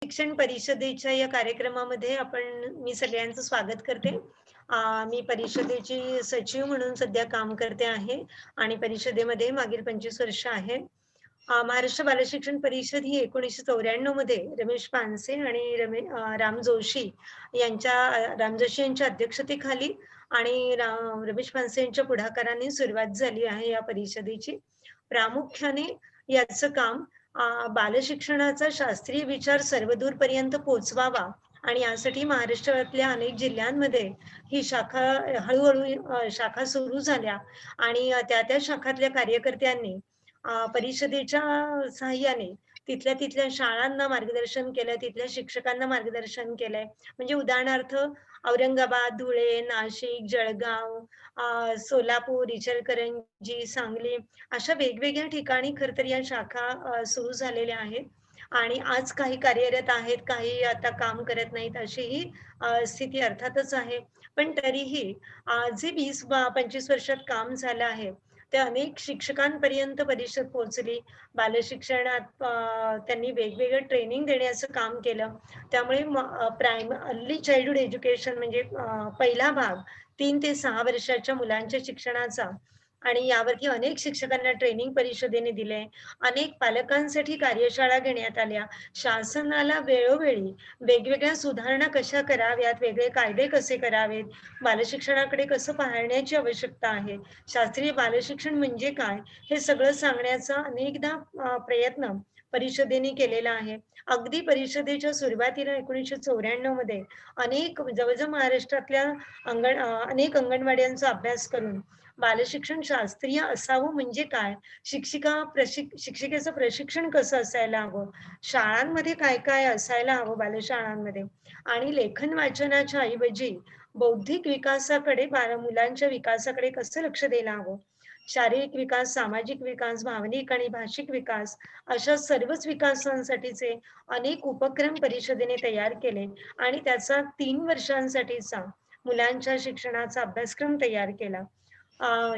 शिक्षण परिषदेच्या या कार्यक्रमामध्ये मी सगळ्यांचं स्वागत करते. मी परिषदेची सचिव म्हणून सध्या काम करते आहे आणि परिषदेमध्ये मागील 25 वर्ष आहे. महाराष्ट्र बालशिक्षण परिषद ही 1994 मध्ये रमेश पानसे आणि राम जोशी यांच्या अध्यक्षतेखाली आणि रमेश पानसे यांच्या पुढाकाराने सुरुवात झाली आहे या परिषदेची. प्रामुख्याने याचं काम बालशिक्षणाचा शास्त्रीय विचार सर्वदूरपर्यंत पोहोचवावा आणि यासाठी महाराष्ट्रातल्या अनेक जिल्ह्यांमध्ये ही शाखा शाखा सुरू झाल्या आणि त्या शाखातल्या कार्यकर्त्यांनी परिषदेच्या सहाय्याने तिथल्या शाळांना मार्गदर्शन केलं, तिथल्या शिक्षकांना मार्गदर्शन केलंय. म्हणजे उदाहरणार्थ औरंगाबाद, धुळे, नाशिक, जळगाव, सोलापूर, इचलकरंजी, सांगली अशा वेगवेगळ्या ठिकाणी खरं तर या शाखा सुरू झालेल्या आहेत आणि आज काही कार्यरत आहेत, काही आता काम करत नाहीत अशीही स्थिती अर्थातच आहे. पण तरीही जे 20-25 वर्षात काम झालं आहे, ते अनेक शिक्षकांपर्यंत परिषद पोहोचली. बालशिक्षणात त्यांनी वेगवेगळं ट्रेनिंग देण्याचं काम केलं. त्यामुळे अर्ली चाइल्डहूड एज्युकेशन म्हणजे पहिला भाग 3 ते 6 वर्षाच्या मुलांच्या शिक्षणाचा आणि यावरती अनेक शिक्षकांना ट्रेनिंग परिषदेने दिले. अनेक पालकांसाठी कार्यशाळा घेण्यात आल्या. शासनाला वेळोवेळी वेगवेगळ्या सुधारणा कशा कराव्यात, वेगळे कायदे कसे करावेत, बालशिक्षणाकडे कसं पाहण्याची आवश्यकता आहे, शास्त्रीय बालशिक्षण म्हणजे काय, हे सगळं सांगण्याचा अनेकदा प्रयत्न परिषदेने केलेला आहे. अगदी परिषदेच्या सुरुवातीला 1994 मध्ये जवळ-जवळ महाराष्ट्रातल्या अनेक अंगणवाड्यांचा अभ्यास करून बालशिक्षण शास्त्रीय असावं म्हणजे काय? शिक्षिकेचं प्रशिक्षण कसं असायला हवं? शाळांमध्ये काय-काय असायला हवं बालशाळांमध्ये? आणि लेखन वाचनाच्या ऐवजी बौद्धिक विकासाकडे मुलांच्या विकासाकडे कसं लक्ष द्यायला हवं? शारीरिक विकास, सामाजिक विकास, भावनिक आणि भाषिक विकास अशा सर्वच विकासांसाठीचे अनेक उपक्रम परिषदेने तयार केले आणि त्याचा 3 वर्षांसाठीचा मुलांच्या शिक्षणाचा अभ्यासक्रम तयार केला.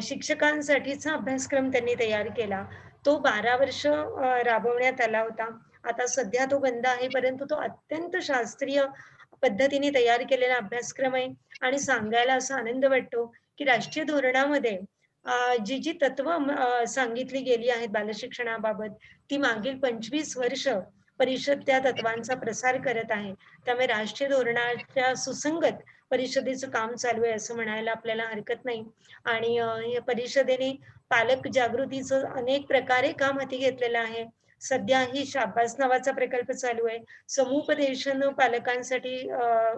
शिक्षकांसाठीचा अभ्यासक्रम त्यांनी तयार केला. तो 12 वर्ष राबवण्यात आला होता. आता सध्या तो बंद आहे, परंतु तो अत्यंत शास्त्रीय पद्धतीने तयार केलेला अभ्यासक्रम आहे आणि सांगायला असा आनंद वाटतो, की राष्ट्रीय धोरणामध्ये जी तत्व सांगितली गेली आहेत बालशिक्षणाबाबत, ती मागील 25 वर्ष परिषद त्या तत्वांचा प्रसार करत आहे. त्यामुळे राष्ट्रीय धोरणाच्या सुसंगत परिषदेचं काम चालू आहे असं म्हणायला आपल्याला हरकत नाही. आणि या परिषदेने पालक जागृतीचं अनेक प्रकारे काम हाती घेतलेलं आहे. सध्या ही शाबास नावाचा प्रकल्प चालू आहे. समुपदेशन पालकांसाठी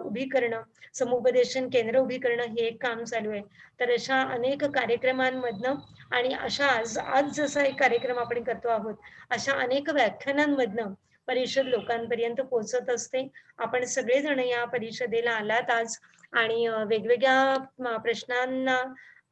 उभी करणं, समुपदेशन केंद्र उभी करणं हे एक काम चालू आहे. तर अशा अनेक कार्यक्रमांमधनं आणि अशा आज आज जसा एक कार्यक्रम आपण करतो आहोत, अशा अनेक व्याख्यानांमधनं परिषद लोकांपर्यंत पोहोचत असते. आपण सगळेजण या परिषदेला आलात आज आणि वेगवेगळ्या प्रश्नांना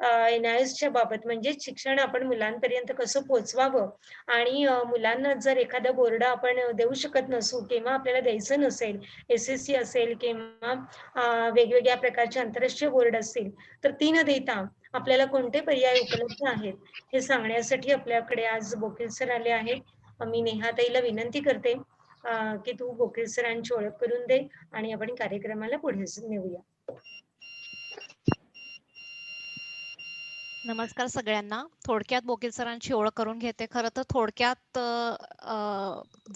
न्यायाच्या बाबत म्हणजे शिक्षण आपण मुलांपर्यंत कसं पोहोचवावं आणि मुलांना जर एखादा बोर्ड आपण देऊ शकत नसू किंवा आपल्याला द्यायचं नसेल, एस-एस-सी असेल किंवा वेगवेगळ्या प्रकारचे आंतरराष्ट्रीय बोर्ड असतील, तर ती न देता आपल्याला कोणते पर्याय उपलब्ध आहेत, हे सांगण्यासाठी आपल्याकडे आज बोकील सर आले आहेत. मी नेहाताईला विनंती करते की तू बोकील सरांची ओळख करून दे आणि आपण कार्यक्रमाला पुढे नेऊया. नमस्कार सगळ्यांना. थोडक्यात बोकील सरांची ओळख करून घेते. खरं तर थोडक्यात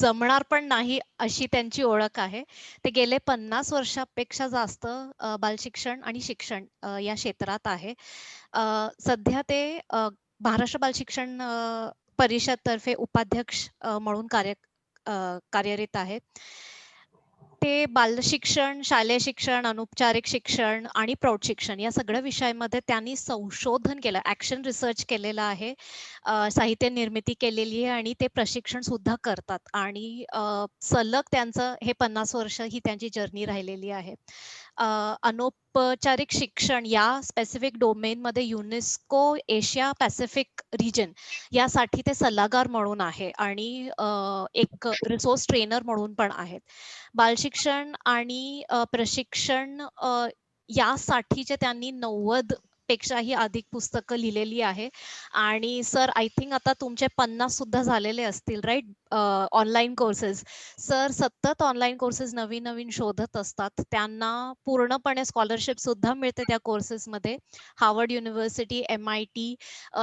जमणार पण नाही अशी त्यांची ओळख आहे. ते गेले 50 वर्षापेक्षा जास्त बालशिक्षण आणि शिक्षण या क्षेत्रात आहे. सध्या ते महाराष्ट्र बालशिक्षण परिषद तर्फे उपाध्यक्ष म्हणून कार्यरत आहेत. ते बालशिक्षण, शालेय शिक्षण, अनौपचारिक शिक्षण आणि प्रौढ शिक्षण या सगळ्या विषयांमध्ये त्यांनी संशोधन केलं, ॲक्शन रिसर्च केलेला आहे, साहित्य निर्मिती केलेली आहे आणि ते प्रशिक्षण सुद्धा करतात आणि सलग त्यांचं हे 50 वर्ष ही त्यांची जर्नी राहिलेली आहे. अनौपचारिक शिक्षण या स्पेसिफिक डोमेनमध्ये युनेस्को एशिया पॅसिफिक रिजन यासाठी ते सल्लागार म्हणून आहे आणि एक रिसोर्स ट्रेनर म्हणून पण आहेत. बालशिक्षण आणि प्रशिक्षण यासाठीचे त्यांनी 90 पेक्षाही अधिक पुस्तकं लिहिलेली आहे. आणि सर आय थिंक आता तुमचे 50 सुद्धा झालेले असतील, राइट? Online courses. सर सतत ऑनलाईन कोर्सेस नवीन-नवीन शोधत असतात. त्यांना पूर्णपणे स्कॉलरशिप सुद्धा मिळते त्या कोर्सेसमध्ये. हार्वर्ड युनिव्हर्सिटी, MIT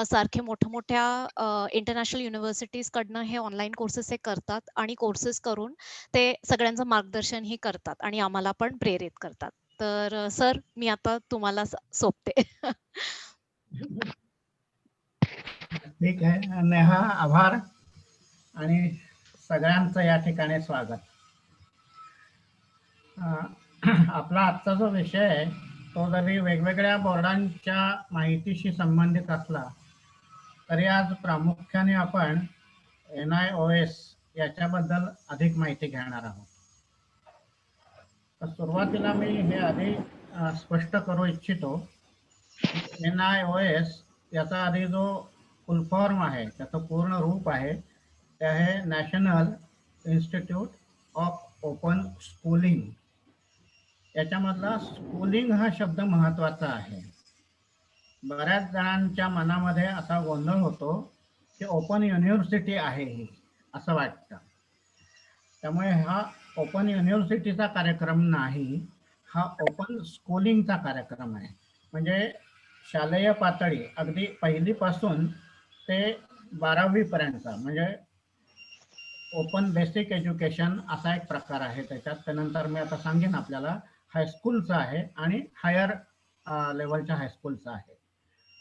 सारखे मोठ्या-मोठ्या इंटरनॅशनल युनिव्हर्सिटीजकडनं हे ऑनलाईन कोर्सेस हे करतात आणि कोर्सेस करून ते सगळ्यांचं मार्गदर्शनही करतात आणि आम्हाला पण प्रेरित करतात. तर सर मी आता तुम्हाला सोपते. ठीक आहे नेहा, आभार आणि सगळ्यांचं या ठिकाणी स्वागत. आपला आजचा जो विषय आहे तो जरी वेगवेगळ्या बोर्डांच्या माहितीशी संबंधित असला तरी आज प्रामुख्याने आपण NIOS याच्याबद्दल अधिक माहिती घेणार आहोत. तर सुरुवातीला मी हे आधी स्पष्ट करू इच्छितो. NIOS याचा आधी जो फुल फॉर्म आहे, त्याचं पूर्ण रूप आहे ते आहे national institute of open schooling. याच्यामधला स्कूलिंग हा शब्द महत्त्वाचा आहे. बऱ्याच जणांच्या मनामध्ये असा गोंधळ होतो की ओपन युनिव्हर्सिटी आहे ही, असं वाटतं. त्यामुळे हा ओपन युनिव्हर्सिटीचा कार्यक्रम नाही, हा ओपन स्कूलिंगचा कार्यक्रम आहे. म्हणजे शालेय पातळी अगदी पहिलीपासून ते 12वी पर्यंत म्हणजे ओपन बेसिक एज्युकेशन असा एक प्रकार आहे त्याच्यात. त्यानंतर मी आता सांगेन आपल्याला हायस्कूलचा आहे आणि हायर लेवलच्या हायस्कूलचं आहे.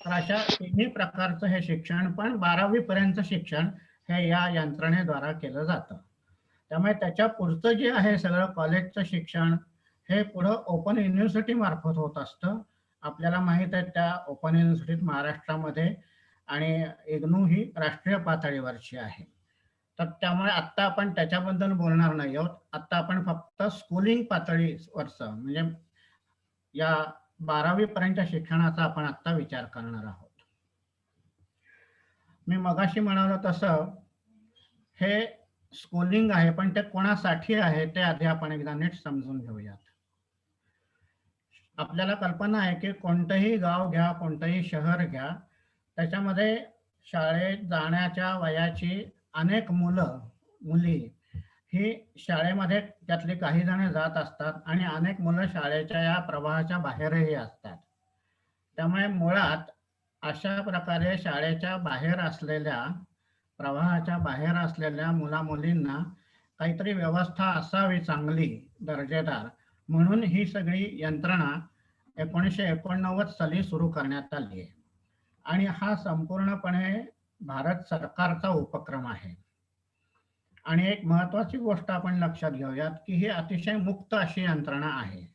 तर अशा तिन्ही प्रकारचं हे शिक्षण पण 12वी पर्यंत शिक्षण हे या यंत्रणेद्वारा केलं जातं. त्यामुळे त्याच्या पुढचं जे आहे सगळं कॉलेजचं शिक्षण हे पुढं ओपन युनिव्हर्सिटी मार्फत होत असतं. आपल्याला माहित आहे त्या ओपन युनिव्हर्सिटीत महाराष्ट्रामध्ये आणि इग्नू ही राष्ट्रीय पातळीवरची आहे. तर त्यामुळे आत्ता आपण त्याच्याबद्दल बोलणार नाही आहोत. आत्ता आपण फक्त स्कूलिंग पातळीवरचं म्हणजे या 12वी पर्यंतच्या शिक्षणाचा आपण आत्ता विचार करणार आहोत. मी मगाशी म्हणालो तसं हे स्कूलिंग आहे, पण ते कोणासाठी आहे ते आधी आपण एकदा नीट समजून घेऊयात. आपल्याला कल्पना आहे की कोणतंही गाव घ्या, कोणतंही शहर घ्या, त्याच्यामध्ये शाळेत जाण्याच्या वयाची अनेक मुलं मुली ही शाळेमध्ये त्यातली काही जण जात असतात आणि अनेक मुलं शाळेच्या या प्रवाहाच्या बाहेरही असतात. त्यामुळे मुळात अशा प्रकारे शाळेच्या बाहेर असलेल्या प्रवाहाच्या बाहेर असलेल्या मुला मुलींना काहीतरी व्यवस्था असावी चांगली दर्जेदार, म्हणून ही सगळी यंत्रणा 1989 साली सुरू करण्यात आली आहे. आणि हा संपूर्णपणे भारत सरकारचा उपक्रम आहे. आणि एक महत्वाची गोष्ट आपण लक्षात घेऊयात की ही अतिशय मुक्त अशी यंत्रणा आहे.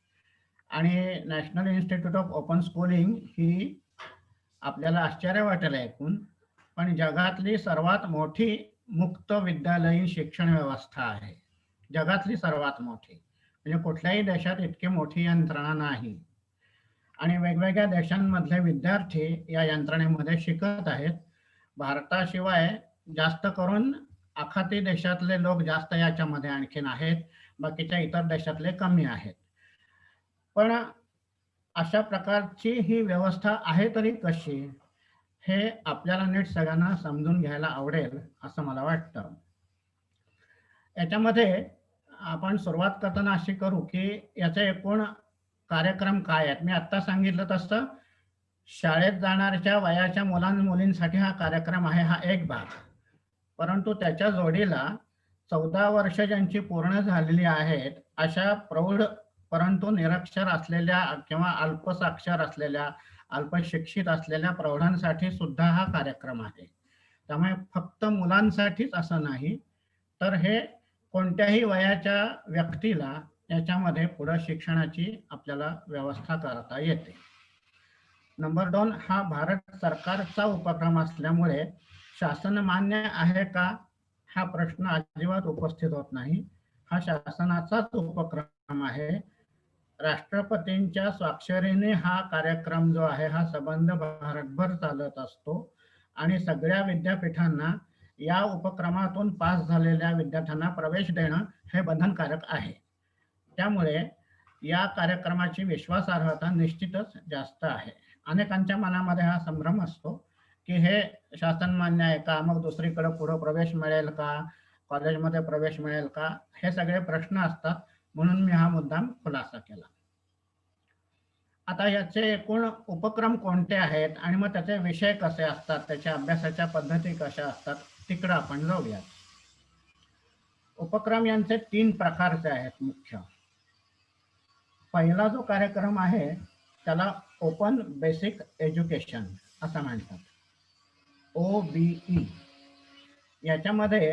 आणि national institute of open schooling ही आपल्याला आश्चर्य वाटेल ऐकून, पण जगातली सर्वात मोठी मुक्त विद्यालयीन शिक्षण व्यवस्था आहे. जगातली सर्वात मोठी, म्हणजे कुठल्याही देशात इतकी मोठी यंत्रणा नाही. आणि वेगवेगळ्या देशांमधले विद्यार्थी या यंत्रणेमध्ये शिकत आहेत. भारताशिवाय जास्त करून आखाती देशातले लोक जास्त याच्यामध्ये आणखीन आहेत, बाकीच्या इतर देशातले कमी आहेत. पण अशा प्रकारची ही व्यवस्था आहे तरी कशी, हे आपल्याला नीट सगळ्यांना समजून घ्यायला आवडेल असं मला वाटतं. याच्यामध्ये आपण सुरुवात करताना अशी करू की याचे एकूण कार्यक्रम काय आहेत. मी आत्ता सांगितलं तसं शाळेत जाणाऱ्या वयाच्या मुलींसाठी हा कार्यक्रम आहे, हा एक भाग. परंतु त्याच्या जोडीला 14 वर्ष ज्यांची पूर्ण झालेली आहेत अशा प्रौढ परंतु निरक्षर असलेल्या किंवा अल्पसाक्षर असलेल्या अल्पशिक्षित असलेल्या प्रौढांसाठी सुद्धा हा कार्यक्रम आहे. त्यामुळे फक्त मुलांसाठीच असं नाही, तर हे कोणत्याही वयाच्या व्यक्तीला याच्यामध्ये पुढे शिक्षणाची आपल्याला व्यवस्था करता येते. नंबर 2, हा भारत सरकारचा उपक्रम असल्यामुळे शासन मान्य आहे का हा प्रश्न अजिबात उपस्थित होत नाही. हा शासनाचाच उपक्रम आहे. राष्ट्रपतींच्या स्वाक्षरीने हा कार्यक्रम जो आहे हा संबंध भारतभर चालत असतो आणि सगळ्या विद्यापीठांना या उपक्रमातून पास झालेल्या विद्यार्थ्यांना प्रवेश देणं हे बंधनकारक आहे. त्यामुळे या कार्यक्रमाची विश्वासार्हता निश्चितच जास्त आहे. अनेकांच्या मनामध्ये हा संभ्रम असतो की हे शासन मान्य आहे का, मग दुसरीकडे पुढे प्रवेश मिळेल का, कॉलेजमध्ये प्रवेश मिळेल का, हे सगळे प्रश्न असतात. म्हणून मी हा मुद्दाम खुलासा केला. आता याचे एकूण उपक्रम कोणते आहेत आणि मग त्याचे विषय कसे असतात, त्याच्या अभ्यासाच्या पद्धती कशा असतात, तिकडे आपण जाऊया. उपक्रम यांचे 3 प्रकारचे आहेत मुख्य. पहिला जो कार्यक्रम आहे त्याला ओपन बेसिक एज्युकेशन असं म्हणतात, OBE. याच्यामध्ये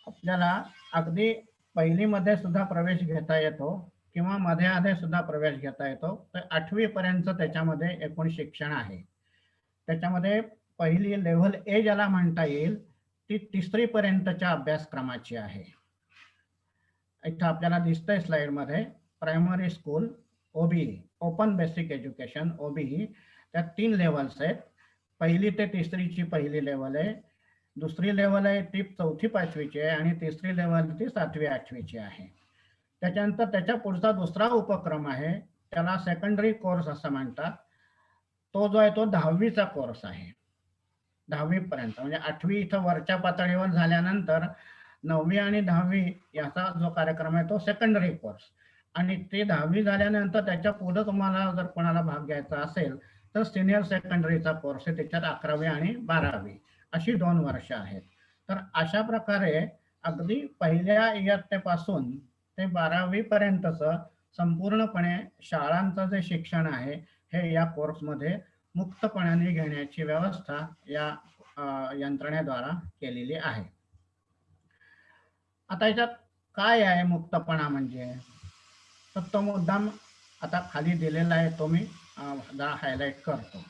आपल्याला अगदी पहिलीमध्ये सुद्धा प्रवेश घेता येतो किंवा मध्ये आधे सुद्धा प्रवेश घेता येतो. तर 8वी पर्यंत त्याच्यामध्ये एकूण शिक्षण आहे. त्याच्यामध्ये पहिली लेव्हल ए ज्याला म्हणता येईल ती 3री पर्यंतच्या अभ्यासक्रमाची आहे. इथं आपल्याला दिसतंय स्लाइडमध्ये primary school OBE, open basic education OBE. त्यात 3 लेव्हल्स आहेत. पहिली ते 3रीची पहिली लेव्हल आहे, दुसरी लेव्हल आहे ती 4थी 5वीची आहे आणि 3री लेव्हल ती 7वी 8वीची आहे. त्याच्यानंतर त्याच्या पुढचा दुसरा उपक्रम आहे त्याला सेकंडरी कोर्स असं म्हणतात. तो जो आहे तो 10वीचा कोर्स आहे. 10वी पर्यंत म्हणजे 8वी इथं वरच्या पातळीवर झाल्यानंतर 9वी आणि 10वी याचा जो कार्यक्रम आहे तो सेकंडरी कोर्स. आणि ते 10वी झाल्यानंतर त्याच्या पुढे तुम्हाला जर कोणाला भाग घ्यायचा असेल तर सिनियर सेकंडरीचा कोर्स आहे. त्याच्यात 11वी आणि 12वी अशी 2 वर्ष आहेत. तर अशा प्रकारे अगदी पहिल्या इयत्तेपासून ते 12वी पर्यंतचं संपूर्णपणे शाळांचं जे शिक्षण आहे हे या कोर्समध्ये मुक्तपणाने घेण्याची व्यवस्था या यंत्रणेद्वारा केलेली आहे. आता याच्यात काय आहे मुक्तपणा म्हणजे, तर तो मुद्दाम आता खाली दिलेला आहे तो मी जरा हायलाइट करतो.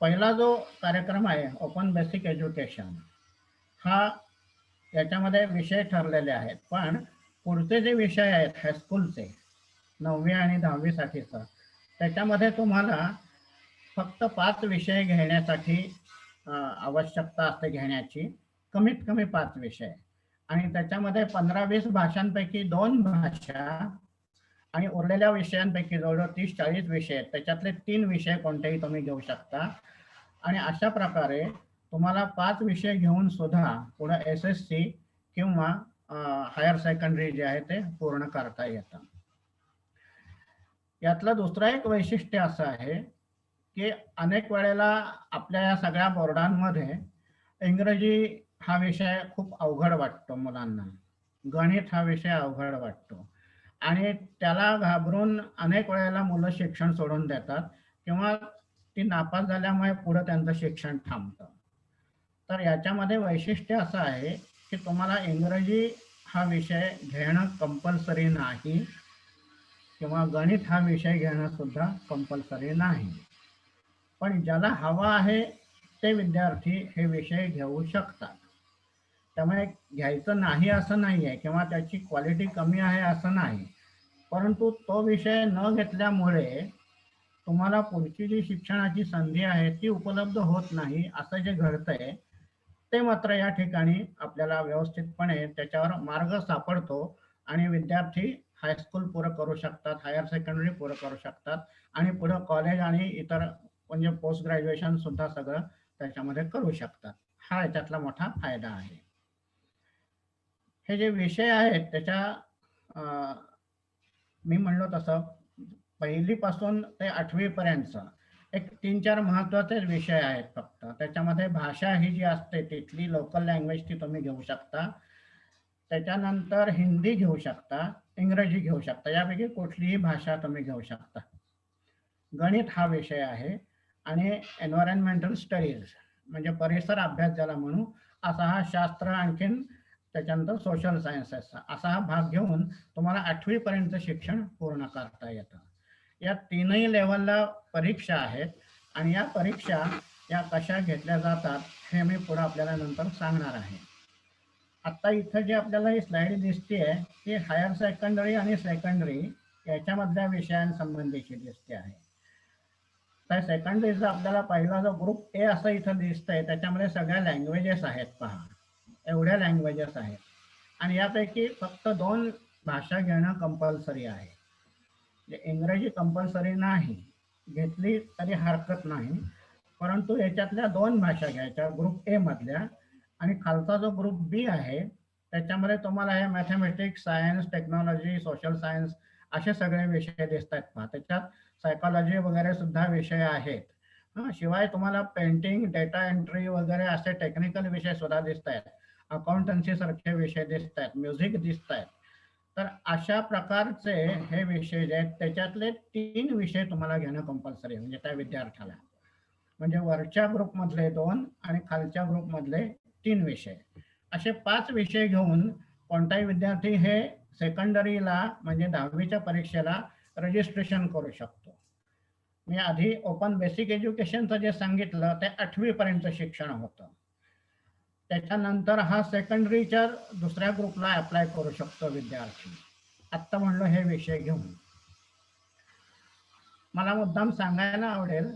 पहिला जो कार्यक्रम आहे ओपन बेसिक एज्युकेशन हा याच्यामध्ये विषय ठरलेले आहेत, पण पुढचे जे विषय आहेत हायस्कूलचे 9वी आणि 10वी साठीचा त्याच्यामध्ये तुम्हाला फक्त 5 विषय घेण्यासाठी आवश्यकता असते घेण्याची, कमीत कमी 5 विषय. आणि त्याच्यामध्ये 15-20 भाषांपैकी 2 भाषा आणि उरलेल्या विषयांपैकी जवळजवळ 30-40 विषय आहेत. त्याच्यातले 3 विषय कोणतेही तुम्ही घेऊ शकता. आणि अशा प्रकारे तुम्हाला 5 विषय घेऊन सुद्धा पुढे SSC किंवा हायर सेकंडरी जे आहे ते पूर्ण करता येतं. यातलं दुसरं एक वैशिष्ट्य असं आहे की अनेक वेळेला आपल्या या सगळ्या बोर्डांमध्ये इंग्रजी हा विषय खूप अवघड वाटतो मुलांना, गणित हा विषय अवघड वाटतो आणि त्याला घाबरून अनेक वेळेला मुलं शिक्षण सोडून देतात किंवा ती नापास झाल्यामुळे पुढे त्यांचं शिक्षण थांबतं. तर याच्यामध्ये वैशिष्ट्य असं आहे की तुम्हाला इंग्रजी हा विषय घेणं कंपल्सरी नाही किंवा गणित हा विषय घेणं सुद्धा कंपल्सरी नाही, पण ज्याला हवा आहे ते विद्यार्थी हे विषय घेऊ शकतात. त्यामुळे घ्यायचं नाही असं नाही आहे किंवा त्याची क्वालिटी कमी आहे असं नाही, परंतु तो विषय न घेतल्यामुळे तुम्हाला पुढची जी शिक्षणाची संधी आहे ती उपलब्ध होत नाही असं जे घडतंय ते मात्र या ठिकाणी आपल्याला व्यवस्थितपणे त्याच्यावर मार्ग सापडतो आणि विद्यार्थी हायस्कूल पुरं करू शकतात, हायर सेकंडरी पुरं करू शकतात आणि पुढं कॉलेज आणि इतर म्हणजे पोस्ट ग्रॅज्युएशन सुद्धा सगळं त्याच्यामध्ये करू शकतात. हा याच्यातला मोठा फायदा आहे. हे जे विषय आहेत त्याच्या मी म्हणलो तसं पहिलीपासून ते 8वी पर्यंत एक 3-4 महत्त्वाचे विषय आहेत फक्त. त्याच्यामध्ये भाषा ही जी असते तिथली लोकल लँग्वेज ती तुम्ही घेऊ शकता. त्याच्यानंतर हिंदी घेऊ शकता, इंग्रजी घेऊ शकता, यापैकी कुठलीही भाषा तुम्ही घेऊ शकता. गणित हा विषय आहे आणि एन्व्हायरमेंटल स्टडीज म्हणजे परिसर अभ्यास ज्याला म्हणू असा हा शास्त्र, आणखीन त्याच्यानंतर सोशल सायन्सेसचा असा हा भाग घेऊन तुम्हाला 8वी पर्यंत शिक्षण पूर्ण करता येतं. या 3ही लेव्हलला परीक्षा आहेत आणि या परीक्षा या कशा घेतल्या जातात हे मी पुढे आपल्याला नंतर सांगणार आहे. आता इथं जे आपल्याला ही स्लाइड दिसते ती हायर सेकंडरी आणि सेकंडरी याच्यामधल्या विषयांसंबंधीची दिसते आहे. तर सेकंडरीचा आपल्याला पहिला जो ग्रुप ए असं इथं दिसतंय त्याच्यामध्ये सगळ्या लँग्वेजेस आहेत. पहा एवढ्या लँग्वेजेस आहेत आणि यापैकी फक्त 2 भाषा घेणं कंपल्सरी आहे. इंग्रजी कंपल्सरी नाही, घेतली तरी हरकत नाही, परंतु याच्यातल्या 2 भाषा घ्यायच्या ग्रुप ए मधल्या, आणि खालचा जो ग्रुप बी आहे त्याच्यामध्ये तुम्हाला हे mathematics, science, technology, social science असे सगळे विषय दिसतात पहा. त्याच्यात सायकॉलॉजी वगैरे सुद्धा विषय आहेत. शिवाय तुम्हाला पेंटिंग, डेटा एंट्री वगैरे असे टेक्निकल विषय सुद्धा दिसत आहेत. अकाउंटन्सी सारखे विषय दिसत आहेत, म्युझिक दिसत आहेत. तर अशा प्रकारचे हे विषय जे आहेत त्याच्यातले 3 विषय तुम्हाला घेणं कंपल्सरी आहे, म्हणजे त्या विद्यार्थ्याला. म्हणजे वरच्या ग्रुपमधले 2 आणि खालच्या ग्रुपमधले 3 विषय, असे 5 विषय घेऊन कोणताही विद्यार्थी हे सेकंडरीला म्हणजे 10वीच्या परीक्षेला रजिस्ट्रेशन करू शकतो. मी आधी ओपन बेसिक एज्युकेशनचं जे सांगितलं ते 8वी पर्यंत शिक्षण होतं. त्याच्यानंतर हा सेकंडरीच्या दुसऱ्या ग्रुपला अप्लाय करू शकतो विद्यार्थी. आत्ता म्हणलो हे विषय घेऊन. मला मुद्दाम सांगायला आवडेल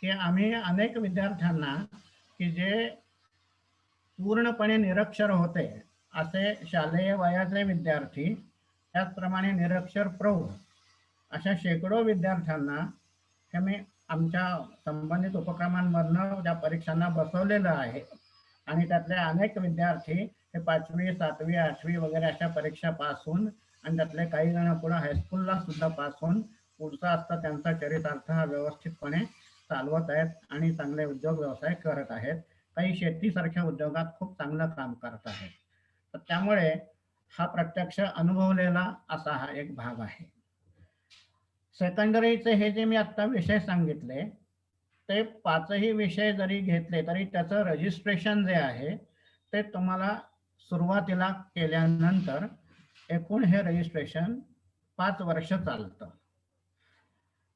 की आम्ही अनेक विद्यार्थ्यांना की जे पूर्णपणे निरक्षर होते असे शालेय वयाचे विद्यार्थी, त्याचप्रमाणे निरक्षर प्रौढ अशा शेकडो विद्यार्थ्यांना हे मी आमच्या संबंधित उपक्रमांमधनं त्या परीक्षांना बसवलेलं आहे. आणि त्यातले अनेक विद्यार्थी हे 5वी, 7वी, 8वी वगैरे अशा परीक्षा पास होऊन, आणि त्यातले काही जण पुढे हायस्कूलला सुद्धा पास होऊन पुढचा असता त्यांचा चरितार्थ हा व्यवस्थितपणे चालवत आहेत आणि चांगले उद्योग व्यवसाय करत आहेत. काही शेतीसारख्या उद्योगात खूप चांगलं काम करत आहेत. तर त्यामुळे हा प्रत्यक्ष अनुभवलेला असा हा एक भाग आहे. सेकंडरीचे हे जे मी आता विषय सांगितले ते 5ही विषय जरी घेतले तरी त्याचं रजिस्ट्रेशन जे आहे ते तुम्हाला सुरुवातीला केल्यानंतर एकूण हे रजिस्ट्रेशन 5 वर्ष चालतं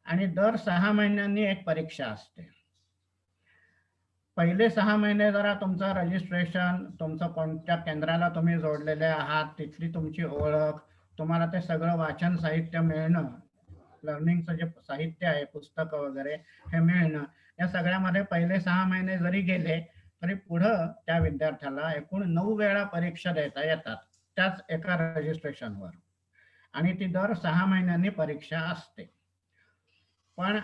आणि दर 6 महिन्यांनी एक परीक्षा असते. पहिले 6 महिने जरा तुमचं रजिस्ट्रेशन, तुमचं कोणत्या केंद्राला तुम्ही जोडलेले आहात, तिथली तुमची ओळख, तुम्हाला ते सगळं वाचन साहित्य मिळणं, लर्निंगचं जे साहित्य आहे, पुस्तकं वगैरे हे मिळणं, या सगळ्यामध्ये पहिले 6 महिने जरी गेले तरी पुढं त्या विद्यार्थ्याला एकूण 9 वेळा परीक्षा देता येतात त्याच एका रजिस्ट्रेशनवर, आणि ती दर 6 महिन्यांनी परीक्षा असते. पण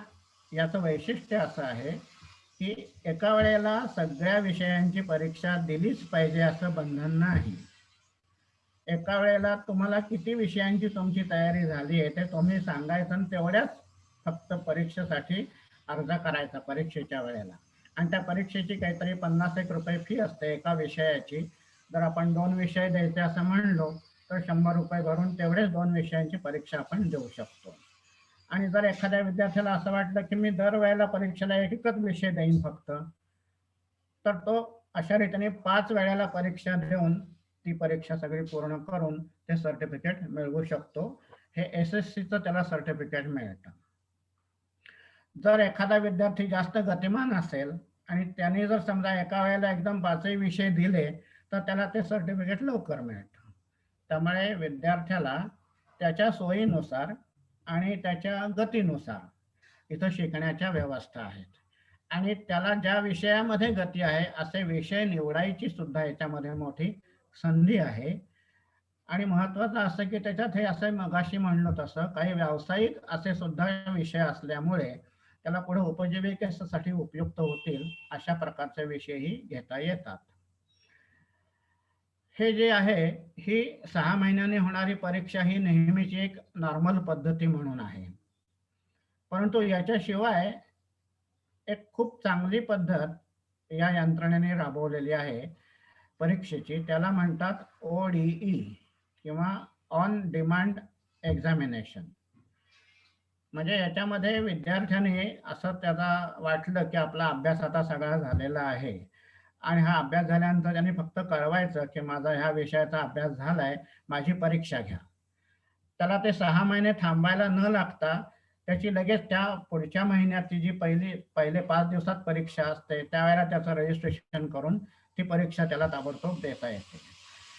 याचं वैशिष्ट्य असं आहे की एका वेळेला सगळ्या विषयांची परीक्षा दिलीच पाहिजे असं बंधन नाही. एका वेळेला तुम्हाला किती विषयांची तुमची तयारी झाली आहे ते तुम्ही सांगायचं आणि तेवढ्याच फक्त परीक्षेसाठी अर्ज करायचा परीक्षेच्या वेळेला. आणि त्या परीक्षेची काहीतरी 50 रुपये फी असते एका विषयाची. जर आपण 2 विषय द्यायचे असं म्हणलो तर 100 रुपये भरून तेवढेच 2 विषयांची परीक्षा आपण देऊ शकतो. आणि जर एखाद्या विद्यार्थ्याला असं वाटलं की मी दरवेळेला परीक्षेला एकच विषय देईन फक्त, तर तो अशा रीतीने 5 वेळेला परीक्षा देऊन ती परीक्षा सगळी पूर्ण करून ते सर्टिफिकेट मिळवू शकतो. हे SSCचं त्याला सर्टिफिकेट मिळतं. जर एखादा विद्यार्थी जास्त गतिमान असेल आणि त्याने जर समजा एका वेळेला एकदम 5ही विषय दिले तर त्याला ते सर्टिफिकेट लवकर मिळतं. त्यामुळे विद्यार्थ्याला त्याच्या सोयीनुसार आणि त्याच्या गतीनुसार इथं शिकण्याच्या व्यवस्था आहेत. आणि त्याला ज्या विषयामध्ये गती आहे असे विषय निवडायची सुद्धा याच्यामध्ये मोठी संधी आहे. आणि महत्वाचं असं की त्याच्यात हे असं मगाशी म्हणलो तसं काही व्यावसायिक असे सुद्धा विषय असल्यामुळे त्याला पुढे उपजीविकेसाठी उपयुक्त होतील अशा प्रकारचे विषयही घेता येतात. हे जे आहे ही 6 महिन्यांनी होणारी परीक्षा ही नेहमीची एक नॉर्मल पद्धती म्हणून आहे. परंतु याच्याशिवाय एक खूप चांगली पद्धत या यंत्रणेने राबवलेली आहे परीक्षेची. त्याला म्हणतात ODE किंवा ऑन डिमांड एक्झामिनेशन. म्हणजे याच्यामध्ये विद्यार्थ्याने असं त्याला वाटलं की आपला अभ्यास आता सगळा झालेला आहे आणि हा अभ्यास झाल्यानंतर त्यांनी फक्त कळवायचं की माझा ह्या विषयाचा अभ्यास झालाय, माझी परीक्षा घ्या. त्याला ते 6 महिने थांबायला न लागता त्याची लगेच त्या पुढच्या महिन्याची जी पहिले 5 दिवसात परीक्षा असते त्यावेळेला त्याचं रजिस्ट्रेशन करून ती परीक्षा त्याला ताबडतोब देता येते.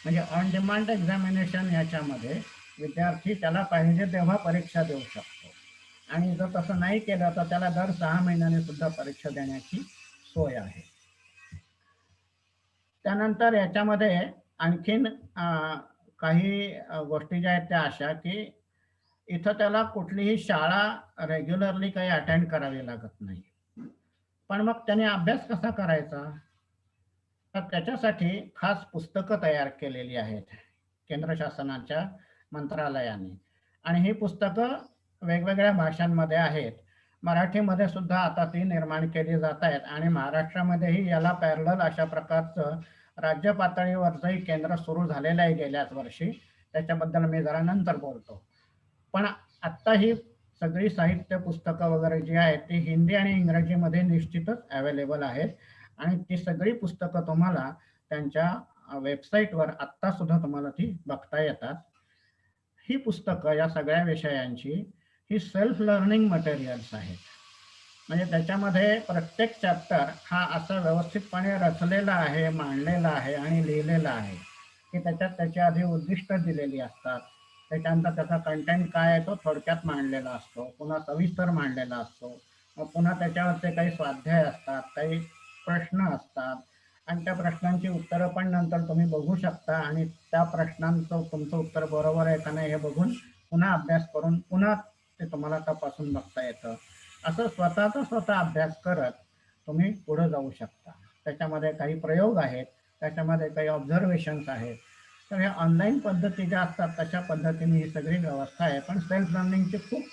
म्हणजे ऑन डिमांड एक्झामिनेशन याच्यामध्ये विद्यार्थी त्याला पाहिजे तेव्हा परीक्षा देऊ शकतो. आणि जर तसं नाही केलं तर त्याला दर 6 महिन्याने सुद्धा परीक्षा देण्याची सोय आहे. त्यानंतर याच्यामध्ये आणखीन काही गोष्टी ज्या आहेत त्या अशा की इथं त्याला कुठलीही शाळा रेग्युलरली काही अटेंड करावी लागत नाही. पण मग त्याने अभ्यास कसा करायचा? तर त्याच्यासाठी खास पुस्तकं तयार केलेली आहेत केंद्र शासनाच्या मंत्रालयाने, आणि ही पुस्तकं वेगवेगळ्या भाषांमध्ये आहेत. मराठीमध्ये सुद्धा आता ती निर्माण केली जात आहेत, आणि महाराष्ट्रामध्येही याला पॅरलल अशा प्रकारचं राज्य पातळीवरचंही केंद्र सुरू झालेलं आहे गेल्याच वर्षी. त्याच्याबद्दल मी जरा नंतर बोलतो. पण आत्ता ही सगळी साहित्य पुस्तकं वगैरे जी आहेत ती हिंदी आणि इंग्रजीमध्ये निश्चितच अवेलेबल आहेत, आणि ती सगळी पुस्तकं तुम्हाला त्यांच्या वेबसाईटवर आत्ता सुद्धा तुम्हाला ती बघता येतात. ही पुस्तकं या सगळ्या विषयांची ही सेल्फ लर्निंग मटेरियल्स आहेत. म्हणजे त्याच्यामध्ये प्रत्येक चॅप्टर हा असा व्यवस्थितपणे रचलेला आहे, मांडलेला आहे आणि लिहिलेला आहे की त्याच्यात त्याच्या आधी उद्दिष्ट दिलेली असतात, त्याच्यानंतर त्याचा कंटेंट काय आहे तो थोडक्यात मांडलेला असतो, पुन्हा सविस्तर मांडलेला असतो, मग पुन्हा त्याच्यावरचे काही स्वाध्याय असतात, काही प्रश्न असतात, आणि त्या प्रश्नांची उत्तरं पण नंतर तुम्ही बघू शकता, आणि त्या प्रश्नांचं तुमचं उत्तर बरोबर आहे का नाही हे बघून पुन्हा अभ्यास करून पुन्हा ते तुम्हाला तपासून बघता येतं. असं स्वतःचा स्वतः अभ्यास करत तुम्ही पुढे जाऊ शकता. त्याच्यामध्ये काही प्रयोग आहेत, त्याच्यामध्ये काही ऑब्झर्वेशन्स आहेत. तर ह्या ऑनलाईन पद्धती ज्या असतात तशा पद्धतीने ही सगळी व्यवस्था आहे, पण सेल्फ लर्निंगची खूप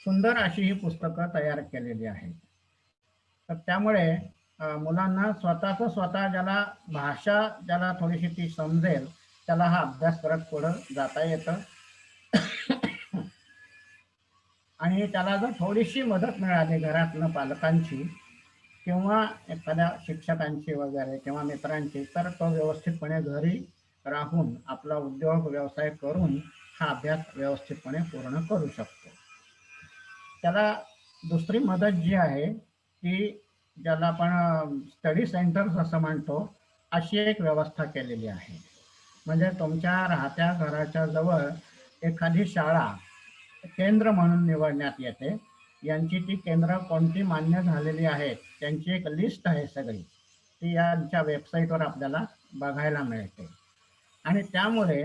सुंदर अशी ही पुस्तकं तयार केलेली आहेत. तर त्यामुळे मुलांना स्वतः ज्याला भाषा ज्याला थोडीशी ती समजेल त्याला हा अभ्यास करत पुढं जाता येतं. आणि त्याला जर थोडीशी मदत मिळाली घरातनं पालकांची किंवा एखाद्या शिक्षकांची वगैरे किंवा मित्रांची, तर तो व्यवस्थितपणे घरी राहून आपला उद्योग व्यवसाय करून हा अभ्यास व्यवस्थितपणे पूर्ण करू शकतो. त्याला दुसरी मदत जी आहे ती ज्याला आपण स्टडी सेंटर्स असं म्हणतो, अशी एक व्यवस्था केलेली आहे. म्हणजे तुमच्या राहत्या घराच्या जवळ एखादी शाळा केंद्र म्हणून निवडण्यात येते. यांची ती केंद्र कोणती मान्य झालेली आहेत त्यांची एक लिस्ट आहे सगळी, ती यांच्या वेबसाईटवर आपल्याला बघायला मिळते. आणि त्यामुळे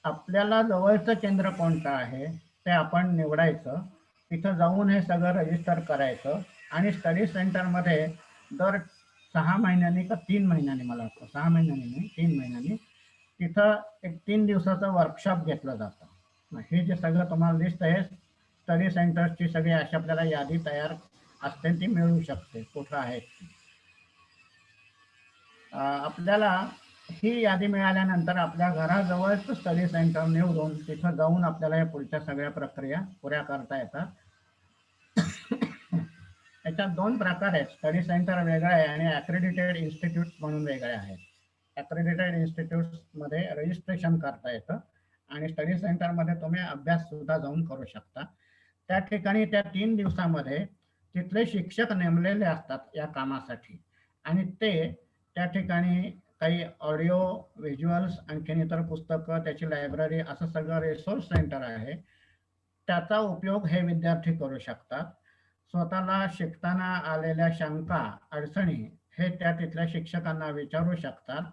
आपल्याला जवळचं केंद्र कोणतं आहे ते आपण निवडायचं, तिथं जाऊन हे सगळं रजिस्टर करायचं, आणि स्टडी सेंटरमध्ये दर 6 महिन्यांनी का 3 महिन्यांनी, मला वाटतं 6 महिन्यांनी नाही 3 महिन्यांनी, तिथं एक 3 दिवसाचं वर्कशॉप घेतलं जातं. हे जे सगळं तुम्हाला लिस्ट आहे स्टडी सेंटर्सची सगळी अशी आपल्याला यादी तयार असते, ती मिळू शकते कुठं आहेत ती. आपल्याला ही यादी मिळाल्यानंतर आपल्या घराजवळच स्टडी सेंटर निवडून तिथं जाऊन आपल्याला या पुढच्या सगळ्या प्रक्रिया पुऱ्या करता येतात. याच्यात 2 प्रकार आहेत, स्टडी सेंटर वेगळं आहे आणि अक्रेडिटेड इन्स्टिट्यूट म्हणून वेगळे आहेत. अक्रेडिटेड इन्स्टिट्यूट्समध्ये रजिस्ट्रेशन करता येतं आणि स्टडी सेंटरमध्ये तुम्ही अभ्यास सुद्धा जाऊन करू शकता. त्या ठिकाणी त्या 3 दिवसामध्ये तिथले शिक्षक नेमलेले असतात या कामासाठी, आणि ते त्या ठिकाणी काही ऑडिओ व्हिज्युअल्स, आणखीन इतर पुस्तकं, त्याची लायब्ररी, असं सगळं रिसोर्स सेंटर आहे. त्याचा उपयोग हे विद्यार्थी करू शकतात. स्वतःला शिकताना आलेल्या शंका अडचणी हे त्या तिथल्या शिक्षकांना विचारू शकतात.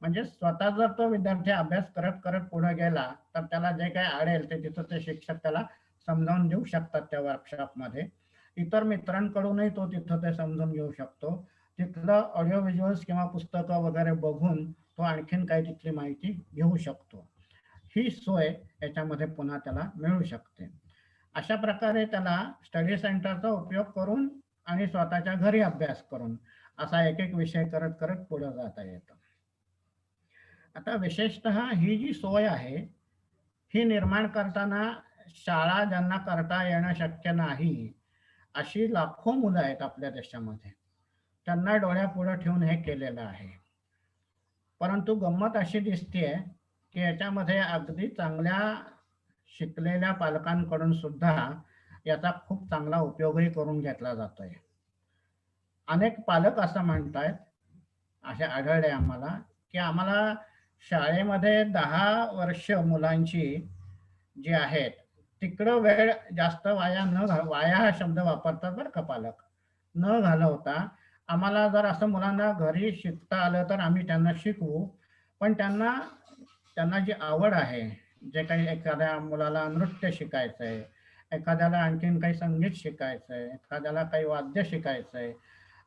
म्हणजे स्वतः जर तो विद्यार्थी अभ्यास करत करत पुढे गेला तर त्याला जे काही अडेल ते तिथं ते शिक्षक त्याला समजावून देऊ शकतात त्या वर्कशॉपमध्ये. इतर मित्रांकडूनही तो तिथं ते समजून घेऊ शकतो. तिथलं ऑडिओ व्हिज्युअल्स किंवा पुस्तकं वगैरे बघून तो आणखीन काही तिथली माहिती घेऊ शकतो. ही सोय याच्यामध्ये पुन्हा त्याला मिळू शकते. अशा प्रकारे त्याला स्टडी सेंटरचा उपयोग करून आणि स्वतःच्या घरी अभ्यास करून असा एक एक विषय करत करत पुढे जाता येतं. आता विशेषतः ही जी सोय आहे ही निर्माण करताना शाळा ज्यांना करता येणं शक्य नाही अशी लाखो मुलं आहेत आपल्या देशामध्ये, त्यांना डोळ्यापुढे ठेवून हे केलेलं आहे. परंतु गंमत अशी दिसतेय की याच्यामध्ये अगदी चांगल्या शिकलेल्या पालकांकडून सुद्धा याचा खूप चांगला उपयोगही करून घेतला जातोय. अनेक पालक असं म्हणतायत, असे आढळले आम्हाला, की आम्हाला शाळेमध्ये 10 वर्ष मुलांची जी आहेत तिकडं वेळ जास्त वाया हा शब्द वापरतात बरं का पालक, न घालवता आम्हाला जर असं मुलांना घरी शिकता आलं तर आम्ही त्यांना शिकवू, पण त्यांना जी आवड आहे, जे काही एखाद्या मुलाला नृत्य शिकायचं आहे, एखाद्याला आणखीन काही संगीत शिकायचं आहे, एखाद्याला काही वाद्य शिकायचं आहे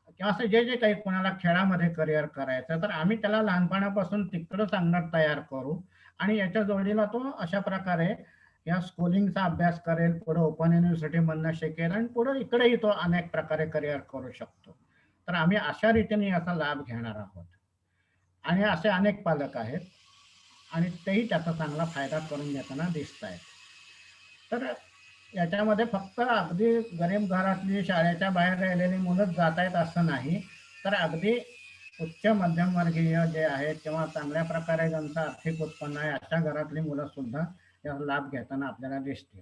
किंवा असं जे जे काही कोणाला खेळामध्ये करिअर करायचं, तर आम्ही त्याला लहानपणापासून तिकडंच अंगणात तयार करू आणि याच्या जोडीला तो अशा प्रकारे या स्कूलिंगचा अभ्यास करेल, पुढे ओपन युनिव्हर्सिटी मधनं शिकेल आणि पुढे इकडेही तो अनेक प्रकारे करिअर करू शकतो. तर आम्ही अशा रीतीने याचा लाभ घेणार आहोत आणि असे अनेक पालक आहेत आणि तेही त्याचा चांगला फायदा करून घेताना दिसत आहेत. तर याच्यामध्ये फक्त अगदी गरीब घरातली शाळेच्या बाहेर राहिलेली मुलंच जात आहेत असं नाही, तर अगदी उच्च मध्यमवर्गीय जे आहेत किंवा चांगल्या प्रकारे ज्यांचं आर्थिक उत्पन्न आहे अशा घरातली मुलं सुद्धा याचा लाभ घेताना आपल्याला दिसतील.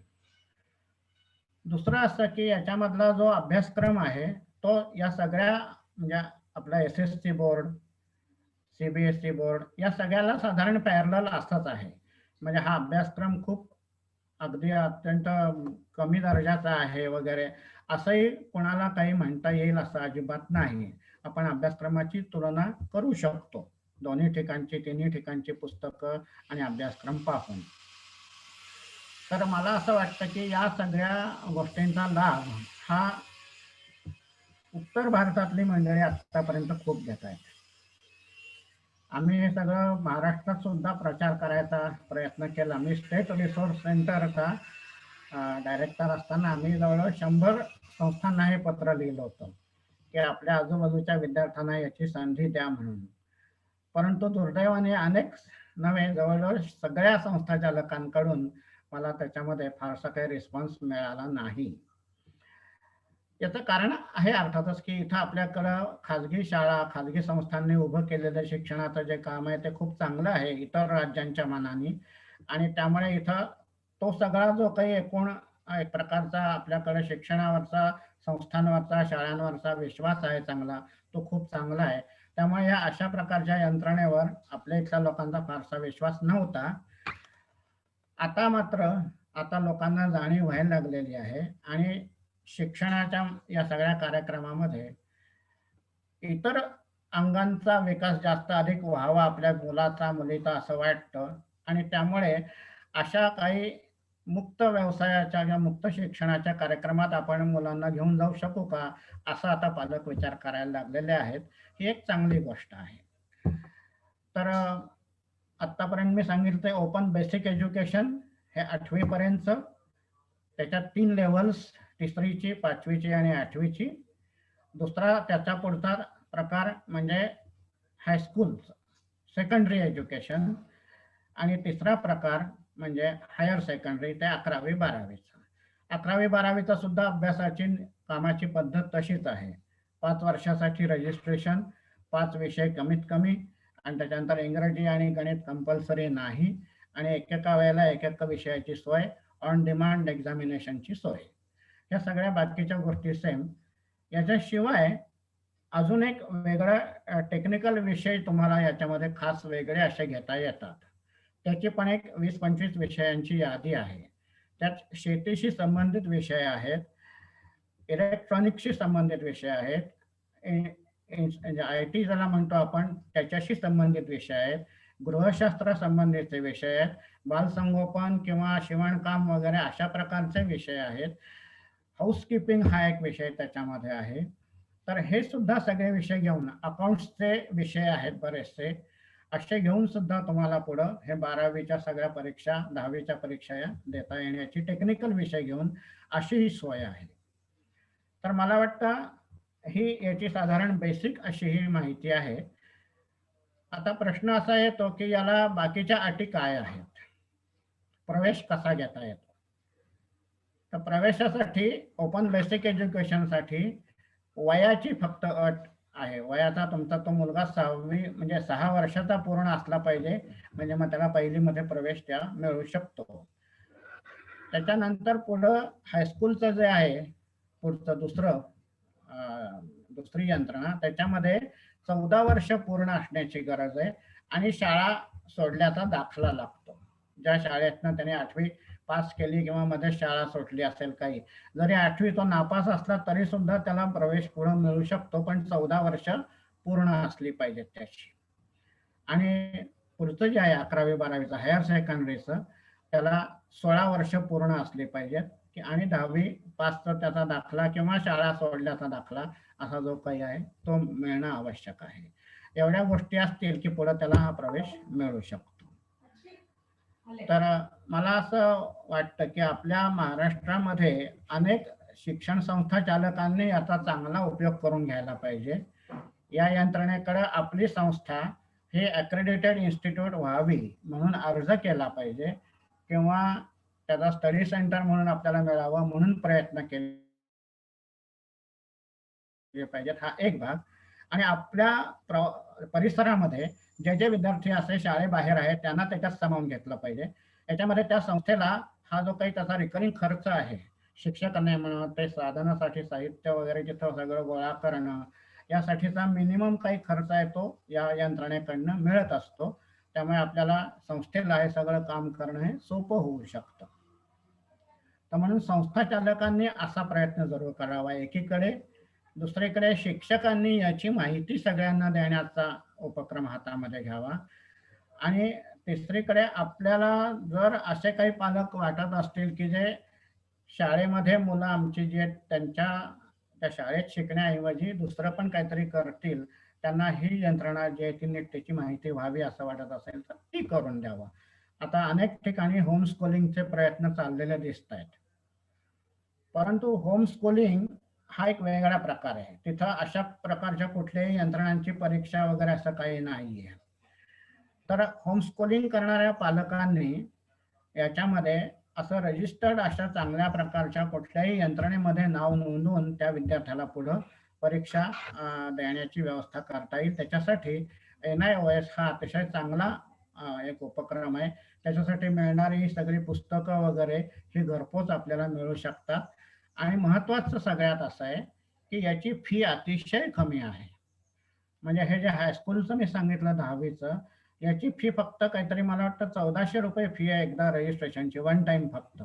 दुसरं असं की याच्यामधला जो अभ्यासक्रम आहे तो या सगळ्या म्हणजे आपला SSC बोर्ड, CBSE बोर्ड या सगळ्याला साधारण पॅरलल असंच आहे. म्हणजे हा अभ्यासक्रम खूप अगदी अत्यंत कमी दर्जाचा आहे वगैरे असंही कोणाला काही म्हणता येईल असं अजिबात नाही. आपण अभ्यासक्रमाची तुलना करू शकतो दोन्ही ठिकाणची, तिन्ही ठिकाणची पुस्तकं आणि अभ्यासक्रम पाहून. तर मला असं वाटतं की या सगळ्या गोष्टींचा लाभ हा उत्तर भारतातली मंडळी आतापर्यंत खूप घेत आहेत. आम्ही हे सगळं महाराष्ट्रात सुद्धा प्रचार करायचा प्रयत्न केला. मी स्टेट रिसोर्स सेंटरचा डायरेक्टर असताना आम्ही जवळजवळ 100 संस्थांना हे पत्र लिहिलं होतं की आपल्या आजूबाजूच्या विद्यार्थ्यांना याची संधी द्या म्हणून. परंतु दुर्दैवाने अनेक नव्हे जवळजवळ सगळ्या संस्था चालकांकडून मला त्याच्यामध्ये फारसा काही रिस्पॉन्स मिळाला नाही. याचं कारण आहे अर्थातच की इथं आपल्याकडं खाजगी शाळा, खाजगी संस्थांनी उभं केलेलं शिक्षणाचं जे काम आहे ते खूप चांगलं आहे इतर राज्यांच्या मानाने आणि त्यामुळे इथं तो सगळा जो काही एकूण एक प्रकारचा आपल्याकडे शिक्षणावरचा, संस्थांवरचा, शाळांवरचा विश्वास आहे चांगला, तो खूप चांगला आहे. त्यामुळे या अशा प्रकारच्या यंत्रणेवर आपल्या इथल्या लोकांचा फारसा विश्वास नव्हता. आता मात्र आता लोकांना जाणीव व्हायला लागलेली आहे आणि शिक्षणाच्या या सगळ्या कार्यक्रमामध्ये इतर अंगांचा विकास जास्त अधिक व्हावा आपल्या मुलाचा, मुलीचा असं वाटतं आणि त्यामुळे अशा काही मुक्त व्यवसायाच्या किंवा मुक्त शिक्षणाच्या कार्यक्रमात आपण मुलांना घेऊन जाऊ शकू का असं आता पालक विचार करायला लागलेले आहेत. ही एक चांगली गोष्ट आहे. तर आतापर्यंत मी सांगितलं ओपन बेसिक एज्युकेशन हे 8वी पर्यंत, त्याच्यात 3 लेव्हल्स, तिसरीची, 5वीची आणि 8वीची. दुसरा त्याचा पुढचा प्रकार म्हणजे हायस्कूल सेकंडरी एज्युकेशन आणि तिसरा प्रकार म्हणजे हायर सेकंडरी ते 11वी 12वीचा. 11वी 12वीचा सुद्धा अभ्यासाची कामाची पद्धत तशीच आहे. 5 वर्षासाठी रजिस्ट्रेशन, 5 विषय कमीत कमी आणि त्याच्यानंतर इंग्रजी आणि गणित कंपल्सरी नाही आणि एकेका वेळेला एकेका विषयाची सोय, ऑन डिमांड एक्झामिनेशनची सोय. या सगळ्या बाकीच्या गोष्टी सेम. याच्याशिवाय अजून एक वेगळा टेक्निकल विषय तुम्हाला याच्यामध्ये खास वेगळे असे घेता येतात. त्याची पण एक 20-25 विषयांची यादी आहे. त्यात शेतीशी संबंधित विषय आहेत, इलेक्ट्रॉनिक्सशी संबंधित विषय आहेत, IT ज्याला म्हणतो आपण त्याच्याशी संबंधित विषय आहेत, गृहशास्त्र संबंधीचे विषय आहेत, बालसंगोपन किंवा शिवणकाम वगैरे अशा प्रकारचे विषय आहेत. हाऊसकीपिंग हा एक विषय त्याच्यामध्ये आहे. तर हे सुद्धा सगळे विषय घेऊन अकाउंट्सचे विषय आहेत बरेचसे, असे घेऊन सुद्धा तुम्हाला पुढं हे 12वीच्या सगळ्या परीक्षा, 10वीच्या परीक्षा या देता येण्याची टेक्निकल विषय घेऊन अशी ही सोय आहे. तर मला वाटतं ही याची साधारण बेसिक अशी ही माहिती आहे. आता प्रश्न असा येतो की याला बाकीच्या अटी काय आहेत, प्रवेश कसा घेता येतो. तर प्रवेशासाठी ओपन बेसिक एज्युकेशनसाठी वयाची फक्त अट आहे. वयाचा तुमचा तो मुलगा 6वी म्हणजे 6 वर्षाचा पूर्ण असला पाहिजे, म्हणजे मग त्याला पहिलीमध्ये प्रवेश त्या मिळू शकतो. त्याच्यानंतर पुढं हायस्कूलचं जे आहे पुढचं दुसरी यंत्रणा, त्याच्यामध्ये 14 वर्ष पूर्ण असण्याची गरज आहे आणि शाळा सोडल्याचा दाखला लागतो. ज्या शाळेतनं त्याने 8वी पास केली किंवा मध्ये शाळा सोडली असेल काही, जरी 8वी तो नापास असला तरी सुद्धा त्याला प्रवेश पुढे मिळू शकतो, पण 14 वर्ष पूर्ण असली पाहिजेत त्याची. आणि पुढचं जे आहे 11वी 12वीचं हायर सेकंडरीचं, त्याला 16 वर्ष पूर्ण असली पाहिजेत आणि 10वी पासचा त्याचा दाखला किंवा शाळा सोडल्याचा दाखला असा जो काही आहे तो मिळणं आवश्यक आहे. एवढ्या गोष्टी असतील की पुढे त्याला हा प्रवेश मिळू शकतो. तर मला असं वाटतं की आपल्या महाराष्ट्रामध्ये अनेक शिक्षण संस्था चालकांनी याचा चांगला उपयोग करून घ्यायला पाहिजे. या यंत्रणेकडे आपली संस्था हे अक्रेडिटेड इन्स्टिट्यूट व्हावी म्हणून अर्ज केला पाहिजे किंवा त्याचा स्टडी सेंटर म्हणून आपल्याला मिळावं म्हणून प्रयत्न केले पाहिजेत. हा एक भाग. आणि आपल्या परिसरामध्ये जे जे विद्यार्थी असे शाळेबाहेर आहेत त्यांना त्याच्यात सामावून घेतलं पाहिजे. याच्यामध्ये त्या संस्थेला हा जो काही त्याचा रिकरिंग खर्च आहे, शिक्षकांना म्हणून ते साधनासाठी साहित्य वगैरे जिथं सगळं गोळा करणं, यासाठीचा मिनिमम काही खर्च आहे तो या यंत्रणेकडनं मिळत असतो. त्यामुळे आपल्याला संस्थेला हे सगळं काम करणं हे सोपं होऊ शकतं. तर म्हणून संस्था चालकांनी असा प्रयत्न जरूर करावा एकीकडे. दुसरीकडे शिक्षकांनी याची माहिती सगळ्यांना देण्याचा उपक्रम हातामध्ये घ्यावा. आणि तिसरीकडे आपल्याला जर असे काही पालक वाटत असतील की जे शाळेमध्ये मुलं आमची जे त्या शाळेत शिकण्याऐवजी दुसरं पण काहीतरी करतील, त्यांना ही यंत्रणा जी आहे ती नीट त्याची माहिती व्हावी असं वाटत असेल तर ती करून द्यावं. आता अनेक ठिकाणी होम स्कूलिंगचे प्रयत्न चाललेले दिसत आहेत. परंतु होम स्कूलिंग हा एक वेगळा प्रकार आहे. तिथं अशा प्रकारच्या कुठल्याही यंत्रणांची परीक्षा वगैरे असं काही नाहीये. तर होम स्कूलिंग करणाऱ्या पालकांनी याच्यामध्ये असं रजिस्टर्ड अशा चांगल्या प्रकारच्या कुठल्याही यंत्रणेमध्ये नाव नोंदवून त्या विद्यार्थ्याला पुढं परीक्षा देण्याची व्यवस्था करता येईल. त्याच्यासाठी NIOS हा अतिशय चांगला एक उपक्रम आहे. त्याच्यासाठी मिळणारी सगळी पुस्तकं वगैरे ही घरपोच आपल्याला मिळू शकतात. आणि महत्वाचं सगळ्यात असं आहे की याची फी अतिशय कमी आहे. म्हणजे हे जे हायस्कूलचं मी सांगितलं 10वीचं, याची फी फक्त काहीतरी मला वाटतं 1400 रुपये फी आहे एकदा रजिस्ट्रेशनची, वन टाइम फक्त.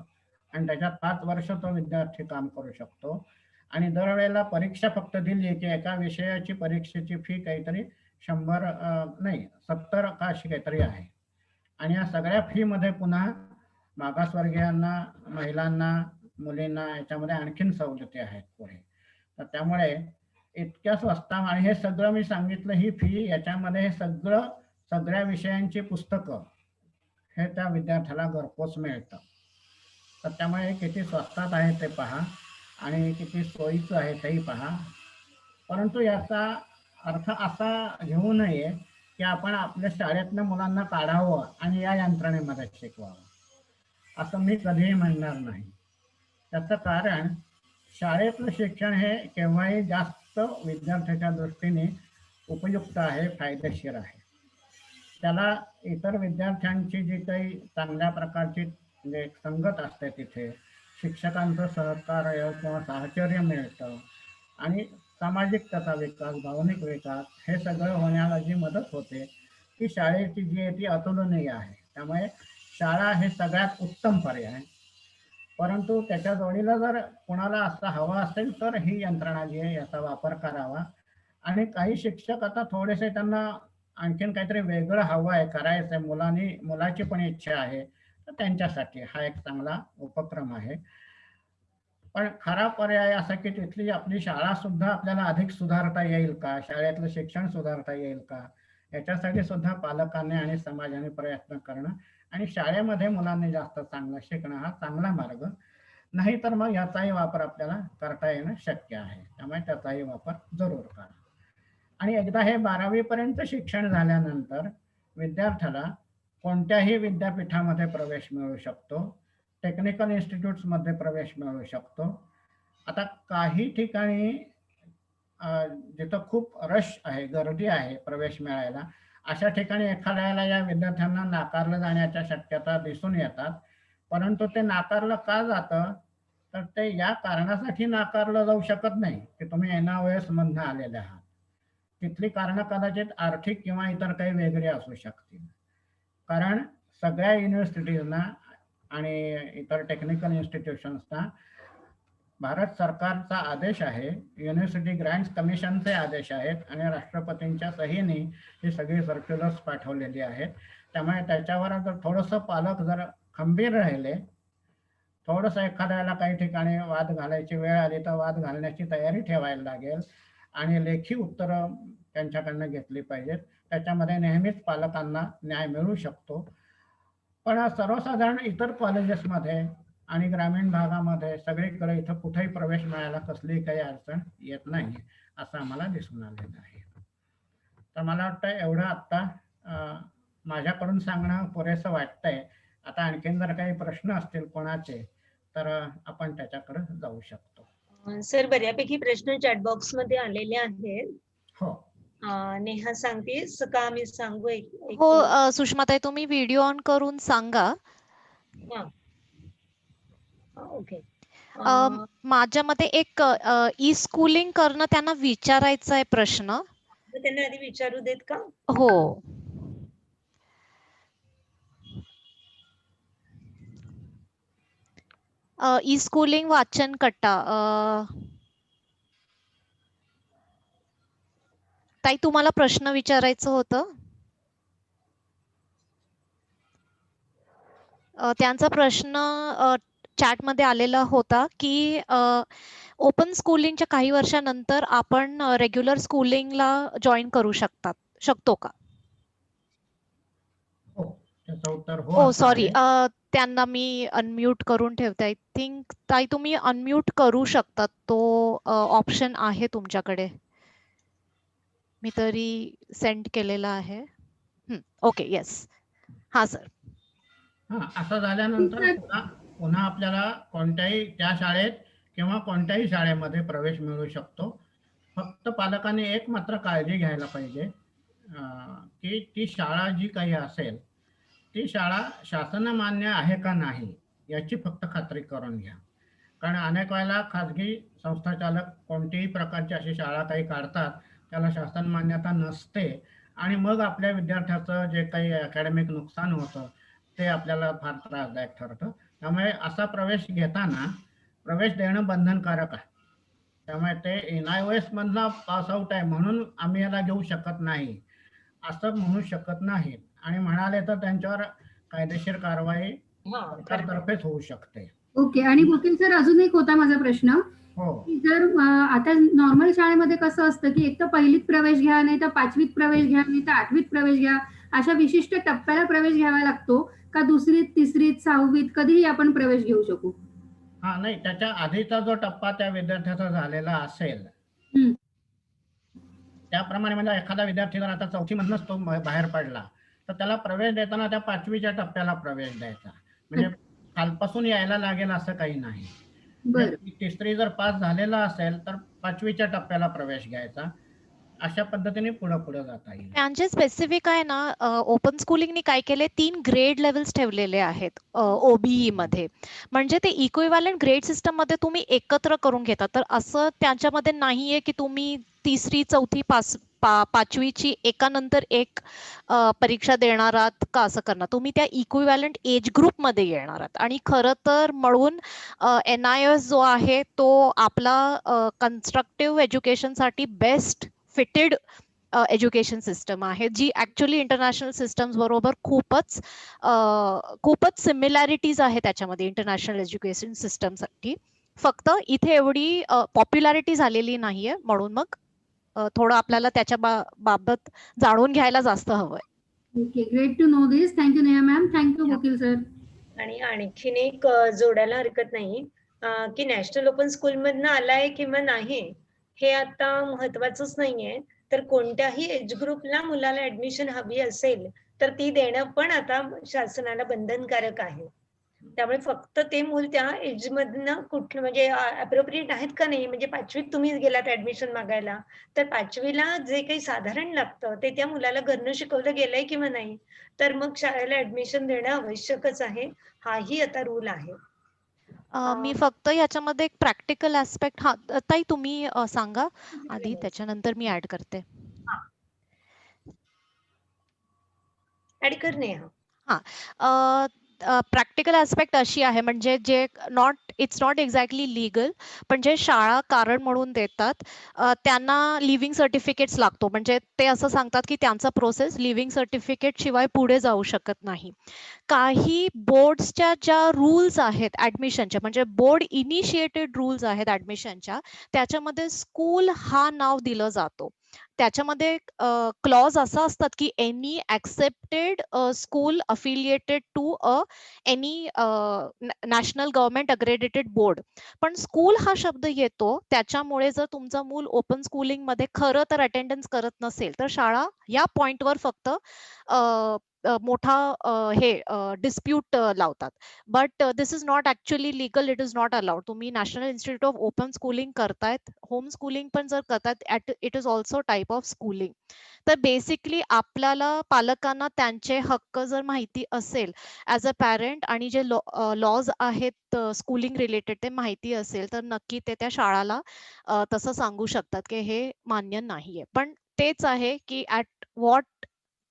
आणि त्याच्यात 5 वर्ष तो विद्यार्थी काम करू शकतो. आणि दरवेळेला परीक्षा फक्त दिली की एका विषयाची परीक्षेची फी काहीतरी 70 का अशी काहीतरी आहे. आणि या सगळ्या फी मध्ये पुन्हा मागासवर्गीयांना, महिलांना, मुलींना याच्यामध्ये आणखीन सवलती आहेत पुढे. तर त्यामुळे इतक्या स्वस्त. आणि हे सगळं मी सांगितलं ही फी, याच्यामध्ये हे सगळ्या विषयांची पुस्तकं हे त्या विद्यार्थ्याला घरपोच मिळतं. तर त्यामुळे किती स्वस्तात आहे ते पहा आणि किती सोयीचं आहे तेही पहा. परंतु याचा अर्थ असा घेऊ नये की आपण आपल्या शाळेतल्या मुलांना काढावं आणि या यंत्रणेमध्ये शिकवावं असं मी कधीही म्हणणार नाही. त्याचं कारण शाळेतलं शिक्षण हे केव्हाही जास्त विद्यार्थ्याच्या दृष्टीने उपयुक्त आहे, फायदेशीर आहे. त्याला इतर विद्यार्थ्यांची जी काही चांगल्या प्रकारची म्हणजे संगत असते, तिथे शिक्षकांचं सहकार्य किंवा साहचर्य मिळतं आणि सामाजिक त्याचा विकास, भावनिक विकास हे सगळं होण्याला जी मदत होते ती शाळेची जी आहे ती अतुलनीय आहे. त्यामुळे शाळा हे सगळ्यात उत्तम पर्याय. परंतु त्याच्या जोडीला जर कोणाला असं हवं असेल तर ही यंत्रणा जी आहे याचा वापर करावा. आणि काही शिक्षक आता थोडेसे त्यांना आणखीन काहीतरी वेगळं हवं आहे, करायचंय, मुलाची पण इच्छा आहे, तर त्यांच्यासाठी हा एक चांगला उपक्रम आहे. पण खरा पर्याय असा की तिथली आपली शाळा सुद्धा आपल्याला अधिक सुधारता येईल का, शाळेतलं शिक्षण सुधारता येईल का, याच्यासाठी सुद्धा पालकांनी आणि समाजाने प्रयत्न करणं आणि शाळेमध्ये मुलांनी जास्त चांगलं शिकणं हा चांगला मार्ग. नाही तर मग याचाही वापर आपल्याला करता येणं शक्य आहे. त्यामुळे त्याचाही वापर जरूर करा. आणि एकदा हे 12वी पर्यंत शिक्षण झाल्यानंतर विद्यार्थ्याला कोणत्याही विद्यापीठामध्ये प्रवेश मिळू शकतो, टेक्निकल इन्स्टिट्यूट्समध्ये प्रवेश मिळू शकतो. आता काही ठिकाणी जिथं खूप रश आहे, गर्दी आहे प्रवेश मिळायला, अशा ठिकाणी एखाद्याला या विद्यार्थ्यांना नाकारलं जाण्याच्या शक्यता दिसून येतात. परंतु ते नाकारलं का जातं, तर ते या कारणासाठी नाकारलं जाऊ शकत नाही की तुम्ही NIOS मधनं आलेले आहात. तिथली कारणं कदाचित आर्थिक किंवा इतर काही वेगळे असू शकतील. कारण सगळ्या युनिव्हर्सिटीजना आणि इतर टेक्निकल इन्स्टिट्यूशन्सना भारत सरकारचा आदेश आहे, युनिव्हर्सिटी ग्रँट्स कमिशनचे आदेश आहेत आणि राष्ट्रपतींच्या सहीने ही सगळी सर्क्युलर्स पाठवलेली आहेत. त्यामुळे त्याच्यावर जर थोडंसं पालक जर खंबीर राहिले, थोडंसं एखाद्याला काही ठिकाणी वाद घालायची वेळ आली तर वाद घालण्याची तयारी ठेवायला लागेल आणि लेखी उत्तरं त्यांच्याकडनं घेतली पाहिजेत. त्याच्यामध्ये नेहमीच पालकांना न्याय मिळू शकतो. पण सर्वसाधारण इतर कॉलेजेसमध्ये आणि ग्रामीण भागामध्ये सगळीकडे इथं कुठेही प्रवेश मिळायला कसलीही काही अडचण येत नाही, असं आम्हाला दिसून आलेलं आहे. तर मला वाटतं एवढं आत्ता माझ्याकडून सांगणं पुरेसं वाटतंय. आता आणखीन जर काही प्रश्न असतील कोणाचे तर आपण त्याच्याकडे जाऊ शकतो. सर बऱ्यापैकी प्रश्न चॅट बॉक्स मध्ये आलेले आहेत. हो. नेहा सांगतेस का मी सांगू? हो सुषमाताई, तुम्ही व्हिडिओ ऑन करून सांगा. ओके. माझ्या मते एक ई स्कूलिंग करणं त्यांना विचारायचा आहे प्रश्न. त्यांना आधी विचारू देत का? हो. ई स्कूलिंग वाचन कट्टा. ताई, तुम्हाला प्रश्न विचारायचं होतं? त्यांचा प्रश्न चॅट मध्ये आलेला होता की ओपन स्कूलिंगच्या काही वर्षानंतर आपण रेग्युलर स्कूलिंगला जॉईन करू शकतो का? हो, त्याचं उत्तर हो. सॉरी, त्यांना मी अनम्यूट करून ठेवते. आय थिंक ताई तुम्ही अनम्यूट करू शकतात, तो ऑप्शन आहे तुमच्याकडे. मी तरी सेंड केलेला आहे. Okay, yes. हा सर. असं झाल्यानंतर पुन्हा आपल्याला कोणत्याही त्या शाळेत किंवा कोणत्याही शाळेमध्ये प्रवेश मिळू शकतो. फक्त पालकांनी एक मात्र काळजी घ्यायला पाहिजे की ती शाळा जी काही असेल ती शाळा शासनमान्य आहे का नाही याची फक्त खात्री करून घ्या. कारण अनेक वेळेला खाजगी संस्थाचालक कोणतीही प्रकारची अशी शाळा काही काढतात, त्याला शासन मान्यता नसते आणि मग आपल्या विद्यार्थ्याचं जे काही अकॅडमिक नुकसान होतं ते आपल्याला फार त्रासदायक ठरतं. त्यामुळे असा प्रवेश घेताना प्रवेश देणं बंधनकारक आहे. त्यामुळे ते NIOS मधला पास आउट आहे म्हणून आम्ही याला घेऊ शकत नाही असं म्हणू शकत नाही, आणि म्हणाले तर त्यांच्यावर कायदेशीर कारवाई सरकारतर्फेच होऊ शकते. ओके. आणि वकील सर, अजून एक होता माझा प्रश्न. जर आता नॉर्मल शाळेमध्ये कसं असतं की एक तर पहिलीत प्रवेश घ्या, नाही तर 5वीत प्रवेश घ्या, नाही तर 8वीत प्रवेश घ्या, अशा विशिष्ट टप्प्याला प्रवेश घ्यावा लागतो का? 2रीत, 3रीत, 6वीत कधीही आपण प्रवेश घेऊ शकू? नाही, त्याच्या आधीचा जो टप्पा त्या विद्यार्थ्याचा झालेला असेल त्याप्रमाणे, म्हणजे एखादा विद्यार्थी जर आता 4थी मधनच तो बाहेर पडला तर त्याला प्रवेश देताना त्या 5वीच्या टप्प्याला प्रवेश द्यायचा. म्हणजे कालपासून यायला लागेल असं काही नाही. 3री जर पास झालेला असेल तर 5वीच्या टप्प्याला प्रवेश घ्यायचा. अशा पद्धतीने पुढे जाता येईल. त्यांचे स्पेसिफिक आहे ना, ओपन स्कूलिंगने काय केले, 3 ग्रेड लेवल्स ठेवलेले आहेत OBE मध्ये. म्हणजे ते इक्विव्हॅलंट ग्रेड सिस्टम मध्ये तुम्ही एकत्र करून घेता. तर असं त्यांच्यामध्ये नाहीये की तुम्ही 3री, 4थी, 5वीची एकानंतर एक परीक्षा देणार आहात का असं करणार. तुम्ही त्या इक्विव्हॅलंट एज ग्रुप मध्ये येणार आहात. आणि खरं तर म्हणून NIOS जो आहे तो आपला कन्स्ट्रक्टिव्ह एज्युकेशनसाठी बेस्ट फिटेड एज्युकेशन सिस्टम आहे, जी ऍक्च्युअली इंटरनॅशनल सिस्टम्स बरोबर खूपच सिमिलॅरिटीज आहे त्याच्यामध्ये इंटरनॅशनल एज्युकेशन सिस्टमसाठी. फक्त इथे एवढी पॉप्युलॅरिटी झालेली नाहीये, म्हणून मग थोडं आपल्याला त्याच्या बाबत जाणून घ्यायला जास्त हवंय. Okay, great to know this. Thank you Neha ma'am. Thank you Vakil sir. आणि आणखीन एक जोडायला हरकत नाही की नॅशनल ओपन स्कूल मधनं आलाय किंवा नाही हे आता महत्वाचंच नाहीये. तर कोणत्याही एज ग्रुपला मुलाला ऍडमिशन हवी असेल तर ती देणं पण आता शासनाला बंधनकारक आहे. त्यामुळे फक्त ते मूल त्या एज मधनं कुठलं म्हणजे अप्रोप्रिएट आहेत का नाही, म्हणजे 5वीत तुम्ही गेलात ऍडमिशन मागायला तर 5वीला जे काही साधारण लागतं ते त्या मुलाला घरनं शिकवलं गेलंय किंवा नाही, तर मग शाळेला ऍडमिशन देणं आवश्यकच आहे. हाही आता रूल आहे. मी फक्त याच्यामध्ये एक प्रॅक्टिकल ऍस्पेक्ट, ताई तुम्ही सांगा आधी, त्याच्यानंतर मी ऍड करते. ऍड कर नेहा. प्रॅक्टिकल ऍस्पेक्ट अशी आहे, म्हणजे जे इट्स नॉट एक्झॅक्टली लीगल, पण जे शाळा कारण म्हणून देतात त्यांना लिव्हिंग सर्टिफिकेट्स लागतो. म्हणजे ते असं सांगतात की त्यांचा प्रोसेस लिव्हिंग सर्टिफिकेट शिवाय पुढे जाऊ शकत नाही. काही बोर्ड्सच्या ज्या रूल्स आहेत ऍडमिशनच्या, म्हणजे बोर्ड इनिशिएटेड रूल्स आहेत ऍडमिशनच्या, त्याच्यामध्ये स्कूल हा नाव दिलं जातो. त्याच्यामध्ये क्लॉज असा असतात की any accepted school affiliated to any national government accredited board. पण स्कूल हा शब्द येतो त्याच्यामुळे जर तुमचं मूल ओपन स्कूलिंग मध्ये खरं तर अटेंडन्स करत नसेल तर शाळा या पॉइंटवर फक्त मोठा हे डिस्प्यूट लावतात. But this is not actually legal, it is not allowed. तुम्ही national institute of open schooling करतायत, होम स्कूलिंग पण जर करतायत, it is also type of schooling. तर बेसिकली आपल्याला पालकांना त्यांचे हक्क जर माहिती असेल ऍज अ पॅरेंट आणि जे लॉज आहेत स्कूलिंग रिलेटेड ते माहिती असेल तर नक्की ते त्या शाळाला तसं सांगू शकतात की हे मान्य नाहीये. पण तेच आहे की at what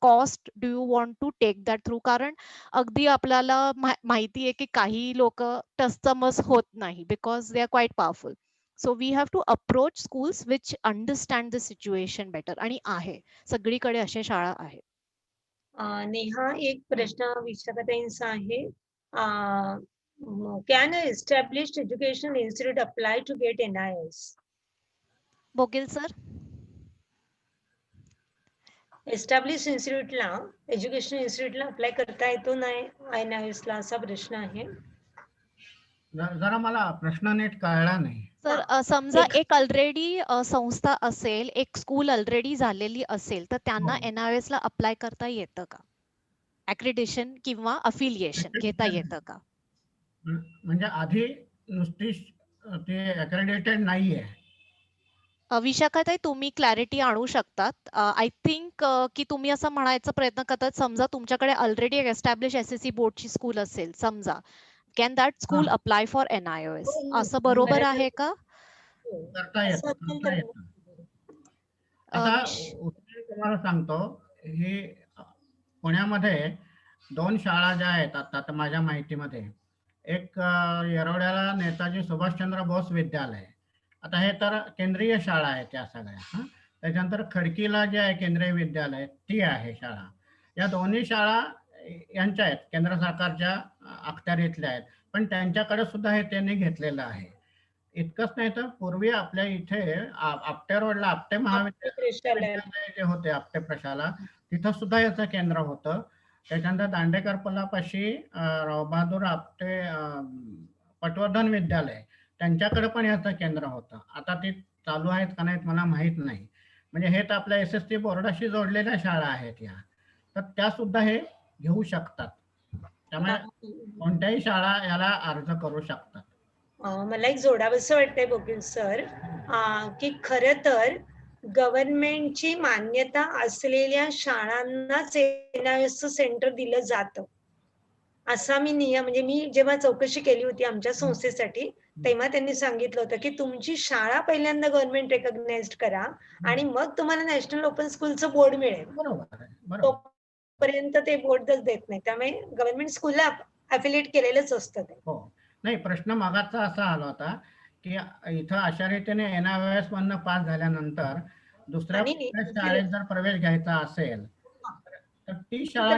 cost do you want to take that through. कारण अगदी आपल्याला माहिती आहे की काही लोक टचमस होत नाही because they are quite powerful. So we have to approach schools which understand the situation better. आणि आहे सगळीकडे अशा शाळा आहेत. नेहा, एक प्रश्न विशाखाताईंचा आहे. Can established education institute apply to get NIS? बोगेल सर. एस्टॅब्लिश इन्स्टिट्यूटला, एज्युकेशन इन्स्टिट्यूटला अप्लाय करता येतो नाही NIS ला, असा प्रश्न आहे. जरा मला प्रश्न नीट कळला नाही. सर समजा एक ऑलरेडी संस्था असेल, एक स्कूल ऑलरेडी झालेली असेल तर त्यांना NIS ला अप्लाय करता येतं का? ऍक्रिडिशन किंवा अफिलिएशन घेता येतं का? म्हणजे आधी नुसती ते अक्रेडिटेड नाहीये. विशाखाताई तुम्ही क्लॅरिटी आणू शकतात. आय थिंक की तुम्ही असं म्हणायचा प्रयत्न करतात, समजा तुमच्याकडे ऑलरेडी एक एस्टॅब्लिश SSC बोर्डची स्कूल असेल समजा, can that school apply for NIS? असं बरोबर आहे का? करता येतं, करता येतं. आता तुम्हाला सांगतो, ही पुण्यामध्ये 2 शाळा ज्या आहेत आता माझ्या माहितीमध्ये, एक येरवड्याला नेताजी सुभाषचंद्र बोस विद्यालय, आता हे तर केंद्रीय शाळा आहे त्या सगळ्या. त्याच्यानंतर खडकीला जे आहे केंद्रीय विद्यालय, ती आहे शाळा. या दोन्ही शाळा यांच्या आहेत, केंद्र सरकारच्या अखत्यारीतल्या आहेत, पण त्यांच्याकडे सुद्धा हे त्यांनी घेतलेलं आहे. इतकंच नाही तर पूर्वी आपल्या इथे आपटे रोडला आपटे महाविद्यालय जे होते, आपटे प्रशाला, तिथं सुद्धा याचं केंद्र होतं. त्याच्यानंतर दांडेकर पुलापाशी रावबहादूर आपटे पटवर्धन विद्यालय, त्यांच्याकडे पण याचं केंद्र होतं. आता ते चालू आहेत का नाहीत मला माहित नाही. म्हणजे हे तर आपल्या SSC बोर्डाशी जोडलेल्या शाळा आहेत या, तर त्या सुद्धा हे घेऊ शकतात. त्यामुळे कोणत्याही शाळा याला अर्ज करू शकतात. मला एक जोडावंसं वाटतंय बोकील सर, की खरं तर गव्हर्नमेंटची मान्यता असलेल्या शाळांनाच NIS सेंटर दिलं जातं, असा मी नियम, म्हणजे मी जेव्हा चौकशी केली होती आमच्या संस्थेसाठी तेव्हा त्यांनी सांगितलं होतं की तुमची शाळा पहिल्यांदा गव्हर्नमेंट रेकॉग्नाइज्ड करा आणि मग तुम्हाला नॅशनल ओपन स्कूलचं बोर्ड मिळेल. तोपर्यंत ते बोर्डच देत नाही. त्यामुळे गव्हर्नमेंट स्कूलला अफिलिएट केलेलंच असतं ते. हो, नाही, प्रश्न मागाचा असा आला होता की इथं अशा रीतीने NIS मधनं पास झाल्यानंतर दुसऱ्या शाळेत जर प्रवेश घ्यायचा असेल तर ती शाळा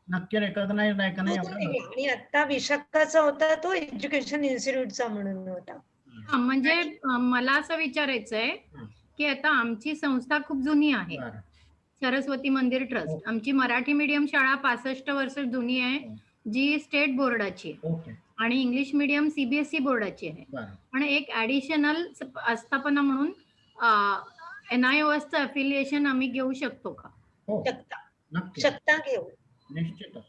नक्की रेकॉग्नाइज आहे का नाही. आणि आता विशाखाचा होता तो एज्युकेशन इन्स्टिट्यूटचा म्हणून होता. म्हणजे मला असं विचारायचंय की आता आमची संस्था खूप जुनी आहे, सरस्वती मंदिर ट्रस्ट. आमची मराठी मीडियम शाळा 65 वर्ष जुनी आहे, जी स्टेट बोर्डाची आहे, आणि इंग्लिश मीडियम CBSE बोर्डाची आहे. आणि एक ऍडिशनल आस्थापना म्हणून NIOSचं अफिलिएशन आम्ही घेऊ शकतो का? शकता घेऊ, निश्चितच.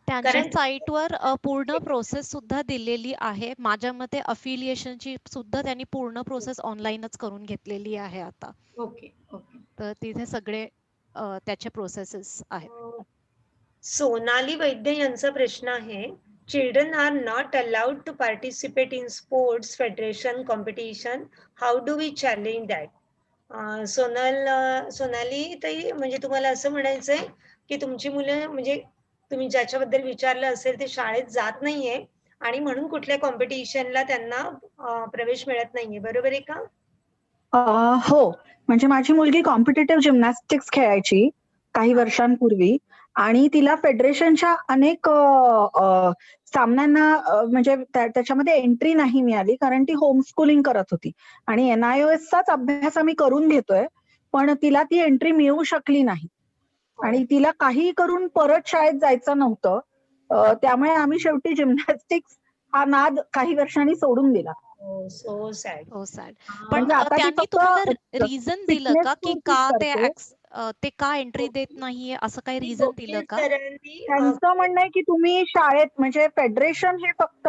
त्यांच्या साईटवर पूर्ण प्रोसेस सुद्धा दिलेली आहे. माझ्या मते अफिलिएशनची सुद्धा त्यांनी पूर्ण प्रोसेस ऑनलाईनच करून घेतलेली आहे आता. Okay okay. तर तिथे सगळे त्याचे प्रोसेसेस आहेत. सोनाली वैद्य यांचा प्रश्न आहे, children are not allowed to participate in sports federation competition, how do we challenge that? Sonali ताई, म्हणजे तुम्हाला असं म्हणायचंय की तुमची मुलं म्हणजे तुम्ही ज्याच्याबद्दल विचारलं असेल ते शाळेत जात नाहीये आणि म्हणून कुठल्या कॉम्पिटिशनला त्यांना प्रवेश मिळत नाहीये. बरोबर आहे का? हो, म्हणजे माझी मुलगी कॉम्पिटिटिव्ह जिम्नॅस्टिक्स खेळायची काही वर्षांपूर्वी आणि तिला फेडरेशनच्या अनेक सामन्यांना म्हणजे त्याच्यामध्ये एंट्री नाही मिळाली कारण ती होम स्कूलिंग करत होती आणि NIOS चाच अभ्यास आम्ही करून घेतोय, पण तिला ती एंट्री मिळू शकली नाही आणि तिला काही करून परत शाळेत जायचं नव्हतं. त्यामुळे आम्ही शेवटी जिम्नॅस्टिक्स हा नाद काही वर्षांनी सोडून दिला. So sad. हो सॅड. पण म्हणजे आता ती त्यांनी फक्त तुम्हाला रिझन दिलं fitness का की पुरतीच का करते. ते का एंट्री देत नाहीये असं काही रिझन दिलं का? सरांनी त्यांचं म्हणणं आहे की तुम्ही शाळेत म्हणजे फेडरेशन हे फक्त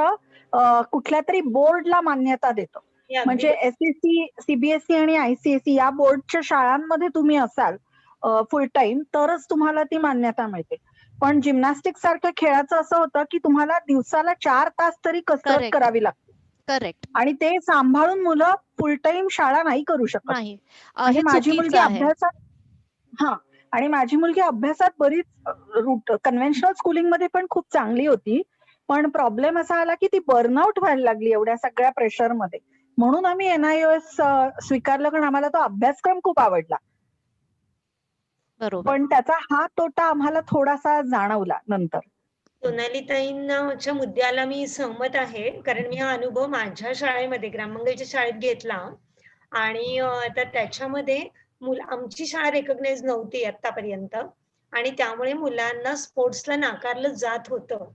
कुठल्या तरी बोर्डला मान्यता देतं. हे अगदी म्हणजे SSC, CBSE आणि ICSE या बोर्डच्या शाळांमध्ये तुम्ही असाल फुल टाइम तरच तुम्हाला ती मान्यता मिळते. पण जिम्नॅस्टिक्स सारख्या खेळाचं असं होतं की तुम्हाला दिवसाला 4 तास तरी कसरत Correct. करावी लागते करेक्ट. आणि ते सांभाळून मुलं फुल टाइम शाळा नाही करू शकत. नाही. म्हणजे हे माझी मुलगी चुकीचं आहे. अभ्यासात आणि माझी मुलगी अभ्यासात बरीच कन्व्हेन्शनल स्कूलिंग मध्ये पण खूप चांगली होती. पण प्रॉब्लेम असा आला की ती बर्नआउट व्हायला लागली एवढ्या सगळ्या प्रेशरमध्ये. म्हणून आम्ही NIOS स्वीकारलं कारण आम्हाला तो अभ्यासक्रम खूप आवडला. बरोबर. पण त्याचा हा तोटा आम्हाला थोडासा जाणवला नंतर. सोनालीताईंच्या मुद्द्याला मी सहमत आहे, कारण मी हा अनुभव माझ्या शाळेमध्ये ग्राममंगलच्या शाळेत घेतला आणि आता त्याच्यामध्ये आमची शाळा रेकॉग्नाइज नव्हती आतापर्यंत आणि त्यामुळे मुलांना स्पोर्ट्सला नाकारलं जात होतं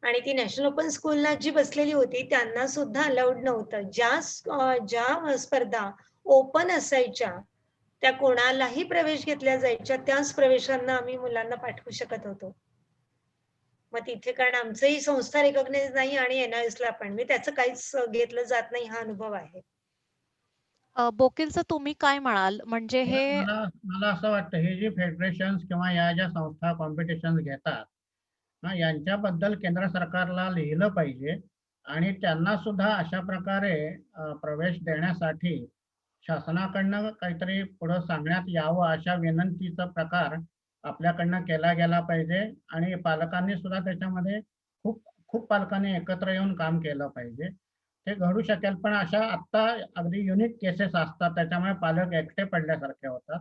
आणि ती नॅशनल ओपन स्कूलला जी बसलेली होती त्यांना सुद्धा अलाउड नव्हतं. ज्या स्पर्धा ओपन असायच्या त्या कोणालाही प्रवेश घेतल्या जायच्या, त्याच प्रवेशांना आम्ही मुलांना पाठवू शकत होतो. मग तिथे कारण आमचंही संस्था रेकॉग्नाइज नाही आणि NIOSला पण मी त्याचं काहीच घेतलं जात नाही हा अनुभव आहे. बोकीलचं तुम्ही काय म्हणाल? म्हणजे हे मला असं वाटतं हे जे फेडरेशन किंवा या ज्या संस्था कॉम्पिटिशन घेतात यांच्याबद्दल केंद्र सरकारला लिहिलं पाहिजे आणि त्यांना सुद्धा अशा प्रकारे प्रवेश देण्यासाठी शासनाकडनं काहीतरी पुढं सांगण्यात यावं अशा विनंतीचा प्रकार आपल्याकडनं केला गेला पाहिजे आणि पालकांनी सुद्धा त्याच्यामध्ये खूप पालकांनी एकत्र येऊन काम केलं पाहिजे. ते घडू शकेल, पण अशा आत्ता अगदी युनिक केसेस असतात त्याच्यामुळे पालक एकटे पडल्यासारखे होतात.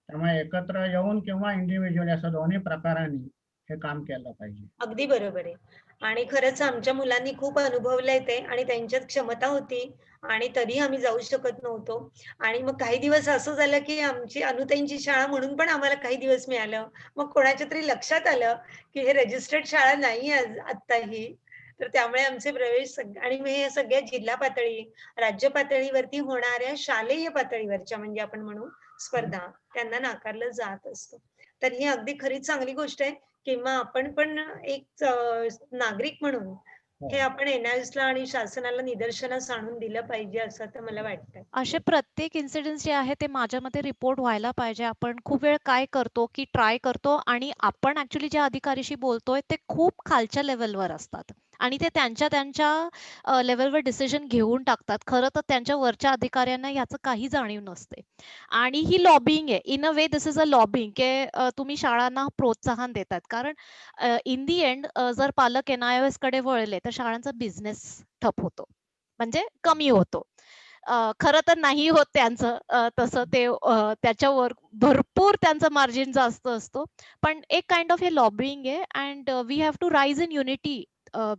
त्यामुळे एकत्र येऊन किंवा इंडिव्हिज्युअली असं दोन्ही प्रकारांनी हे काम केलं पाहिजे. अगदी बरोबर आहे. आणि खरंच आमच्या मुलांनी खूप अनुभवलंय ते आणि त्यांच्यात क्षमता होती आणि तरी आम्ही जाऊ शकत नव्हतो. आणि मग काही दिवस असं झालं, की आमची अनुताईंची शाळा म्हणून पण आम्हाला काही दिवस मिळालं. मग कोणाच्या तरी लक्षात आलं, की हे रजिस्टर्ड शाळा नाही आत्ताही. तर त्यामुळे आमचे प्रवेश आणि मग हे सगळ्या जिल्हा पातळी, राज्य पातळीवरती होणाऱ्या शालेय पातळीवरच्या म्हणजे आपण म्हणू स्पर्धा त्यांना नाकारलं जात असतं. तर ही अगदी खरीच चांगली गोष्ट आहे. किंवा आपण पण एक नागरिक म्हणून हे आपण NIOSला आणि शासनाला निदर्शनास आणून दिलं पाहिजे असं तर मला वाटतंय. असे प्रत्येक इन्सिडेंट जे आहे ते माझ्या मते रिपोर्ट व्हायला पाहिजे. आपण खूप वेळ काय करतो, की ट्राय करतो आणि आपण ॲक्चुअली ज्या अधिकाऱ्याशी बोलतोय ते खूप खालच्या लेव्हलवर असतात आणि ते त्यांच्या लेव्हलवर डिसिजन घेऊन टाकतात. खरं तर त्यांच्या वरच्या अधिकाऱ्यांना ह्याचं काही जाणीव नसते आणि ही लॉबिंग आहे. In a way this is a lobbying की तुम्ही शाळांना प्रोत्साहन देतात. कारण इन दी एंड जर पालक NIOS कडे वळले तर शाळांचा बिझनेस ठप होतो. म्हणजे कमी होतो. खरं तर नाही होत त्यांचं तसं ते त्याच्यावर भरपूर त्यांचा मार्जिन जास्त असतो. पण एक काइंड ऑफ हे लॉबिंग आहे and we have to rise in unity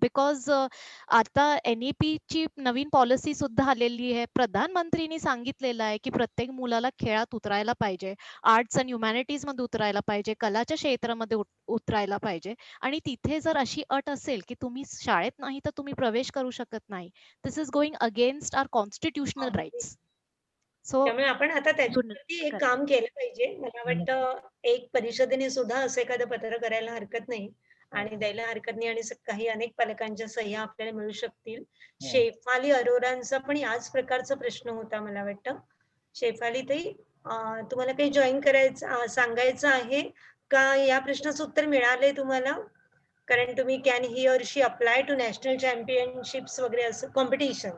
because आता NEPची नवीन पॉलिसी सुद्धा आलेली आहे. प्रधानमंत्रींनी सांगितलेलं आहे, की प्रत्येक मुलाला खेळात उतरायला पाहिजे, आर्ट्स अँड ह्युमॅनिटीज मध्ये उतरायला पाहिजे, कलाच्या क्षेत्रामध्ये उतरायला पाहिजे आणि तिथे जर अशी अट असेल, की तुम्ही शाळेत नाही तर तुम्ही प्रवेश करू शकत नाही. This is going against our constitutional rights. So त्यामुळे आपण आता त्याच्यावरती एक काम केलं पाहिजे. मला वाटतं एक परिषदेने सुद्धा असं एखादं पत्र करायला हरकत नाही आणि द्यायला हरकत नाही आणि काही अनेक पालकांच्या सह्या आपल्याला मिळू शकतील. शेफाली अरोरांचा पण याच प्रकारचा प्रश्न होता मला वाटतं. शेफाली ताई, तुम्हाला काही जॉईन करायचं सांगायचं आहे का? या प्रश्नाचं उत्तर मिळालंय तुम्हाला? कारण तुम्ही can he or she apply to national championships वगैरे असं कॉम्पिटिशन,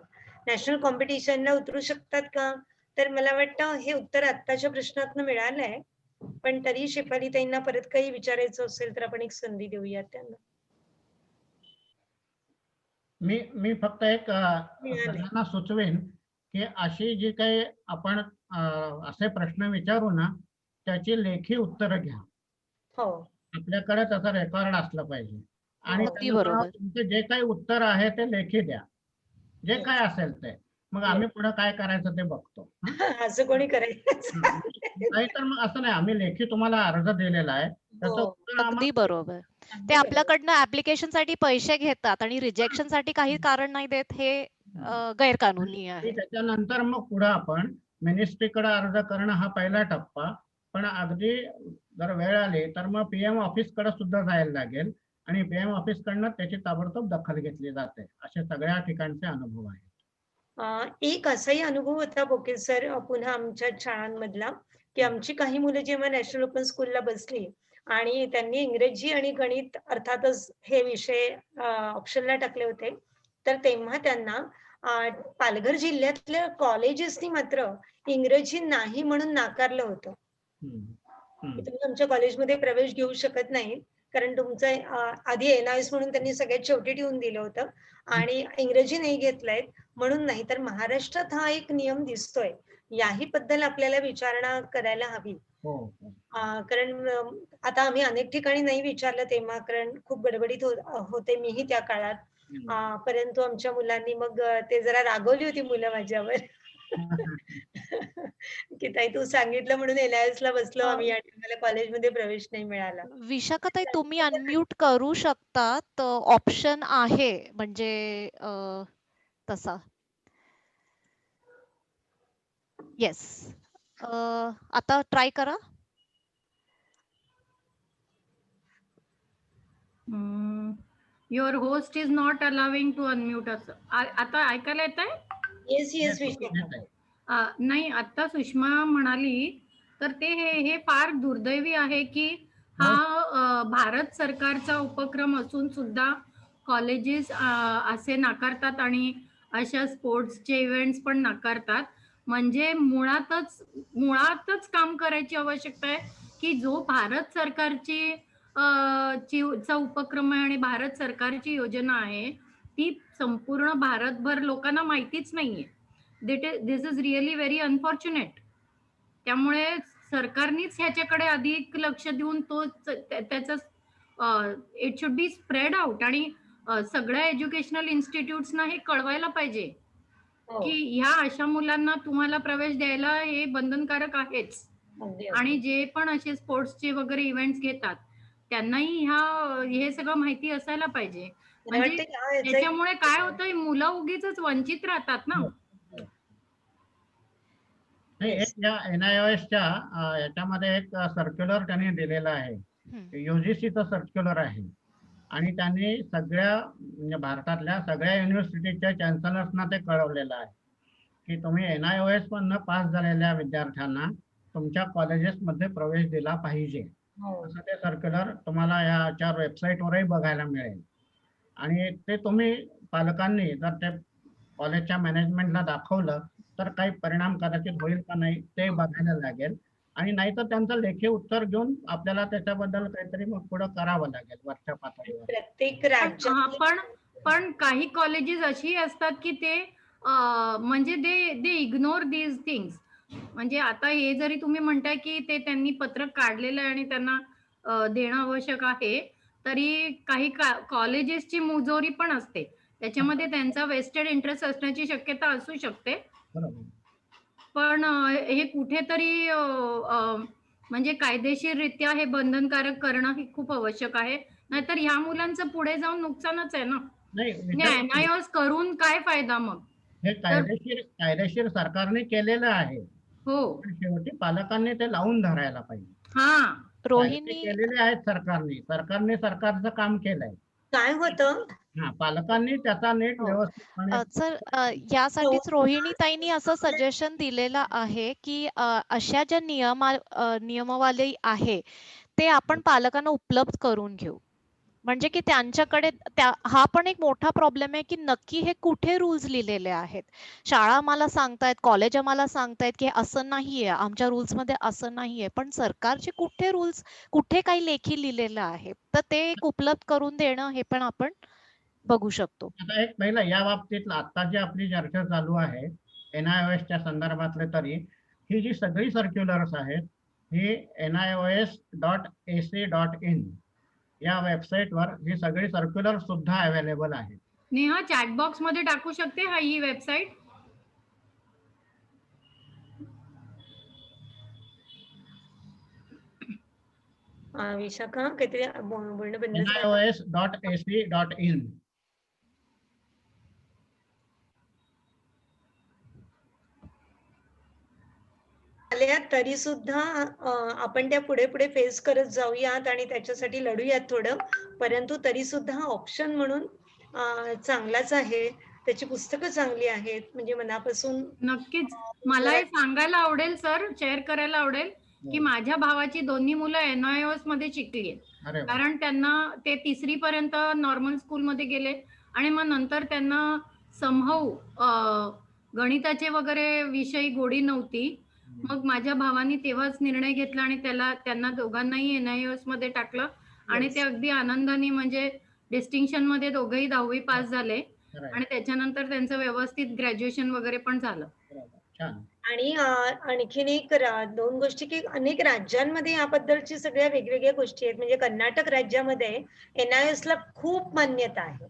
नॅशनल कॉम्पिटिशनला उतरू शकतात का? तर मला वाटतं हे उत्तर आत्ताच्या प्रश्नातनं मिळालंय पण तरी शेफालीताईंना परत काही विचारायचं असेल तर आपण एक संधी देऊयात त्यांना. मी फक्त एक मिळालंय. सगळ्यांना सुचवेन की अशी जी काही आपण असे प्रश्न विचारू ना, त्याची लेखी उत्तरं घ्या. हो. आपल्याकडे त्याचं रेकॉर्ड असलं पाहिजे आणि हो. अगदी त्यानुसार बरोबर. तुमचे जे काही उत्तर आहे ते लेखी द्या. जे Yes. काय असेल ते. मग आम्ही पुढे काय करायचं ते बघतो. हं? असं कोणी करायचं नाहीतर मग असं नाही, आम्ही लेखी तुम्हाला अर्ज दिलेला आहे. त्याचं हो. उत्तर अगदी बरोबर. ते अगदी बरोबर. आपल्याकडनं ऍप्लिकेशन साठी पैसे घेतात आणि रिजेक्शन साठी काही कारण नाही देत, हे गैरकानूनी आणि आहे. त्याच्यानंतर मग पुढे आपण मिनिस्ट्रीकडे अर्ज करणं हा पहिला टप्पा. पण अगदी जर वेळ आली तर मग पीएम ऑफिसकडे सुद्धा जायला लागेल आणि पीएम ऑफिस कडनं त्याची ताबडतोब दखल घेतली जाते. असे सगळ्या ठिकाणचे अनुभव आहेत. एक असाही अनुभव होता बोके सर, पुन्हा आमच्या शाळांमधला, की आमची काही मुलं जेव्हा नॅशनल ओपन स्कूलला बसली आणि त्यांनी इंग्रजी आणि गणित अर्थातच हे विषय ऑप्शनला टाकले होते, तर तेव्हा त्यांना पालघर जिल्ह्यातल्या कॉलेजेसनी मात्र इंग्रजी नाही म्हणून नाकारलं होतं. हम्म. की हम्म. तुम्ही आमच्या कॉलेजमध्ये प्रवेश घेऊ शकत नाही, कारण तुमचं आधी एन-आय-एस म्हणून त्यांनी सगळ्यात शेवटी ठेवून दिलं होतं आणि इंग्रजी नाही घेतलंय म्हणून नाही. तर महाराष्ट्रात हा एक नियम दिसतोय. याही बद्दल आपल्याला विचारणा करायला हवी. हो, हो. कारण आता आम्ही अनेक ठिकाणी नाही विचारलं तेव्हा, कारण खूप गडबडीत होते मीही त्या काळात. परंतु आमच्या मुलांनी मग ते जरा रागवली होती मुलं माझ्यावर. की ताई तू सांगितलं म्हणून एन-आय-एसला बसलो अ, आम्ही आणि आम्हाला कॉलेजमध्ये प्रवेश नाही मिळाला. विशाखाताई, तुम्ही अनम्यूट करू शकतात, ऑप्शन आहे म्हणजे तसा. येस. आता ट्राय करा. Your host is not allowing to unmute असं आता ऐकायला येत आहे? Yes yes, yes Vishakha. येत आहे. नाही, आता सुषमा म्हणाली तर ते हे फार दुर्दैवी आहे की हा भारत सरकारचा उपक्रम असून सुद्धा कॉलेजेस असे नाकारतात आणि अशा स्पोर्ट्सचे इव्हेंट्स पण नाकारतात. म्हणजे मुळातच काम करायची आवश्यकता आहे की जो भारत सरकारची चा उपक्रम आहे आणि भारत सरकारची योजना आहे ती संपूर्ण भारतभर लोकांना माहितीच नाहीये. दिस इज रिअली व्हेरी अनफॉर्च्युनेट. त्यामुळे सरकारनेच ह्याच्याकडे अधिक लक्ष देऊन तो त्याचा it should be spread out आणि सगळ्या एज्युकेशनल इन्स्टिट्यूट्सना हे कळवायला पाहिजे हो. की ह्या अशा मुलांना तुम्हाला प्रवेश द्यायला हे बंधनकारक आहेच. अगदी, आणि अगदी. जे पण असे स्पोर्ट्सचे वगैरे इव्हेंट्स घेतात त्यांनाही हे सगळं माहिती असायला पाहिजे. मला म्हणजे वाटतं की हा याचा एक त्याच्यामुळे काय होतं, मुलं उगीचच वंचित राहतात ना. हो, हो. नाही, येस. एक या NIOSच्या याच्यामध्ये एक सर्क्युलर त्यांनी दिलेला आहे. UGCचा सर्क्युलर आहे आणि त्यांनी सगळ्या म्हणजे भारतातल्या सगळ्या युनिव्हर्सिटीच्या चॅन्सलर्सना ते कळवलेलं आहे की तुम्ही NIOS मधनं पास झालेल्या विद्यार्थ्यांना तुमच्या कॉलेजेसमध्ये प्रवेश दिला पाहिजे. हो. असं ते सर्क्युलर तुम्हाला याच्या वेबसाईटवरही बघायला मिळेल. आणि ते तुम्ही पालकांनी जर ते कॉलेजच्या मॅनेजमेंटला दाखवलं तर काही परिणाम कदाचित होईल का नाही ते बघायला लागेल. आणि नाहीतर त्यांचं लेखी उत्तर घेऊन आपल्याला त्याच्याबद्दल काहीतरी मग पुढे करावं लागेल वरच्या पातळीवर. प्रत्येक राज्यात पण काही कॉलेजेस अशी असतात की ते म्हणजे दे इग्नोर दीज थिंग्स. म्हणजे आता हे जरी तुम्ही म्हणताय की ते त्यांनी पत्रक काढलेलं आहे आणि त्यांना देणं आवश्यक आहे, तरी काही कॉलेजेसची मुजोरी पण असते. त्याच्यामध्ये त्यांचा वेस्टेड इंटरेस्ट असण्याची शक्यता असू शकते. बरोबर. पण हे कुठेतरी म्हणजे कायदेशीररित्या हे बंधनकारक करणं हे खूप आवश्यक आहे. नाहीतर ह्या मुलांचं पुढे जाऊन नुकसानच आहे ना. नाही, NIOS करून काय फायदा मग? हे कायदेशीर सरकारने केलेलं आहे. हो. पण शेवटी पालकांनी ते लावून धरायला पाहिजे. हा. रोहिणी, केलेले आहेत सरकारने सरकारचं काम केलंय. काय होतं पालकांनी त्याचा नीट हो. व्यवस्थितपणे सर, यासाठीच रोहिणीताईंनी असं सजेशन दिलेलं आहे की अशा ज्या नियमावली आहे ते आपण पालकांना उपलब्ध करून घेऊ. म्हणजे की त्यांच्याकडे हा पण एक मोठा प्रॉब्लेम आहे की नक्की हे कुठे रूल्स लिहिलेले आहेत. शाळा आम्हाला सांगतायत, कॉलेज आम्हाला सांगतायत की असं नाहीये, आमच्या रूल्स मध्ये असं नाहीये, पण सरकारचे कुठे रूल्स, कुठे काही लेखी लिहिलेलं आहे, तर ते एक उपलब्ध करून देणं हे पण आपण बघू शकतो. आता एक पहिलं या बाबतीत आता जी आपली चर्चा चालू आहे NIOS च्या संदर्भातले, तरी ही जी सगळी सर्क्युलर्स आहेत ही NIOS.ac.in या वेबसाईटवर ही सगळी सर्क्युलर सुद्धा अवेलेबल आहे. नेहा चॅट बॉक्स मध्ये टाकू शकते ही वेबसाईट? विशाखा काहीतरी बोलणं बंद झालं. NIOS.ac.in. आल्या तरी सुद्धा आपण त्या पुढे पुढे फेस करत जाऊयात आणि त्याच्यासाठी लढूयात थोडं, परंतु तरी सुद्धा ऑप्शन म्हणून चांगलाच आहे. त्याची पुस्तकं चांगली आहेत, म्हणजे मनापासून. नक्कीच मला हे सांगायला आवडेल सर, शेअर करायला आवडेल की माझ्या भावाची दोन्ही मुलं NIOS मध्ये शिकली आहेत. कारण त्यांना ते 3री पर्यंत नॉर्मल स्कूल मध्ये गेले आणि मग नंतर त्यांना समहाऊ गणिताचे वगैरे विषयी गोडी नव्हती. मग माझ्या भावानी तेव्हाच निर्णय घेतला आणि त्यांना दोघांनाही NIOS मध्ये टाकलं आणि ते अगदी आनंदाने म्हणजे डिस्टिंक्शन मध्ये दोघेही 10वी पास झाले आणि त्याच्यानंतर त्यांचं व्यवस्थित ग्रॅज्युएशन वगैरे पण झालं. आणि आणखीन एक 2 गोष्टी की अनेक राज्यांमध्ये याबद्दलची सगळ्या वेगवेगळ्या गोष्टी आहेत. म्हणजे कर्नाटक राज्यामध्ये NIOS ला खूप मान्यता आहे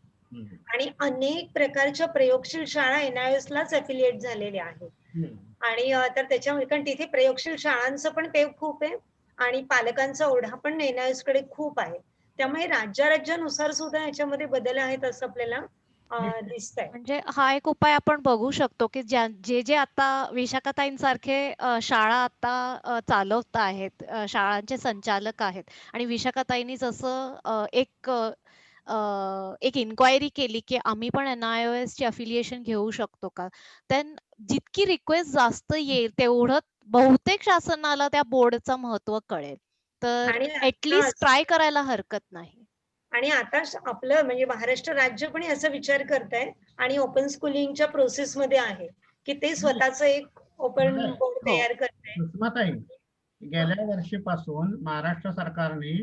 आणि अनेक प्रकारच्या प्रयोगशील शाळा NIOS लाच अफिलिएट झालेल्या आहेत. आणि तर त्याच्यामुळे कारण तिथे प्रयोगशील शाळांचं पण पे खूप आहे आणि पालकांचा ओढा पण NIOS कडे खूप आहे. त्यामुळे राज्यानुसार सुद्धा याच्यामध्ये बदल आहेत असं आपल्याला दिसतंय. म्हणजे हा एक उपाय आपण बघू शकतो की जे आता विशाखाताईंसारखे शाळा आता चालवत आहेत, शाळांचे संचालक आहेत, आणि विशाखाताईंनी जसं एक इन्क्वायरी केली की आम्ही पण NIOS ची अफिलिएशन घेऊ शकतो का, देन जितकी रिक्वेस्ट जास्त येईल तेवढं बहुतेक शासनाला त्या बोर्डचं महत्व कळेल. तर ऍटलीस्ट ट्राय करायला हरकत नाही. आणि आता आपलं म्हणजे महाराष्ट्र राज्य पण याचा विचार करताय आणि ओपन स्कूलिंगच्या प्रोसेस मध्ये आहे की ते स्वतःच एक ओपन बोर्ड तयार करताय. सुषमाताई, गेल्या वर्षीपासून महाराष्ट्र सरकारने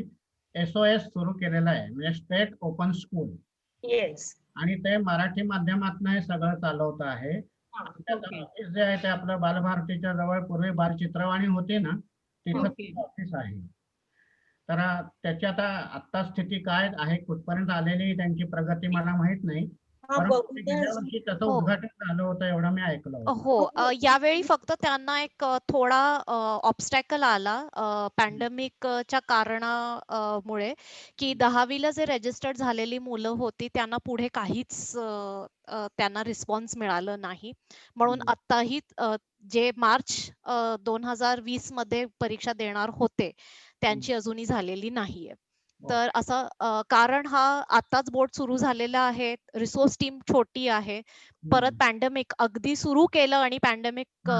SOS सुरू केलेला आहे, म्हणजे स्टेट ओपन स्कूल. येस. आणि ते मराठी माध्यमातून हे सगळं चालवत आहे. जे आहे ते आपलं बालभारतीच्या जवळ पूर्वी बालचित्रवाणी होती ना, तिथं ऑफिस आहे. तर त्याची आता स्थिती काय आहे, कुठपर्यंत आलेली त्यांची प्रगती मला माहित नाही. गेल्या वर्षी त्याचं उद्घाटन झालं होतं एवढं मी ऐकलं. हो, यावेळी फक्त त्यांना एक थोडा ऑब्स्टॅकल आला पॅन्डेमिकच्या कारणामुळे, की 10वीला जे रजिस्टर्ड झालेली मुलं होती त्यांना पुढे काहीच त्यांना रिस्पॉन्स मिळालं नाही. म्हणून आताही जे मार्च 2020 मध्ये परीक्षा देणार होते त्यांची अजूनही झालेली नाहीये. तर असं कारण हा आताच बोर्ड सुरू झालेला आहे, रिसोर्स टीम छोटी आहे, परत पॅन्डेमिक अगदी सुरू केलं आणि पॅन्डेमिक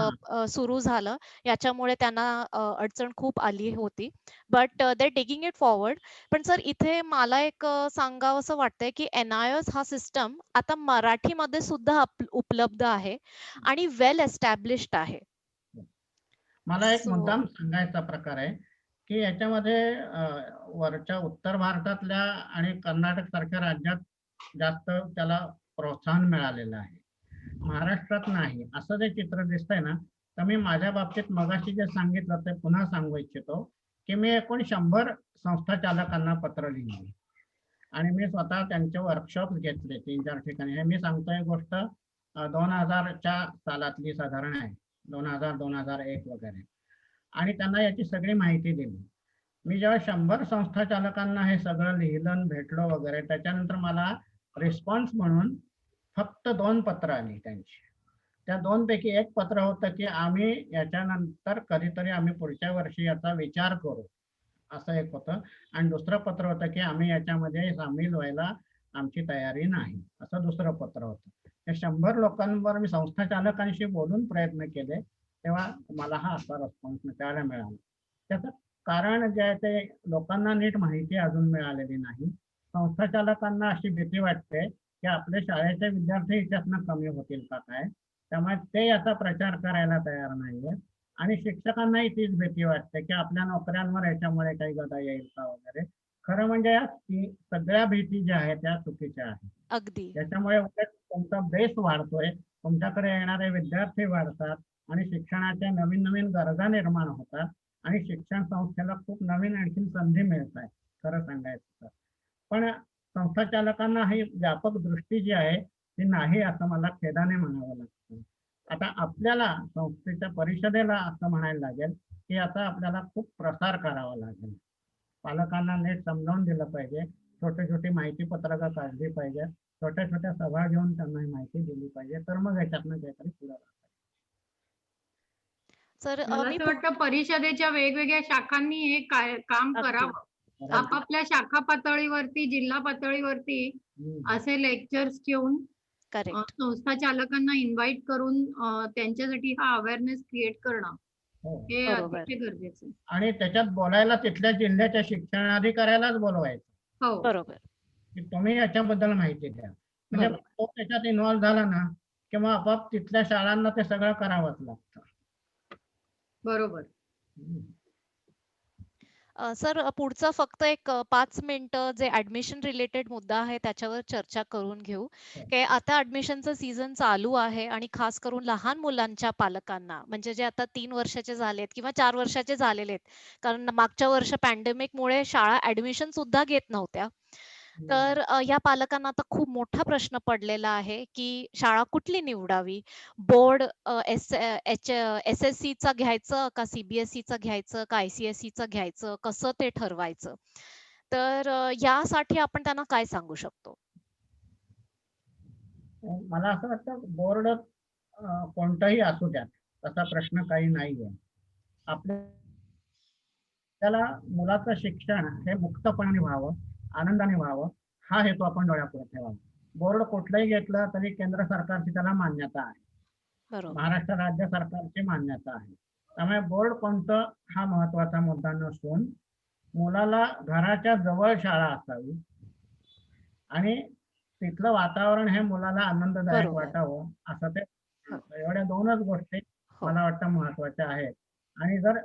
सुरू झालं, याच्यामुळे त्यांना अडचण खूप आली होती. But they taking it forward. पण सर इथे मला एक सांगावं असं वाटतंय की NIOS हा सिस्टम आता मराठीमध्ये सुद्धा उपलब्ध आहे आणि वेल एस्टॅब्लिश्ड आहे. मला एक मुद्दाम सांगायचा प्रकार आहे की याच्यामध्ये वरच्या उत्तर भारतातल्या आणि कर्नाटक सारख्या राज्यात जास्त त्याला प्रोत्साहन मिळालेलं आहे, महाराष्ट्रात नाही, असं जे चित्र दिसतंय ना. तर मी माझ्या बाबतीत मगाशी जे सांगितलं ते पुन्हा सांगू इच्छितो की मी एकूण 100 संस्था चालकांना पत्र लिहिली आणि मी स्वतः त्यांचे वर्कशॉप घेतले 3-4 ठिकाणी. हे मी सांगतोय गोष्ट 2000च्या सालातली साधारण आहे, 2000-2001 वगैरे. आणि त्यांना याची सगळी माहिती दिली. मी जेव्हा 100 संस्था चालकांना हे सगळं लिहिलं, भेटलो वगैरे, त्याच्यानंतर मला रिस्पॉन्स म्हणून फक्त 2 पत्र आली त्यांची. त्या 2 पैकी एक पत्र होतं की आम्ही याच्यानंतर कधीतरी आम्ही पुढच्या वर्षी याचा विचार करू, असं एक होतं. आणि दुसरं पत्र होतं की आम्ही याच्यामध्ये सामील व्हायला आमची तयारी नाही, असं दुसरं पत्र होतं. या 100 लोकांवर मी संस्था चालकांशी बोलून प्रयत्न केले, तेव्हा मला हा असा रिस्पॉन्स त्याला मिळाला. त्याचं कारण जे आहे ते लोकांना नीट माहिती अजून मिळालेली नाही. संस्था चालकांना अशी भीती वाटते की आपल्या शाळेचे विद्यार्थी याच्यातनं कमी होतील का काय, त्यामुळे ते याचा प्रचार करायला तयार नाहीये. आणि शिक्षकांनाही तीच भीती वाटते की आपल्या नोकऱ्यांवर याच्यामुळे काही गदा येईल का वगैरे. खरं म्हणजे या सगळ्या भीती ज्या आहेत त्या चुकीच्या आहेत. अगदी त्याच्यामुळे उलट तुमचा बेस वाढतोय, तुमच्याकडे येणारे विद्यार्थी वाढतात आणि शिक्षणाच्या नवीन नवीन गरजा निर्माण होतात आणि शिक्षण संस्थेला खूप नवीन आणखीन संधी मिळत आहे खरं सांगायचं तर. पण संस्था चालकांना ही व्यापक दृष्टी जी आहे ती नाही असं मला खेदाने म्हणावं लागतं. आता आपल्याला संस्थेच्या परिषदेला असं म्हणायला लागेल की आता आपल्याला खूप प्रसार करावा लागेल. पालकांना नीट समजावून दिलं पाहिजे, छोटे छोटी माहिती पत्रकं काढली पाहिजे, छोट्या छोट्या सभा घेऊन त्यांना ही माहिती दिली पाहिजे, तर मग याच्यातनं काहीतरी पुढे राहतं. सर मला असं वाटतं परिषदेच्या वेगवेगळ्या शाखांनी हे काम अगदी. करावं. आपापल्या शाखा पातळीवरती, जिल्हा पातळीवरती असे लेक्चर्स ठेवून करेक्ट. संस्था चालकांना इन्व्हाइट करून त्यांच्यासाठी हा अवेअरनेस क्रिएट करणं हे बरोबर. अतिशय गरजेचं आहे. आणि त्याच्यात बोलायला तिथल्या जिल्ह्याच्या शिक्षणाधिकाऱ्यालाच बोलवायचं हो बरोबर. की तुम्ही याच्याबद्दल माहिती द्या. म्हणजे बरोबर. तो त्याच्यात इन्व्हॉल्व्ह झाला ना किंवा आपोआप तिथल्या शाळांना ते सगळं करावंच लागतं. बरोबर. सर पुढचं फक्त एक 5 मिनिटं जे ऍडमिशन रिलेटेड मुद्दा आहे त्याच्यावर चर्चा करून घेऊ. की आता ऍडमिशनचं सीझन चालू आहे आणि खास करून लहान मुलांच्या पालकांना म्हणजे जे आता 3 वर्षाचे झालेत किंवा 4 वर्षाचे झालेले आहेत, कारण मागच्या वर्ष पॅन्डेमिकमुळे शाळा ऍडमिशन सुद्धा घेत नव्हत्या. तर या पालकांना आता खूप मोठा प्रश्न पडलेला आहे की शाळा कुठली निवडावी, बोर्ड SSC चा घ्यायचं का CBSE चा घ्यायचं का ICSE चा घ्यायचं, कसं ते ठरवायचं. तर यासाठी आपण त्यांना काय सांगू शकतो? मला असं वाटतं बोर्ड कोणताही असू द्या तसा प्रश्न काही नाहीये. आपल्याला मुलाचं शिक्षण हे मुक्तपणे व्हावं, आनंदाने व्हावं हा हेतू आपण डोळ्यापुढे ठेवावा. बोर्ड कुठलंही घेतलं तरी केंद्र सरकारची त्याला मान्यता आहे, बरोबर. महाराष्ट्र राज्य सरकारची मान्यता आहे. त्यामुळे बोर्ड कोणतं हा महत्वाचा मुद्दा नसून मुलाला घराच्या जवळ शाळा असावी आणि तिथलं वातावरण हे मुलाला आनंददायक बरोबर. वाटावं असं ते. हो. एवढ्या 2च गोष्टी मला वाटतं महत्वाच्या आहेत. आणि जर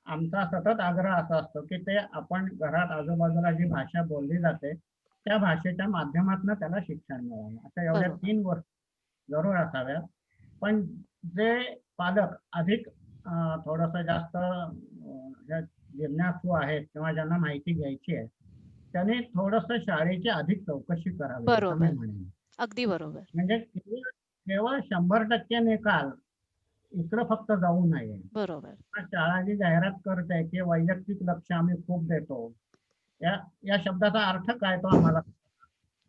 आमचा सतत आग्रह असा असतो की ते आपण घरात आजूबाजूला जी भाषा बोलली जाते त्या भाषेच्या माध्यमातून त्याला शिक्षण मिळावं, अशा एवढ्या बरोबर. 3 गोष्टी जरूर असाव्यात. पण जे पालक अधिक थोडंसं जास्त जिज्ञासू आहेत किंवा ज्यांना माहिती घ्यायची आहे त्याने थोडंसं शाळेची अधिक चौकशी करावी असं बरोबर. मी म्हणेन. अगदी बरोबर. म्हणजे केवळ 100% निकाल इकडं फक्त जाऊ नये. बरोबर. शाळा जी जाहिरात करते की वैयक्तिक लक्ष आम्ही खूप देतो, या शब्दाचा अर्थ काय तो आम्हाला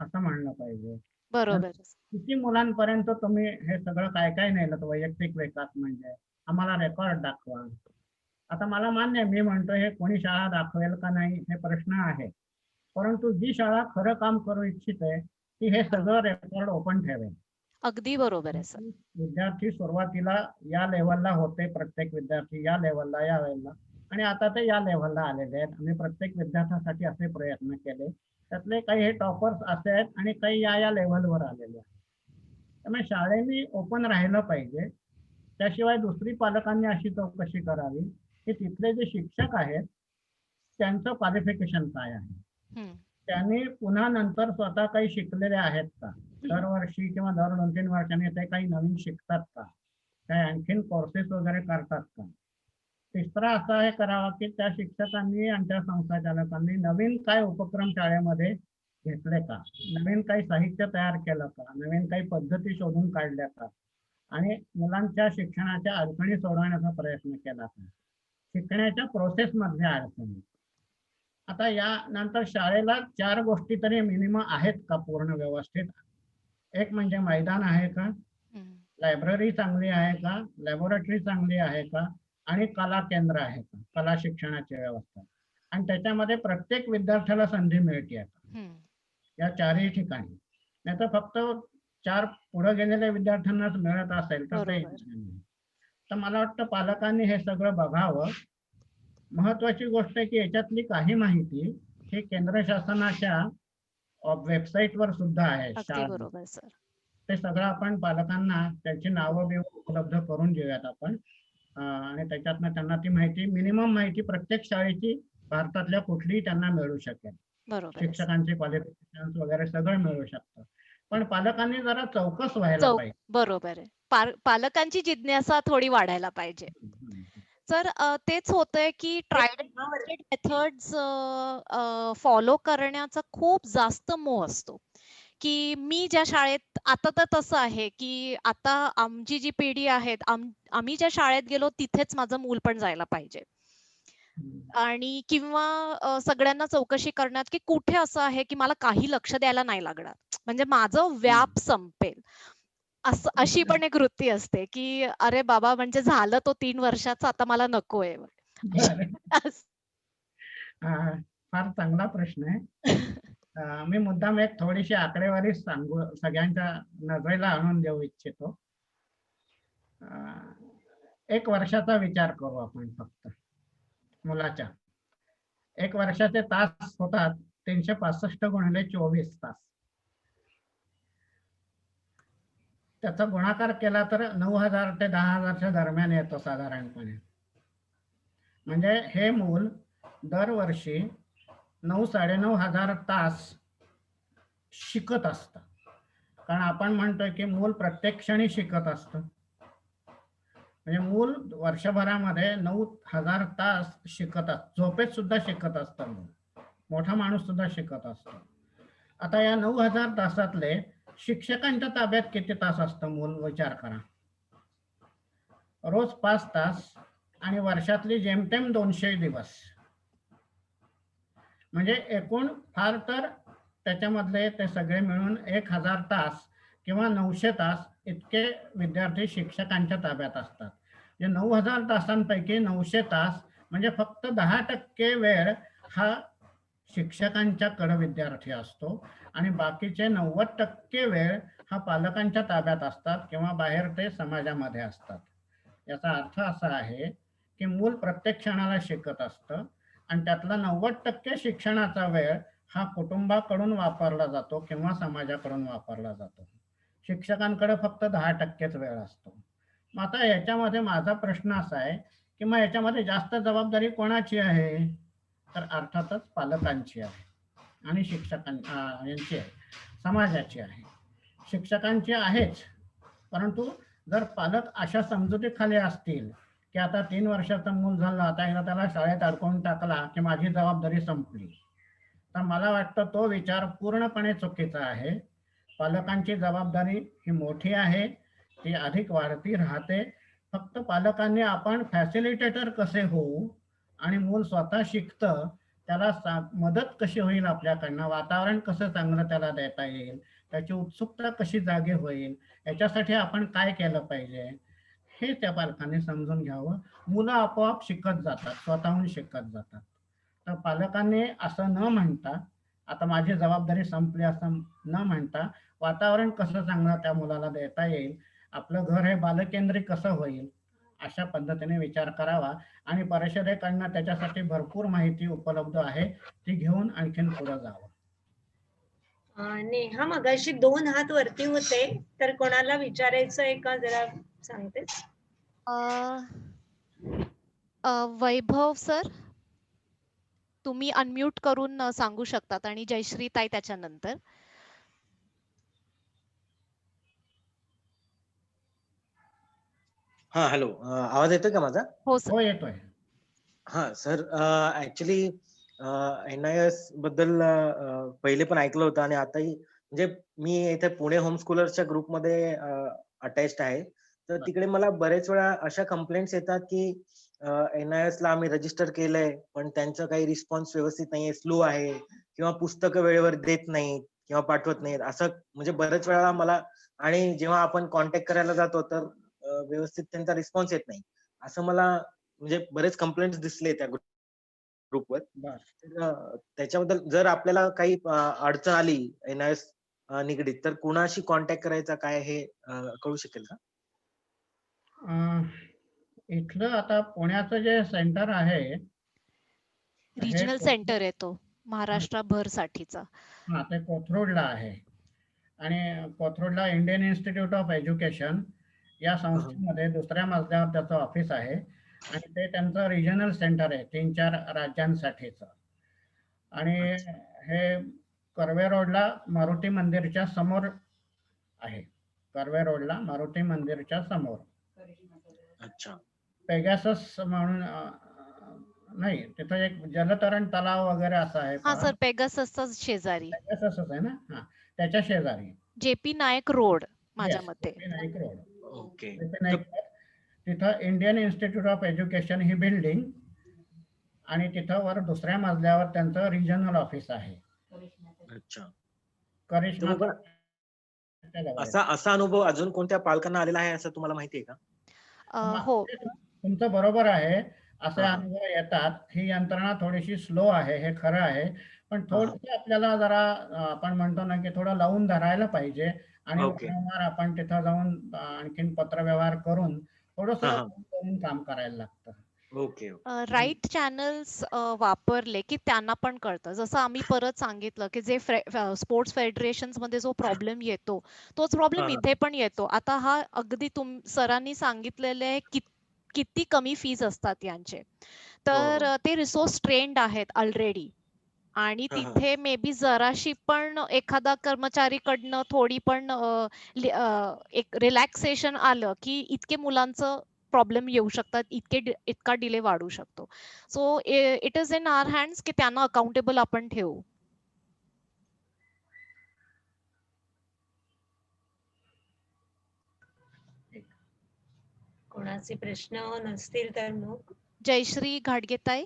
असं म्हणलं पाहिजे. बरोबर. किती मुलांपर्यंत तुम्ही हे सगळं काय काय नेलं वैयक्तिक विकास म्हणजे आम्हाला रेकॉर्ड दाखवा. आता मला मान्य आहे, मी म्हणतो हे कोणी शाळा दाखवेल का नाही हे प्रश्न आहे, परंतु जी शाळा खरं काम करू इच्छिते ती हे सगळं रेकॉर्ड ओपन ठेवेल. अगदी बरोबर आहे सर. विद्यार्थी सुरुवातीला या लेव्हलला होते, प्रत्येक विद्यार्थी या लेव्हलला या वेळेला, आणि आता ते या लेव्हलला आलेले आहेत. आम्ही प्रत्येक विद्यार्थ्यासाठी असे प्रयत्न केले, त्यातले काही हे टॉपर्स असे आहेत आणि काही या लेव्हलवर आलेले आहेत. त्यामुळे शाळेने ओपन राहिलं पाहिजे. त्याशिवाय दुसरी पालकांनी अशी चौकशी करावी की तिथले जे शिक्षक आहेत त्यांचं क्वालिफिकेशन काय आहे, त्यांनी पुन्हा नंतर स्वतः काही शिकलेले आहेत का, दरवर्षी किंवा दर 2-3 वर्षांनी ते काही नवीन शिकतात का, काही आणखीन कोर्सेस वगैरे करतात का. तिसरा असा हे करावा की त्या शिक्षकांनी आणि त्या संस्था चालकांनी नवीन काय उपक्रम शाळेमध्ये घेतले का, नवीन काही साहित्य तयार केलं का, नवीन काही पद्धती शोधून काढल्या का, आणि मुलांच्या शिक्षणाच्या अडचणी सोडवण्याचा प्रयत्न केला का, शिकण्याच्या प्रोसेस मधल्या अडचणी. आता यानंतर शाळेला 4 गोष्टी तरी मिनिमम आहेत का पूर्ण व्यवस्थित. एक म्हणजे मैदान आहे का, लायब्ररी चांगली आहे का, लॅबोरेटरी चांगली आहे का, आणि कला केंद्र आहे का, कला शिक्षणाची व्यवस्था, आणि त्याच्यामध्ये प्रत्येक विद्यार्थ्याला संधी मिळते का, या 4ही ठिकाणी. नाही तर फक्त 4 पुढे गेलेल्या विद्यार्थ्यांनाच मिळत असेल तर ते नाही. तर मला वाटतं पालकांनी हे सगळं बघावं. महत्वाची गोष्ट आहे की याच्यातली काही माहिती ही केंद्र शासनाच्या वेबसाईटवर सुद्धा आहे अगदी शाळा. बरोबर सर. ते सगळं आपण पालकांना त्यांची नावं बिव उपलब्ध करून देऊयात आपण, आणि त्याच्यातनं त्यांना ती माहिती, मिनिमम माहिती प्रत्येक शाळेची भारतातल्या कुठलीही त्यांना मिळू शकेल. बरोबर आहे सर. शिक्षकांचे क्वालिफिकेशन वगैरे सगळं मिळू शकतं, पण पालकांनी जरा चौकस व्हायला पाहिजे. बरोबर आहे. पालकांची जिज्ञासा थोडी वाढायला पाहिजे. सर तेच होतंय की ट्रायड अँड मेथड्स फॉलो करण्याचा खूप जास्त मोह असतो, की मी ज्या शाळेत, आता तर तसं आहे की आता आमची जी पिढी आहे, आम्ही ज्या शाळेत गेलो तिथेच माझं मूल पण जायला पाहिजे. आणि किंवा सगळ्यांना चौकशी करण्यात की कुठे असं आहे की मला काही लक्ष द्यायला नाही लागणार, म्हणजे माझं व्याप संपेल, अशी पण एक वृत्ती असते की अरे बाबा, म्हणजे झालं तो 3 वर्षाचा, आता मला नकोय. फार चांगला प्रश्न आहे. मी मुद्दाम एक थोडीशी आकडेवारी सांगू, सगळ्यांच्या नजरेला आणून देऊ इच्छितो. 1 वर्षाचा विचार करू आपण फक्त मुलाच्या. 1 वर्षाचे तास होतात 365 गुणिले 24 तास. त्याचा गुणाकार केला तर 9,000 ते 10,000च्या दरम्यान येतो साधारणपणे. म्हणजे हे मूल दरवर्षी 9,000-9,500 तास शिकत असतं. कारण आपण म्हणतोय की मूल प्रत्येक क्षणी शिकत असतं, म्हणजे मूल वर्षभरामध्ये 9,000 तास शिकत असतं. झोपेत सुद्धा शिकत असतं मूल, मोठा माणूस सुद्धा शिकत असतो. आता या 9,000 तासातले शिक्षकांच्या ताब्यात किती तास असतं मूल, विचार करा. रोज 5 तास आणि वर्षातली जेमतेम 200 दिवस, म्हणजे एकूण फार तर त्याच्यामधले ते सगळे मिळून 1,000 तास किंवा 900 तास इतके विद्यार्थी शिक्षकांच्या ताब्यात असतात. म्हणजे 9,000 तासांपैकी 900 तास म्हणजे फक्त 10% वेळ हा शिक्षकांच्याकडे विद्यार्थी असतो, आणि बाकीचे 90% वेळ हा पालकांच्या ताब्यात असतात किंवा बाहेर ते समाजामध्ये असतात. याचा अर्थ असा आहे की मूल प्रत्येक क्षणाला शिकत असतं, आणि त्यातला 90% शिक्षणाचा वेळ हा कुटुंबाकडून वापरला जातो किंवा समाजाकडून वापरला जातो. शिक्षकांकडे फक्त 10%च वेळ असतो. मग आता याच्यामध्ये माझा प्रश्न असा आहे की मग याच्यामध्ये जास्त जबाबदारी कोणाची आहे? तर अर्थातच पालकांची आहे आणि यांची आहे, समाजाची आहे. शिक्षकांची आहेच, परंतु जर पालक अशा समजुतीखाली असतील की आता 3 वर्षाचं मूल झालं, आता एकदा त्याला शाळेत अडकवून टाकला की माझी जबाबदारी संपली, तर मला वाटतं तो विचार पूर्णपणे चुकीचा आहे. पालकांची जबाबदारी ही मोठी आहे, ती अधिक वाढती राहते. फक्त पालकांनी आपण फॅसिलिटेटर कसे होऊ आणि मूल स्वतः शिकतं त्याला मदत कशी होईल आपल्याकडनं, वातावरण कसं चांगलं त्याला देता येईल, त्याची उत्सुकता कशी जागी होईल, याच्यासाठी आपण काय केलं पाहिजे हे त्या पालकांनी समजून घ्यावं. मुलं आपोआप शिकत जातात, स्वतःहून शिकत जातात. तर पालकांनी असं न म्हणता, आता माझी जबाबदारी संपली असं न म्हणता, वातावरण कसं चांगलं त्या मुलाला देता येईल, आपलं घर हे बालकेंद्री कसं होईल, अशा पद्धतीने विचार करावा. आणि परिषदेकडनं त्याच्यासाठी भरपूर माहिती उपलब्ध आहे, ती घेऊन आणखीन पुढे जावं. नेहा, मगाशी 2 हात वरती होते, तर कोणाला विचारायचं आहे का, जरा सांगतेस? वैभव सर, तुम्ही अनम्यूट करून सांगू शकतात, आणि जयश्री ताई त्याच्यानंतर. हा, हॅलो, आवाज येतोय का माझा? हो सर. हो, येतोय. हा सर, ऍक्च्युली NIS बद्दल पहिले पण ऐकलं होतं, आणि आताही, म्हणजे मी इथे पुणे होमस्कूलर्सच्या ग्रुपमध्ये अटॅच्ड आहे. तर तिकडे मला बरेच वेळा अशा कंप्लेंट्स येतात की NIS ला आम्ही रजिस्टर केलंय, पण त्यांचा काही रिस्पॉन्स व्यवस्थित नाहीये, स्लो आहे, किंवा पुस्तकं वेळेवर देत नाहीत किंवा पाठवत नाहीत, असं म्हणजे बरेच वेळा मला. आणि जेव्हा आपण कॉन्टॅक्ट करायला जातो तर व्यवस्थित त्यांचा रिस्पॉन्स येत नाही, असं मला म्हणजे बरेच कंप्लेंट्स दिसले त्या ग्रुपवर. त्याच्याबद्दल जर आपल्याला काही अडचण आली NIS निगडीत, तर कुणाशी कॉन्टॅक्ट करायचा, काय हे कळू शकेल का? इथलं आता पुण्याचं जे सेंटर आहे, रिजनल सेंटर आहे तो. महाराष्ट्रभर साठीचा. हा, ते कोथरूडला आहे आणि कोथरूडला इंडियन इन्स्टिट्यूट ऑफ एज्युकेशन या संस्थेमध्ये दुसऱ्या मजल्यावर त्याचं ऑफिस आहे आणि ते त्यांचं रिजनल सेंटर आहे 3-4 राज्यांसाठीचं. आणि हे कर्वे रोडला मारुती मंदिरच्या समोर आहे. कर्वे रोडला मारुती मंदिरच्या समोर. अच्छा. पेगासस म्हणून नाही, तिथं एक जलतरण तलाव वगैरे असं आहे. हा सर, पेगाससचा शेजारी. पेगाससच आहे ना? हा, त्याच्या शेजारी. JP नायक रोड माझ्या मते. JP Naik road. Okay. JP Naik road. तिथं इंडियन इन्स्टिट्यूट ऑफ एज्युकेशन ही बिल्डिंग आणि तिथं वर दुसऱ्या मजल्यावर त्यांचं रिजनल ऑफिस आहे. अच्छा. करिश्मा असा अनुभव अजून कोणत्या पालकांना आलेला आहे असं तुम्हाला माहिती आहे का? हो, तुमचं बरोबर आहे. असे अनुभव येतात. ही यंत्रणा थोडीशी स्लो आहे, हे खरं आहे. पण थोडंसं आपल्याला जरा आपण म्हणतो ना की थोडं लावून धरायला पाहिजे आणि वारंवार आपण तिथं जाऊन आणखीन पत्रव्यवहार करून थोडंसं काम करायला लागतं. ओके. राईट चॅनल्स वापरले की त्यांना पण कळतं. जसं आम्ही परत सांगितलं की जे स्पोर्ट्स फेडरेशन्स मध्ये जो प्रॉब्लेम येतो तोच प्रॉब्लेम इथे पण येतो. आता हा अगदी सरांनी सांगितलेले किती कमी फीज असतात यांचे, तर ते रिसोर्स ट्रेंड आहेत ऑलरेडी आणि तिथे मे बी जराशी पण एखादा कर्मचारीकडनं थोडी पण एक रिलॅक्सेशन आलं की इतके मुलांचं प्रॉब्लेम येऊ शकतात, इतका डिले वाढू शकतो. So it is in our hands की त्यांना अकाउंटेबल आपण ठेवू. कोणाचे प्रश्न नसतील तर मग जयश्री घाटगेताई.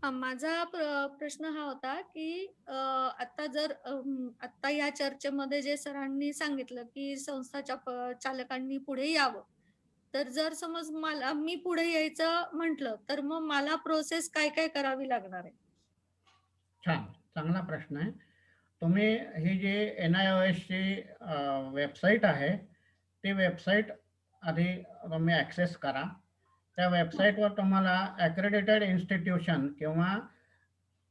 माझा प्रश्न हा होता की आता या चर्चेमध्ये जे सरांनी सांगितलं की संस्थाच्या चालकांनी पुढे यावं, तर जर समज मी पुढे यायचं म्हटलं तर मग मला प्रोसेस काय काय करावी लागणार आहे? छान, चांगला प्रश्न आहे. तुम्ही ही जी NIOS ची वेबसाईट आहे ती वेबसाईट आधी तुम्ही ऍक्सेस करा. त्या वेबसाईटवर तुम्हाला अक्रेडिटेड इन्स्टिट्यूशन किंवा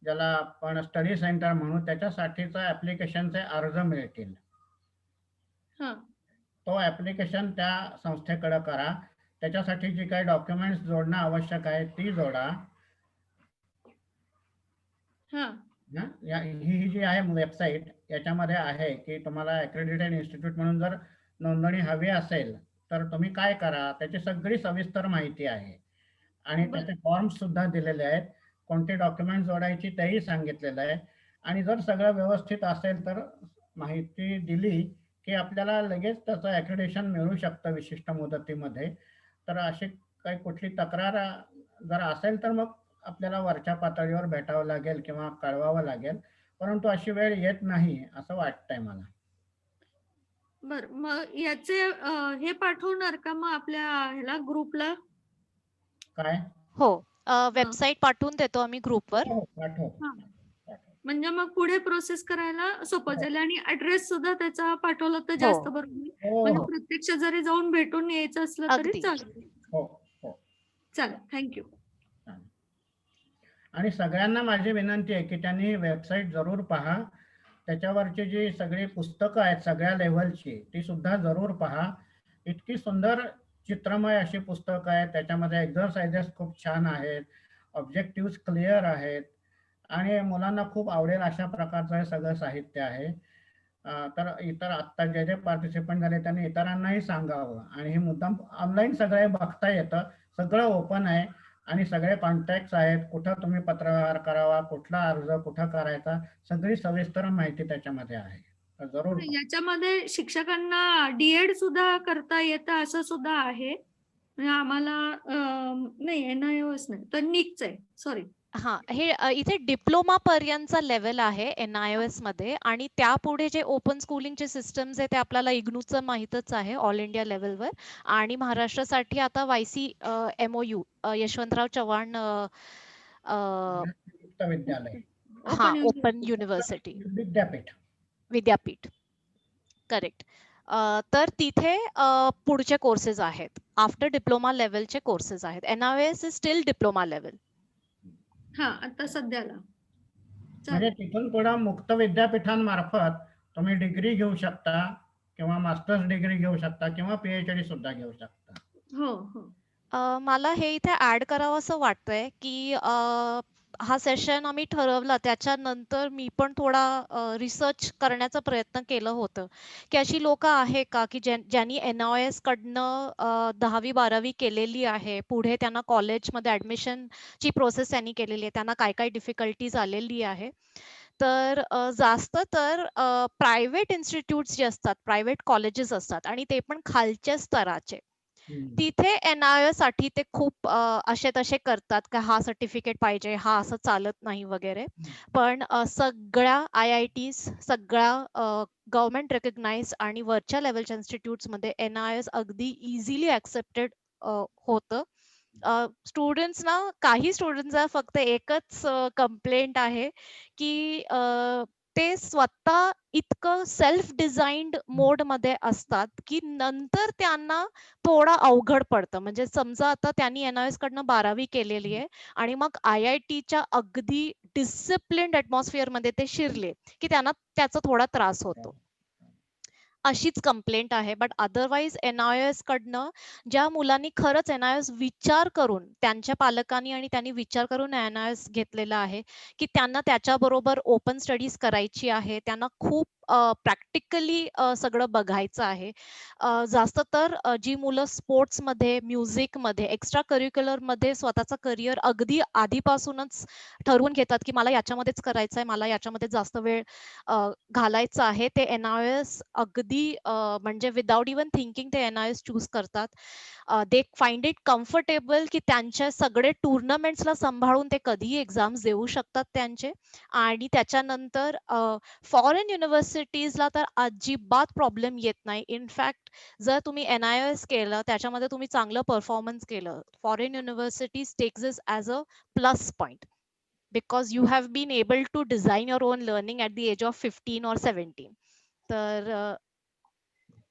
ज्याला आपण स्टडी सेंटर म्हणू त्याच्यासाठीचा ऍप्लिकेशनचे अर्ज मिळतील. तो ऍप्लिकेशन त्या संस्थेकडे करा. त्याच्यासाठी जी काही डॉक्युमेंट्स जोडणं आवश्यक आहे ती जोडा. ही जी आहे वेबसाईट याच्यामध्ये आहे की तुम्हाला अक्रेडिटेड इन्स्टिट्यूट म्हणून जर नोंदणी हवी असेल तर तुम्ही काय करा, त्याची सगळी सविस्तर माहिती आहे आणि त्याचे फॉर्म्स सुद्धा दिलेले आहेत. कोणते डॉक्युमेंट जोडायची तेही सांगितलेलं आहे आणि जर सगळं व्यवस्थित असेल तर माहिती दिली की आपल्याला लगेच त्याचं अक्रेडिटेशन मिळू शकतं विशिष्ट मुदतीमध्ये. तर अशी काही कुठली तक्रार जर असेल तर मग आपल्याला वरच्या पातळीवर भेटावं लागेल किंवा कळवावं लागेल, परंतु अशी वेळ येत नाही असं वाटतंय मला. बर, मग याचे हे पाठवणार का मग आपल्या ह्याला ग्रुपला? काय? हो, वेबसाईट पाठवून देतो आम्ही ग्रुपवर. म्हणजे मग पुढे प्रोसेस करायला सोपं जाईल आणि ऍड्रेस सुद्धा त्याचा पाठवला तर जास्त बरोबर. म्हणजे प्रत्यक्ष जरी जाऊन भेटून यायचं असलं तरी चालेल. चालेल, थँक्यू. आणि सगळ्यांना माझी विनंती आहे की त्यांनी वेबसाईट जरूर पहा. त्याच्यावरची जी सगळी पुस्तकं आहेत सगळ्या लेव्हलची ती सुद्धा जरूर पहा. इतकी सुंदर चित्रमय अशी पुस्तकं आहेत. त्याच्यामध्ये एक्झरसाइजेस खूप छान आहेत, ऑब्जेक्टिव्ह क्लिअर आहेत आणि मुलांना खूप आवडेल अशा प्रकारचं हे सगळं साहित्य आहे. तर इतर आत्ता जे पार्टिसिपंट झाले त्यांनी इतरांनाही सांगावं. आणि हे मुद्दाम ऑनलाईन सगळे बघता येतं, सगळं ओपन आहे आणि सगळे कॉन्टॅक्ट्स आहेत, कुठं तुम्ही पत्रव्यवहार करावा, कुठला अर्ज कुठं करायचा, सगळी सविस्तर माहिती त्याच्यामध्ये आहे. तर जरूर. याच्यामध्ये शिक्षकांना DED सुद्धा करता येतं असं सुद्धा आहे. आम्हाला नाही NIOS नाही तर NIC's आहे, सॉरी. हे इथे डिप्लोमा पर्यंतचा लेवल आहे NIOS मध्ये आणि त्यापुढे जे ओपन स्कूलिंगचे सिस्टम्स आहे ते आपल्याला इग्नूचं माहितच आहे ऑल इंडिया लेवलवर. आणि महाराष्ट्रासाठी आता YC MOU यशवंतराव चव्हाण विद्यालय ओपन युनिव्हर्सिटी विद्यापीठ विद्यापीठ. करेक्ट. तर तिथे पुढचे कोर्सेस आहेत. आफ्टर डिप्लोमा लेवलचे कोर्सेस आहेत. NIOS is steel diploma level. हा, आता सध्याला म्हणजे तिथून पुढे मुक्त विद्यापीठांमार्फत तुम्ही डिग्री घेऊ शकता किंवा मास्टर्स डिग्री घेऊ शकता किंवा PhD सुद्धा घेऊ शकता. हो हो. मला हे इथे ऍड करावं असं वाटतंय की हा सेशन आम्ही ठरवला त्याच्यानंतर मी पण थोडा रिसर्च करण्याचा प्रयत्न केलं होतं की अशी लोक आहे का की ज्यांनी NIOS कडनं 10वी-12वी केलेली आहे, पुढे त्यांना कॉलेजमध्ये ऍडमिशनची प्रोसेस त्यांनी केलेली आहे, त्यांना काय काय डिफिकल्टीज आलेली आहे. तर जास्त तर प्रायव्हेट इन्स्टिट्यूट्स जे असतात, प्रायव्हेट कॉलेजेस असतात आणि ते पण खालच्या स्तराचे, तिथे NIOS साठी ते खूप असे तसे करतात का हा सर्टिफिकेट पाहिजे, हा असं चालत नाही वगैरे. पण सगळ्या IITs, सगळ्या गव्हर्नमेंट रेकग्नाइज आणि वरच्या लेवलच्या इन्स्टिट्यूट्स मध्ये NIOS अगदी इझिली ऍक्सेप्टेड होतं. स्टुडंट्सना, काही स्टुडंट्सना फक्त एकच कंप्लेंट आहे की ते स्वतः इतकं सेल्फ डिझाइन्ड मोड मध्ये असतात की नंतर त्यांना थोडा अवघड पडतं. म्हणजे समजा आता त्यांनी NIOS कडनं 12वी केलेली आहे आणि मग IITच्या अगदी डिसिप्लिन्ड ऍटमॉस्फिअर मध्ये ते शिरले की त्यांना त्याचा थोडा त्रास होतो. अशीच कंप्लेंट आहे. बट अदरवाईज NIOS कडनं ज्या मुलांनी खरंच NIOS विचार करून, त्यांच्या पालकांनी आणि त्यांनी विचार करून NIOS घेतलेला आहे की त्यांना त्याच्याबरोबर ओपन स्टडीज करायची आहे, त्यांना खूप प्रॅक्टिकली सगळं बघायचं आहे. जास्त तर जी मुलं स्पोर्ट्समध्ये, म्युझिकमध्ये, एक्स्ट्रा करिक्युलर मध्ये स्वतःचं करिअर अगदी आधीपासूनच ठरवून घेतात की मला याच्यामध्येच करायचं आहे, मला याच्यामध्ये जास्त वेळ घालायचा आहे, ते NIOS अगदी म्हणजे विदाउट इवन थिंकिंग ते NIOS चूज करतात. दे फाइंड इट कम्फर्टेबल की त्यांच्या सगळे टुर्नामेंट्सला सांभाळून ते कधीही एक्झाम्स देऊ शकतात त्यांचे. आणि त्याच्यानंतर फॉरेन युनिव्हर्सिटीजला तर अजिबात प्रॉब्लेम येत नाही. इनफॅक्ट जर तुम्ही NIOS केलं, त्याच्यामध्ये तुम्ही चांगलं परफॉर्मन्स केलं, foreign universities takes this as a plus point because you have been able to design your own learning at the age of 15 or 17. तर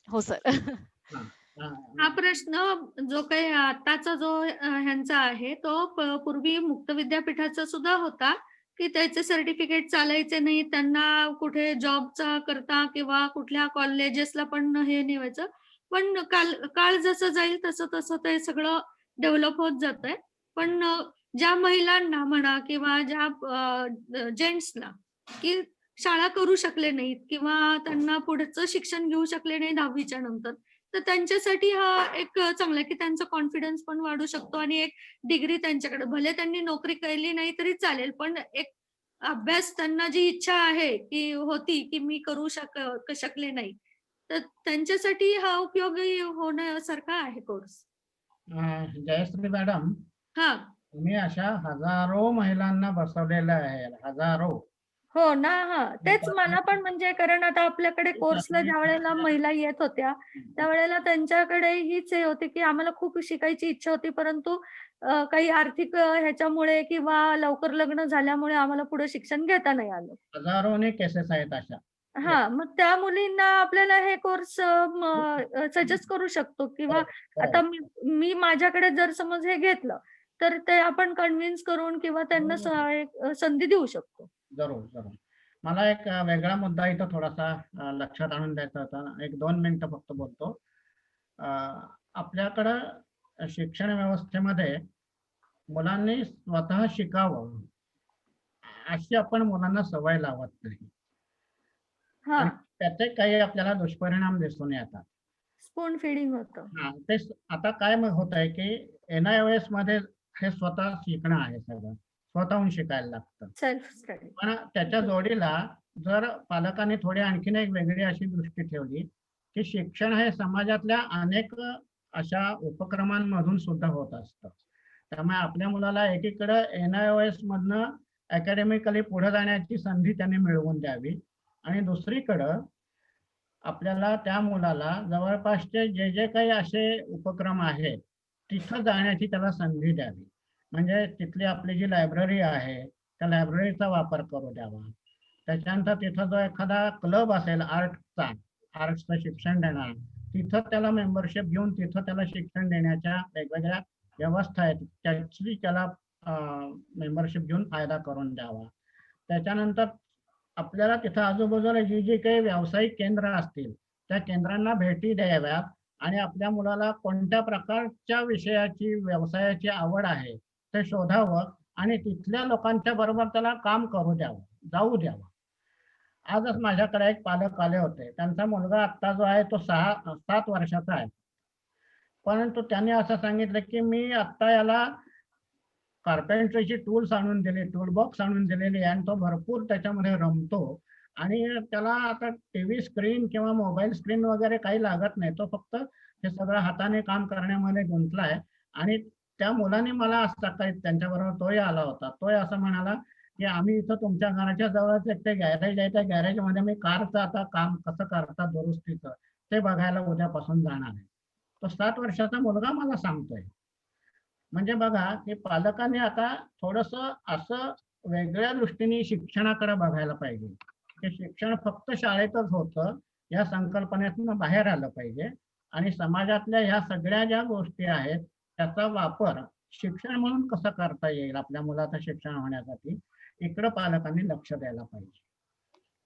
हो सर. हा प्रश्न जो काही आताचा जो ह्यांचा आहे तो पूर्वी मुक्त विद्यापीठाचा सुद्धा होता की त्याचे सर्टिफिकेट चालायचे नाही, त्यांना कुठे जॉबचा करता किंवा कुठल्या कॉलेजेसला पण हे निवायचं. पण काळ जसं जाईल तसं तसं ते सगळं डेव्हलप होत जातंय. पण ज्या महिलांना म्हणा किंवा ज्या जेंट्सना की शाळा करू शकले नाहीत किंवा त्यांना पुढचं शिक्षण घेऊ शकले नाही 10वीच्या नंतर, तर त्यांच्यासाठी हा एक चांगला की त्यांचा कॉन्फिडन्स पण वाढू शकतो आणि एक डिग्री त्यांच्याकडे, भले त्यांनी नोकरी केली नाही तरी चालेल, पण एक अभ्यास त्यांना जी इच्छा आहे की होती की मी करू शकले नाही, तर त्यांच्यासाठी हा उपयोगी होण्यासारखा आहे कोर्स. जयश्री मॅडम, हा, तुम्ही अशा हजारो महिलांना बसवलेलं आहे, हजारो. हो ना. हा, तेच मला पण, म्हणजे कारण आता आपल्याकडे कोर्सला ज्या वेळेला महिला येत होत्या त्यावेळेला त्यांच्याकडे हीच हे होते की आम्हाला खूप शिकायची इच्छा होती, परंतु काही आर्थिक ह्याच्यामुळे किंवा लवकर लग्न झाल्यामुळे आम्हाला पुढे शिक्षण घेता नाही आलं. हजारोने केसेस आहेत अशा. हा, मग त्या मुलींना आपल्याला हे कोर्स सजेस्ट करू शकतो किंवा आता मी माझ्याकडे जर समज हे घेतलं तर ते आपण कन्व्हिन्स करून किंवा त्यांना एक संधी देऊ शकतो. जरूर जरूर. मला एक वेगळा मुद्दा इथं थोडासा लक्षात आणून द्यायचा होता. 1-2 मिनिटं फक्त बोलतो. आपल्याकडं शिक्षण व्यवस्थेमध्ये मुलांनी स्वतः शिकावं अशी आपण मुलांना सवय लावत नाही. त्याचे काही आपल्याला दुष्परिणाम दिसून येतात. स्पून फीडिंग होतं. ते आता काय होत आहे की NIOS मध्ये हे स्वतः शिकणं आहे, सगळं स्वतःहून शिकायला लागतं, सेल्फ स्टडी. पण त्याच्या जोडीला जर पालकांनी थोडी आणखीन एक वेगळी अशी दृष्टी ठेवली की शिक्षण हे समाजातल्या अनेक अशा उपक्रमांमधून सुद्धा होत असतं. त्यामुळे आपल्या मुलाला एकीकडे NIOS मधनं अकॅडमिकली पुढे जाण्याची संधी त्यांनी मिळवून द्यावी आणि दुसरीकडं आपल्याला त्या मुलाला जवळपासचे जे जे काही असे उपक्रम आहेत तिथं जाण्याची त्याला संधी द्यावी. म्हणजे तिथली आपली जी लायब्ररी आहे त्या लायब्ररीचा वापर करू द्यावा, त्याच्यानंतर तिथं जो एखादा क्लब असेल आर्टचं शिक्षण देणारा, तिथं त्याला मेंबरशिप घेऊन तिथं त्याला शिक्षण देण्याच्या वेगवेगळ्या व्यवस्था आहेत, त्याची त्याला मेंबरशिप घेऊन फायदा करून द्यावा. त्याच्यानंतर आपल्याला तिथं आजूबाजूला जी जी काही व्यावसायिक केंद्र असतील त्या केंद्रांना भेटी द्याव्यात आणि आपल्या मुलाला कोणत्या प्रकारच्या विषयाची व्यवसायाची आवड आहे ते शोधावं आणि तिथल्या लोकांच्या बरोबर त्याला काम करू द्यावं, जाऊ द्यावं. आजच माझ्याकडे एक पालक आले होते, त्यांचा मुलगा आत्ता जो आहे तो 7 वर्षाचा आहे, परंतु त्यांनी असं सांगितलं की मी आत्ता याला कार्पेंट्रीची टूल्स आणून दिले, टूल बॉक्स आणून दिलेली आणि तो भरपूर त्याच्यामध्ये रमतो आणि त्याला आता टीव्ही स्क्रीन किंवा मोबाईल स्क्रीन वगैरे काही लागत नाही, तो फक्त हे सगळं हाताने काम करण्यामध्ये गुंतलाय. आणि त्या मुलाने मला असं सकाळी त्यांच्याबरोबर तोही आला होता, तोही असं म्हणाला की आम्ही इथं तुमच्या घराच्या जवळच एक ते गॅरेज आहे, त्या गॅरेजमध्ये मी कारचं आता काम कसं करतात दुरुस्तीचं ते बघायला उद्यापासून जाणार आहे. तो 7 वर्षाचा मुलगा मला सांगतोय. म्हणजे बघा की पालकांनी आता थोडंसं असं वेगळ्या दृष्टीने शिक्षणाकडे बघायला पाहिजे की शिक्षण फक्त शाळेतच होतं या संकल्पनेतून बाहेर आलं पाहिजे आणि समाजातल्या ह्या सगळ्या ज्या गोष्टी आहेत त्याचा वापर शिक्षण म्हणून कसं करता येईल आपल्या मुलाचं शिक्षण होण्यासाठी, इकडं पालकांनी लक्ष द्यायला पाहिजे.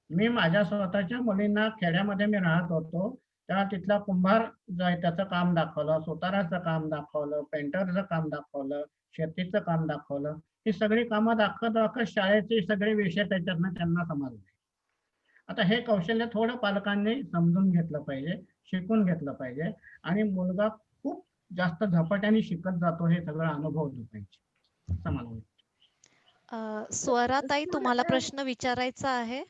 मी माझ्या स्वतःच्या मुलींना खेड्यामध्ये मी राहत होतो तेव्हा तिथला कुंभार जो आहे त्याचं काम दाखवलं, सुताराचं काम दाखवलं, पेंटरचं काम दाखवलं, शेतीचं काम दाखवलं. ही सगळी कामं दाखवत शाळेचे सगळे विषय त्याच्यातनं त्यांना समजले. आता हे कौशल्य थोडं पालकांनी समजून घेतलं पाहिजे, शिकून घेतलं पाहिजे आणि मुलगा खूप जास्त झपाट्याने शिकत जातो हे सगळं अनुभवलं पाहिजे असं मला वाटतं. स्वराताई तुम्हाला प्रश्न विचारायचा आहे?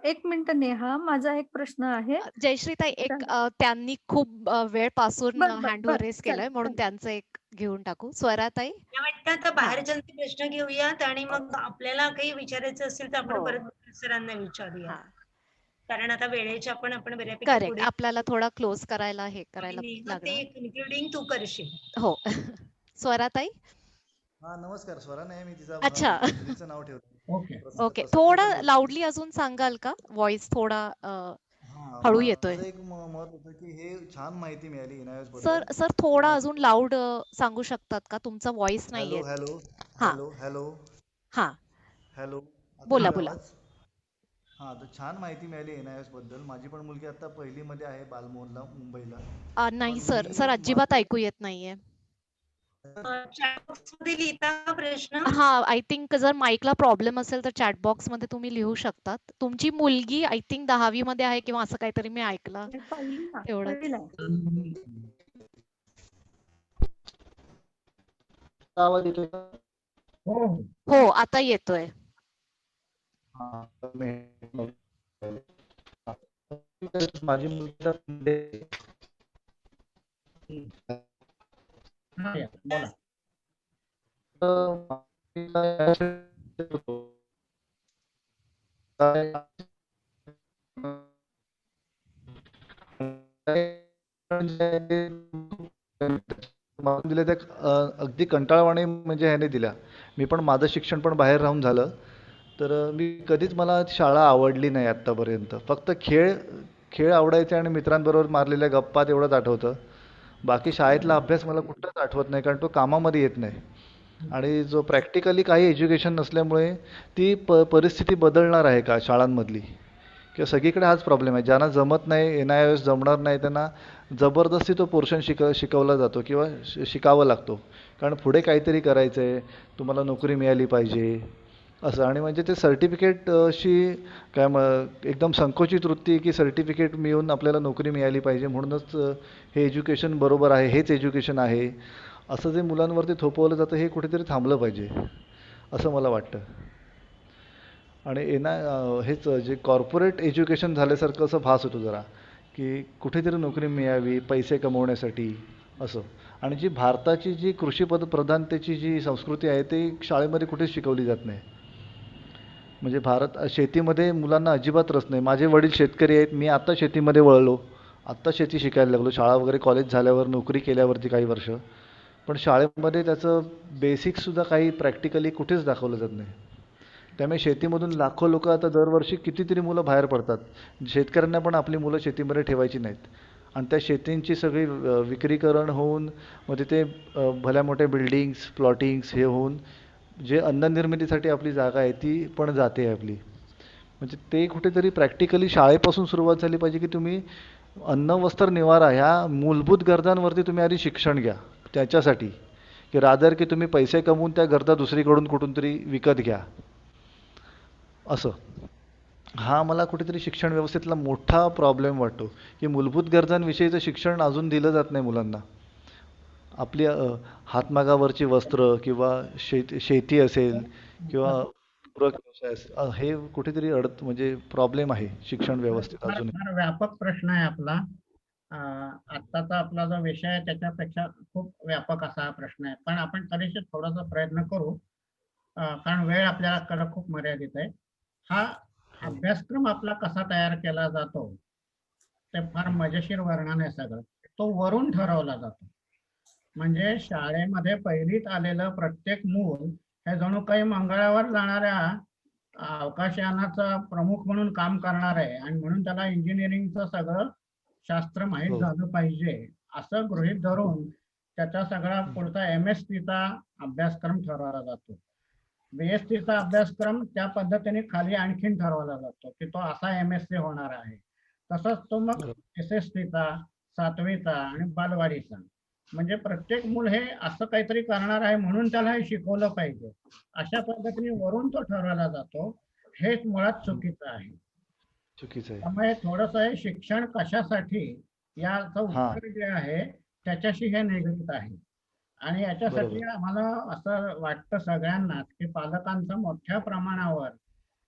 एक मिनिट नेहा, माझा एक प्रश्न आहे. जयश्रीताई, एक त्यांनी खूप वेळपासून बर बर हँड बर रेस चल केलाय म्हणून चल. त्यांचं एक घेऊन टाकू. स्वराताई? मला वाटतं आता बाहेरच्यांचे प्रश्न घेऊयात आणि मग आपल्याला काही विचारायचं असेल तर आपण हो. परत सरांना विचारूया, हा, कारण आता वेळेच्या आपण बऱ्यापैकी करेक्ट. पुढे आपल्याला थोडा क्लोज करायला हे करायला नेहा ते लागणार. कन्क्लुडिंग तू करशील. हो. स्वराताई? हा नमस्कार. स्वरा नाही, मी तिचा अच्छा. मैत्रिणीचं नाव ठेवतो. ओके ओके, थोडा लाऊडली अजून सांगाल का? व्हॉइस थोडा हळू येतोय. माझं एक मत होतं की हे छान माहिती मिळाली NIOS सर बद्दल. सर थोडा अजून लाऊड सांगू शकतात का? तुमचा व्हॉइस हॅलो नाहीये. हॅलो हा हॅलो हॅलो हा, हॅलो आता बोला येतोय बोला. आवाज? हा, तर छान माहिती मिळाली NIOS बद्दल. माझी पण मुलगी आता 1ली मध्ये आहे बालमोहनला मुंबईला. नाही पण सर, मी सर अजिबात माझं ऐकू येत नाहीये. चॅट बॉक्स मध्ये लिहिता का प्रश्न? हा, आय थिंक जर माईकला प्रॉब्लेम असेल तर चॅट बॉक्स मध्ये तुम्ही लिहू शकतात. तुमची मुलगी आय थिंक 10वी मध्ये आहे किंवा असं काहीतरी मी ऐकलं. एवढंच. पहिलीला आहे. आवाज येतोय का? हो हो हो, आता येतोय. हा, माझी मुलगी हा, या, बोला. दिल्या त्या अगदी कंटाळवाणी म्हणजे ह्याने दिल्या. मी पण माझं शिक्षण पण बाहेर राहून झालं, तर मी कधीच मला शाळा आवडली नाही आत्तापर्यंत. फक्त खेळ आवडायचे आणि मित्रांबरोबर मारलेल्या गप्पा तेवढंच आठवतं. बाकी शाळेतला अभ्यास मला कुठलाच आठवत नाही, कारण तो कामामध्ये येत नाही. आणि जो प्रॅक्टिकली काही एज्युकेशन नसल्यामुळे ती परिस्थिती बदलणार आहे का शाळांमधली? किंवा सगळीकडे हाच प्रॉब्लेम आहे. ज्यांना जमत नाही, NIOS जमणार नाही, त्यांना जबरदस्ती तो पोर्शन शिकवला जातो किंवा शिकावा लागतो. कारण पुढे काहीतरी करायचं आहे, तुम्हाला नोकरी मिळाली पाहिजे असं. आणि म्हणजे ते सर्टिफिकेटशी एकदम संकोचित वृत्ती की सर्टिफिकेट मिळून आपल्याला नोकरी मिळाली पाहिजे म्हणूनच हे एज्युकेशन बरोबर आहे, हेच एज्युकेशन आहे, असं जे मुलांवरती थोपवलं जातं हे कुठेतरी थांबलं पाहिजे असं मला वाटतं. आणि हेच जे कॉर्पोरेट एज्युकेशन झाल्यासारखं असं भास होतो जरा, की कुठेतरी नोकरी मिळावी पैसे कमवण्यासाठी असं. आणि जी भारताची जी कृषीप्रधानतेची जी संस्कृती आहे ती शाळेमध्ये कुठेच शिकवली जात नाही. म्हणजे शेतीमध्ये मुलांना अजिबात रस नाही. माझे वडील शेतकरी आहेत, मी आत्ता शेतीमध्ये वळलो, आत्ता शेती शिकायला लागलो, शाळा वगैरे कॉलेज झाल्यावर नोकरी केल्यावरती काही वर्ष. पण शाळेमध्ये त्याचं बेसिकसुद्धा काही प्रॅक्टिकली कुठेच दाखवलं जात नाही. त्यामुळे शेतीमधून लाखो लोक आता दरवर्षी कितीतरी मुलं बाहेर पडतात. शेतकऱ्यांना पण आपली मुलं शेतीमध्ये ठेवायची नाहीत आणि त्या शेतींची सगळी विक्रीकरण होऊन मग तिथे भल्या मोठ्या बिल्डिंग्स प्लॉटिंग्स हे होऊन जे अन्न निर्मितीसाठी आपली जागा आहे ती पण जाते आपली. म्हणजे ते कुठेतरी प्रॅक्टिकली शाळेपासून सुरुवात झाली पाहिजे की तुम्ही अन्न वस्त्र निवारा ह्या मूलभूत गरजांवरती तुम्ही आधी शिक्षण घ्या त्याच्यासाठी, की रादर की तुम्ही पैसे कमवून त्या गरजा दुसरीकडून कुठून तरी विकत घ्या असं. हा मला कुठेतरी शिक्षण व्यवस्थेतला मोठा प्रॉब्लेम वाटतो की मूलभूत गरजांविषयीचं शिक्षण अजून दिलं जात नाही मुलांना. आपली हातमागावरची वस्त्र किंवा शेती असेल किंवा पूरक व्यवसाय असेल हे कुठेतरी म्हणजे प्रॉब्लेम आहे शिक्षण व्यवस्थेत अजून. फार व्यापक प्रश्न आहे आपला. आत्ताचा आपला जो विषय आहे त्याच्यापेक्षा खूप व्यापक असा हा प्रश्न आहे, पण आपण तरीही थोडासा प्रयत्न करू कारण वेळ आपल्याकडे खूप मर्यादित आहे. हा अभ्यासक्रम आपला कसा तयार केला जातो ते फार मजेशीर वर्णन आहे सगळं. तो वरून ठरवला जातो. म्हणजे शाळेमध्ये पहिलीत आलेलं प्रत्येक मूल हे जणू काही मंगळावर जाणाऱ्या अवकाशयानाचा प्रमुख म्हणून काम करणार आहे आणि म्हणून त्याला इंजिनिअरिंगचं सगळं शास्त्र माहीत झालं पाहिजे असं गृहीत धरून त्याचा सगळा पुढचा MSc चा अभ्यासक्रम ठरवला जातो. BSc चा अभ्यासक्रम त्या पद्धतीने खाली आणखीन ठरवला जातो की तो असा MSc होणार आहे. तसंच तो मग SSC चा 7वीचा आणि बालवाडीचा. म्हणजे प्रत्येक मूल हे असं काहीतरी करणार आहे म्हणून त्याला हे शिकवलं पाहिजे अशा पद्धतीने वरून तो ठरवला जातो. हेच मुळात चुकीचं आहे. त्यामुळे थोडस हे शिक्षण कशासाठी याचं उत्तर जे आहे त्याच्याशी हे निगडीत आहे आणि याच्यासाठी आम्हाला असं वाटतं सगळ्यांनाच की पालकांचं मोठ्या प्रमाणावर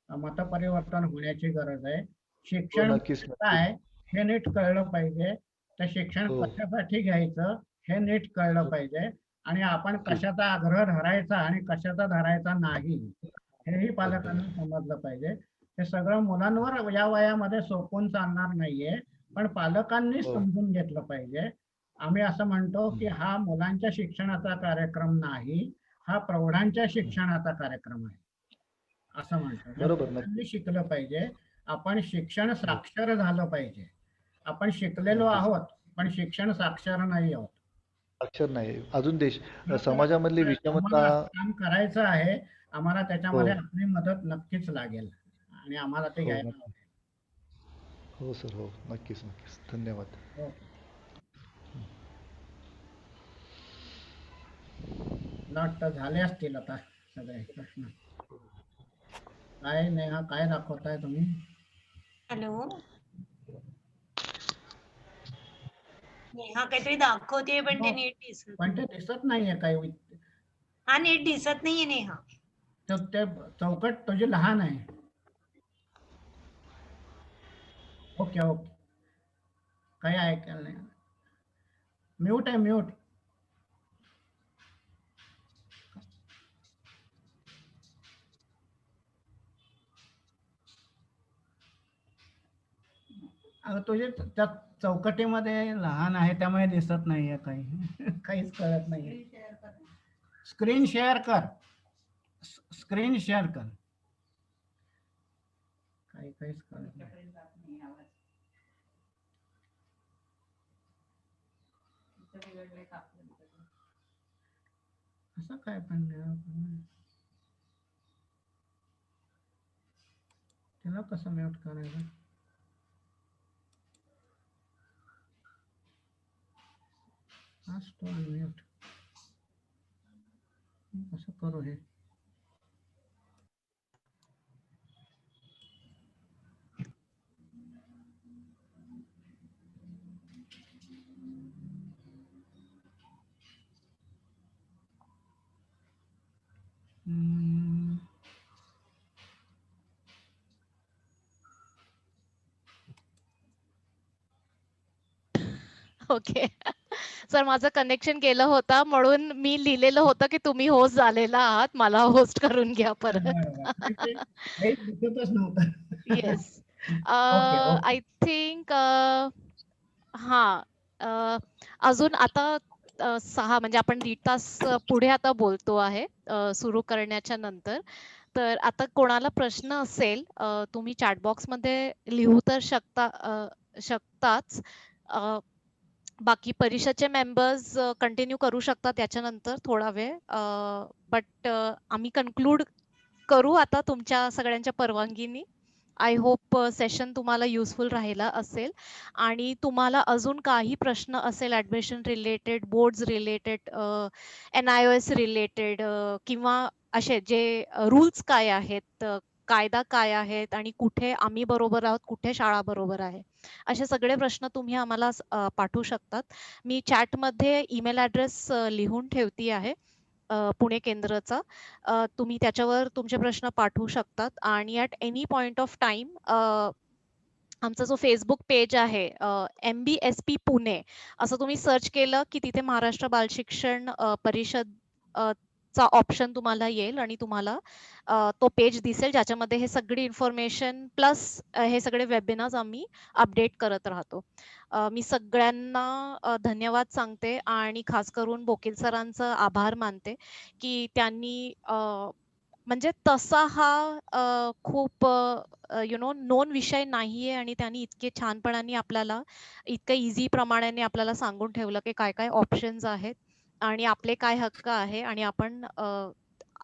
मतपरिवर्तन होण्याची गरज आहे. शिक्षण काय हे नीट कळलं पाहिजे. ते शिक्षण कशासाठी घ्यायचं हे नीट कळलं पाहिजे आणि आपण कशाचा आग्रह धरायचा आणि कशाचा धरायचा नाही हेही पालकांना समजलं पाहिजे. हे सगळं मुलांवर या वयामध्ये सोपवून चालणार नाहीये, पण पालकांनी समजून घेतलं पाहिजे. आम्ही असं म्हणतो की हा मुलांच्या शिक्षणाचा कार्यक्रम नाही, हा प्रौढांच्या शिक्षणाचा कार्यक्रम आहे असं म्हणतो. बरोबर शिकलं पाहिजे. आपण शिक्षण साक्षर झालं पाहिजे. आपण शिकलेलो आहोत पण शिक्षण साक्षर नाही आहोत. अक्षर नाही अजून देश समाजामधली विषमता काम करायचं आहे. आम्हाला त्याच्यामध्ये आपली मदत नक्कीच लागेल आणि आम्हाला ते घ्यायला आवडेल. हो सर, हो नक्कीच नक्कीच. धन्यवाद. वाटतं झाले असतील आता सगळे प्रश्न. काय नेहा काय दाखवताय तुम्ही? हॅलो नेहा काहीतरी दाखवते पण ते नीट दिसत पण ते दिसत नाहीये काही. हा नीट दिसत नाहीये नेहा. ते चौकट तुझी लहान आहे. ओके ओके काही ऐकायला नाही. म्यूट आहे म्यूट. तुझे त्या चौकटीमध्ये लहान आहे त्यामुळे दिसत नाहीये काही. काहीच कळत नाहीये. स्क्रीन शेअर कर. स्क्रीन शेअर कर. काहीच कळत नाही. असं काय पण त्याला कसं म्यूट करायचं? अनम्यूट कसं करू हे? ओके सर माझं कनेक्शन गेलं होतं म्हणून मी लिहिलेलं होतं की तुम्ही होस्ट झालेला आहात, मला होस्ट करून घ्या परत. येस आय थिंक हा अजून आता 6 म्हणजे आपण 1.5 तास पुढे आता बोलतो आहे सुरू करण्याच्या नंतर. तर आता कोणाला प्रश्न असेल तुम्ही चॅट बॉक्समध्ये लिहू तर शकताच. बाकी परिषदचे मेंबर्स कंटिन्यू करू शकतात त्याच्यानंतर थोडा वेळ. बट आम्ही कन्क्लूड करू आता तुमच्या सगळ्यांच्या परवानगीने. आय होप सेशन तुम्हाला युजफुल राहिला असेल. आणि तुम्हाला अजून काही प्रश्न असेल admission related, boards related, NIOS related किंवा असे जे रूल्स काय आहेत, कायदा काय आहेत आणि कुठे आम्ही बरोबर आहोत, कुठे शाळा बरोबर आहे, असे सगळे प्रश्न तुम्ही आम्हाला पाठवू शकतात. मी चॅटमध्ये ईमेल ॲड्रेस लिहून ठेवती आहे पुणे केंद्राचा. तुम्ही त्याच्यावर तुमचे प्रश्न पाठवू शकतात. आणि at any point of time आमचा जो फेसबुक पेज आहे MBSP पुणे असं तुम्ही सर्च केलं की तिथे महाराष्ट्र बालशिक्षण परिषद चा ऑप्शन तुम्हाला येईल आणि तुम्हाला तो पेज दिसेल ज्याच्यामध्ये हे सगळी इन्फॉर्मेशन प्लस हे सगळे वेबिनार्स आम्ही अपडेट करत राहतो. मी सगळ्यांना धन्यवाद सांगते आणि खास करून बोकील सरांचं आभार मानते की त्यांनी म्हणजे तसा हा खूप नोन विषय नाहीये आणि त्यांनी इतके छानपणाने आपल्याला इतकं इझी प्रमाणाने आपल्याला सांगून ठेवलं की काय काय ऑप्शन्स आहेत आणि आपले काय हक्क आहे आणि आपण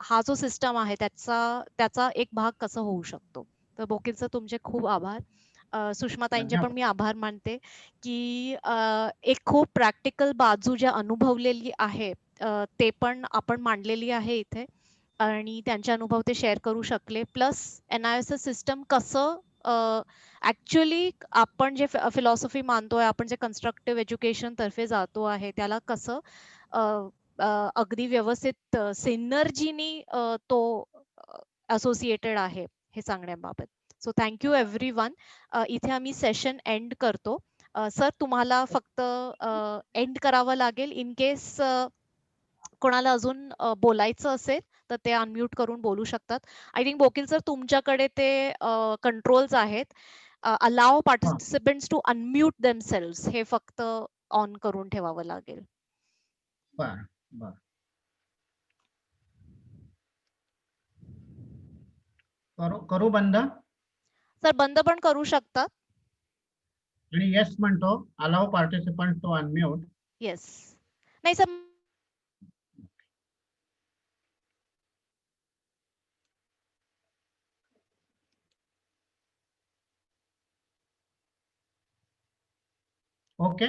हा जो सिस्टम आहे त्याचा एक भाग कसं होऊ शकतो. तर बोकीलचं तुमचे खूप आभार. सुषमाताईंचे पण मी आभार मानते की एक खूप प्रॅक्टिकल बाजू ज्या अनुभवलेली आहे ते पण आपण मांडलेली आहे इथे आणि त्यांचे अनुभव ते शेअर करू शकले. प्लस NIOS सिस्टम कसं ऍक्च्युली आपण जे फिलॉसॉफी मानतोय, आपण जे कन्स्ट्रक्टिव्ह एज्युकेशन तर्फे जातो आहे त्याला कसं अगदी व्यवस्थित सिनर्जीनी तो असोसिएटेड आहे हे सांगण्याबाबत. So thank you everyone. इथे आम्ही सेशन एंड करतो. सर तुम्हाला फक्त एंड करावं लागेल. इन केस कोणाला अजून बोलायचं असेल तर ते अनम्यूट करून बोलू शकतात. आय थिंक बोकील सर तुमच्याकडे ते कंट्रोल्स आहेत. Allow participants to unmute themselves हे फक्त ऑन करून ठेवावं लागेल. बर. करू बंद? सर बंद पण करू शकतात. आणि येस म्हणतो, allow participant to unmute. Yes. नाही सर. ओके.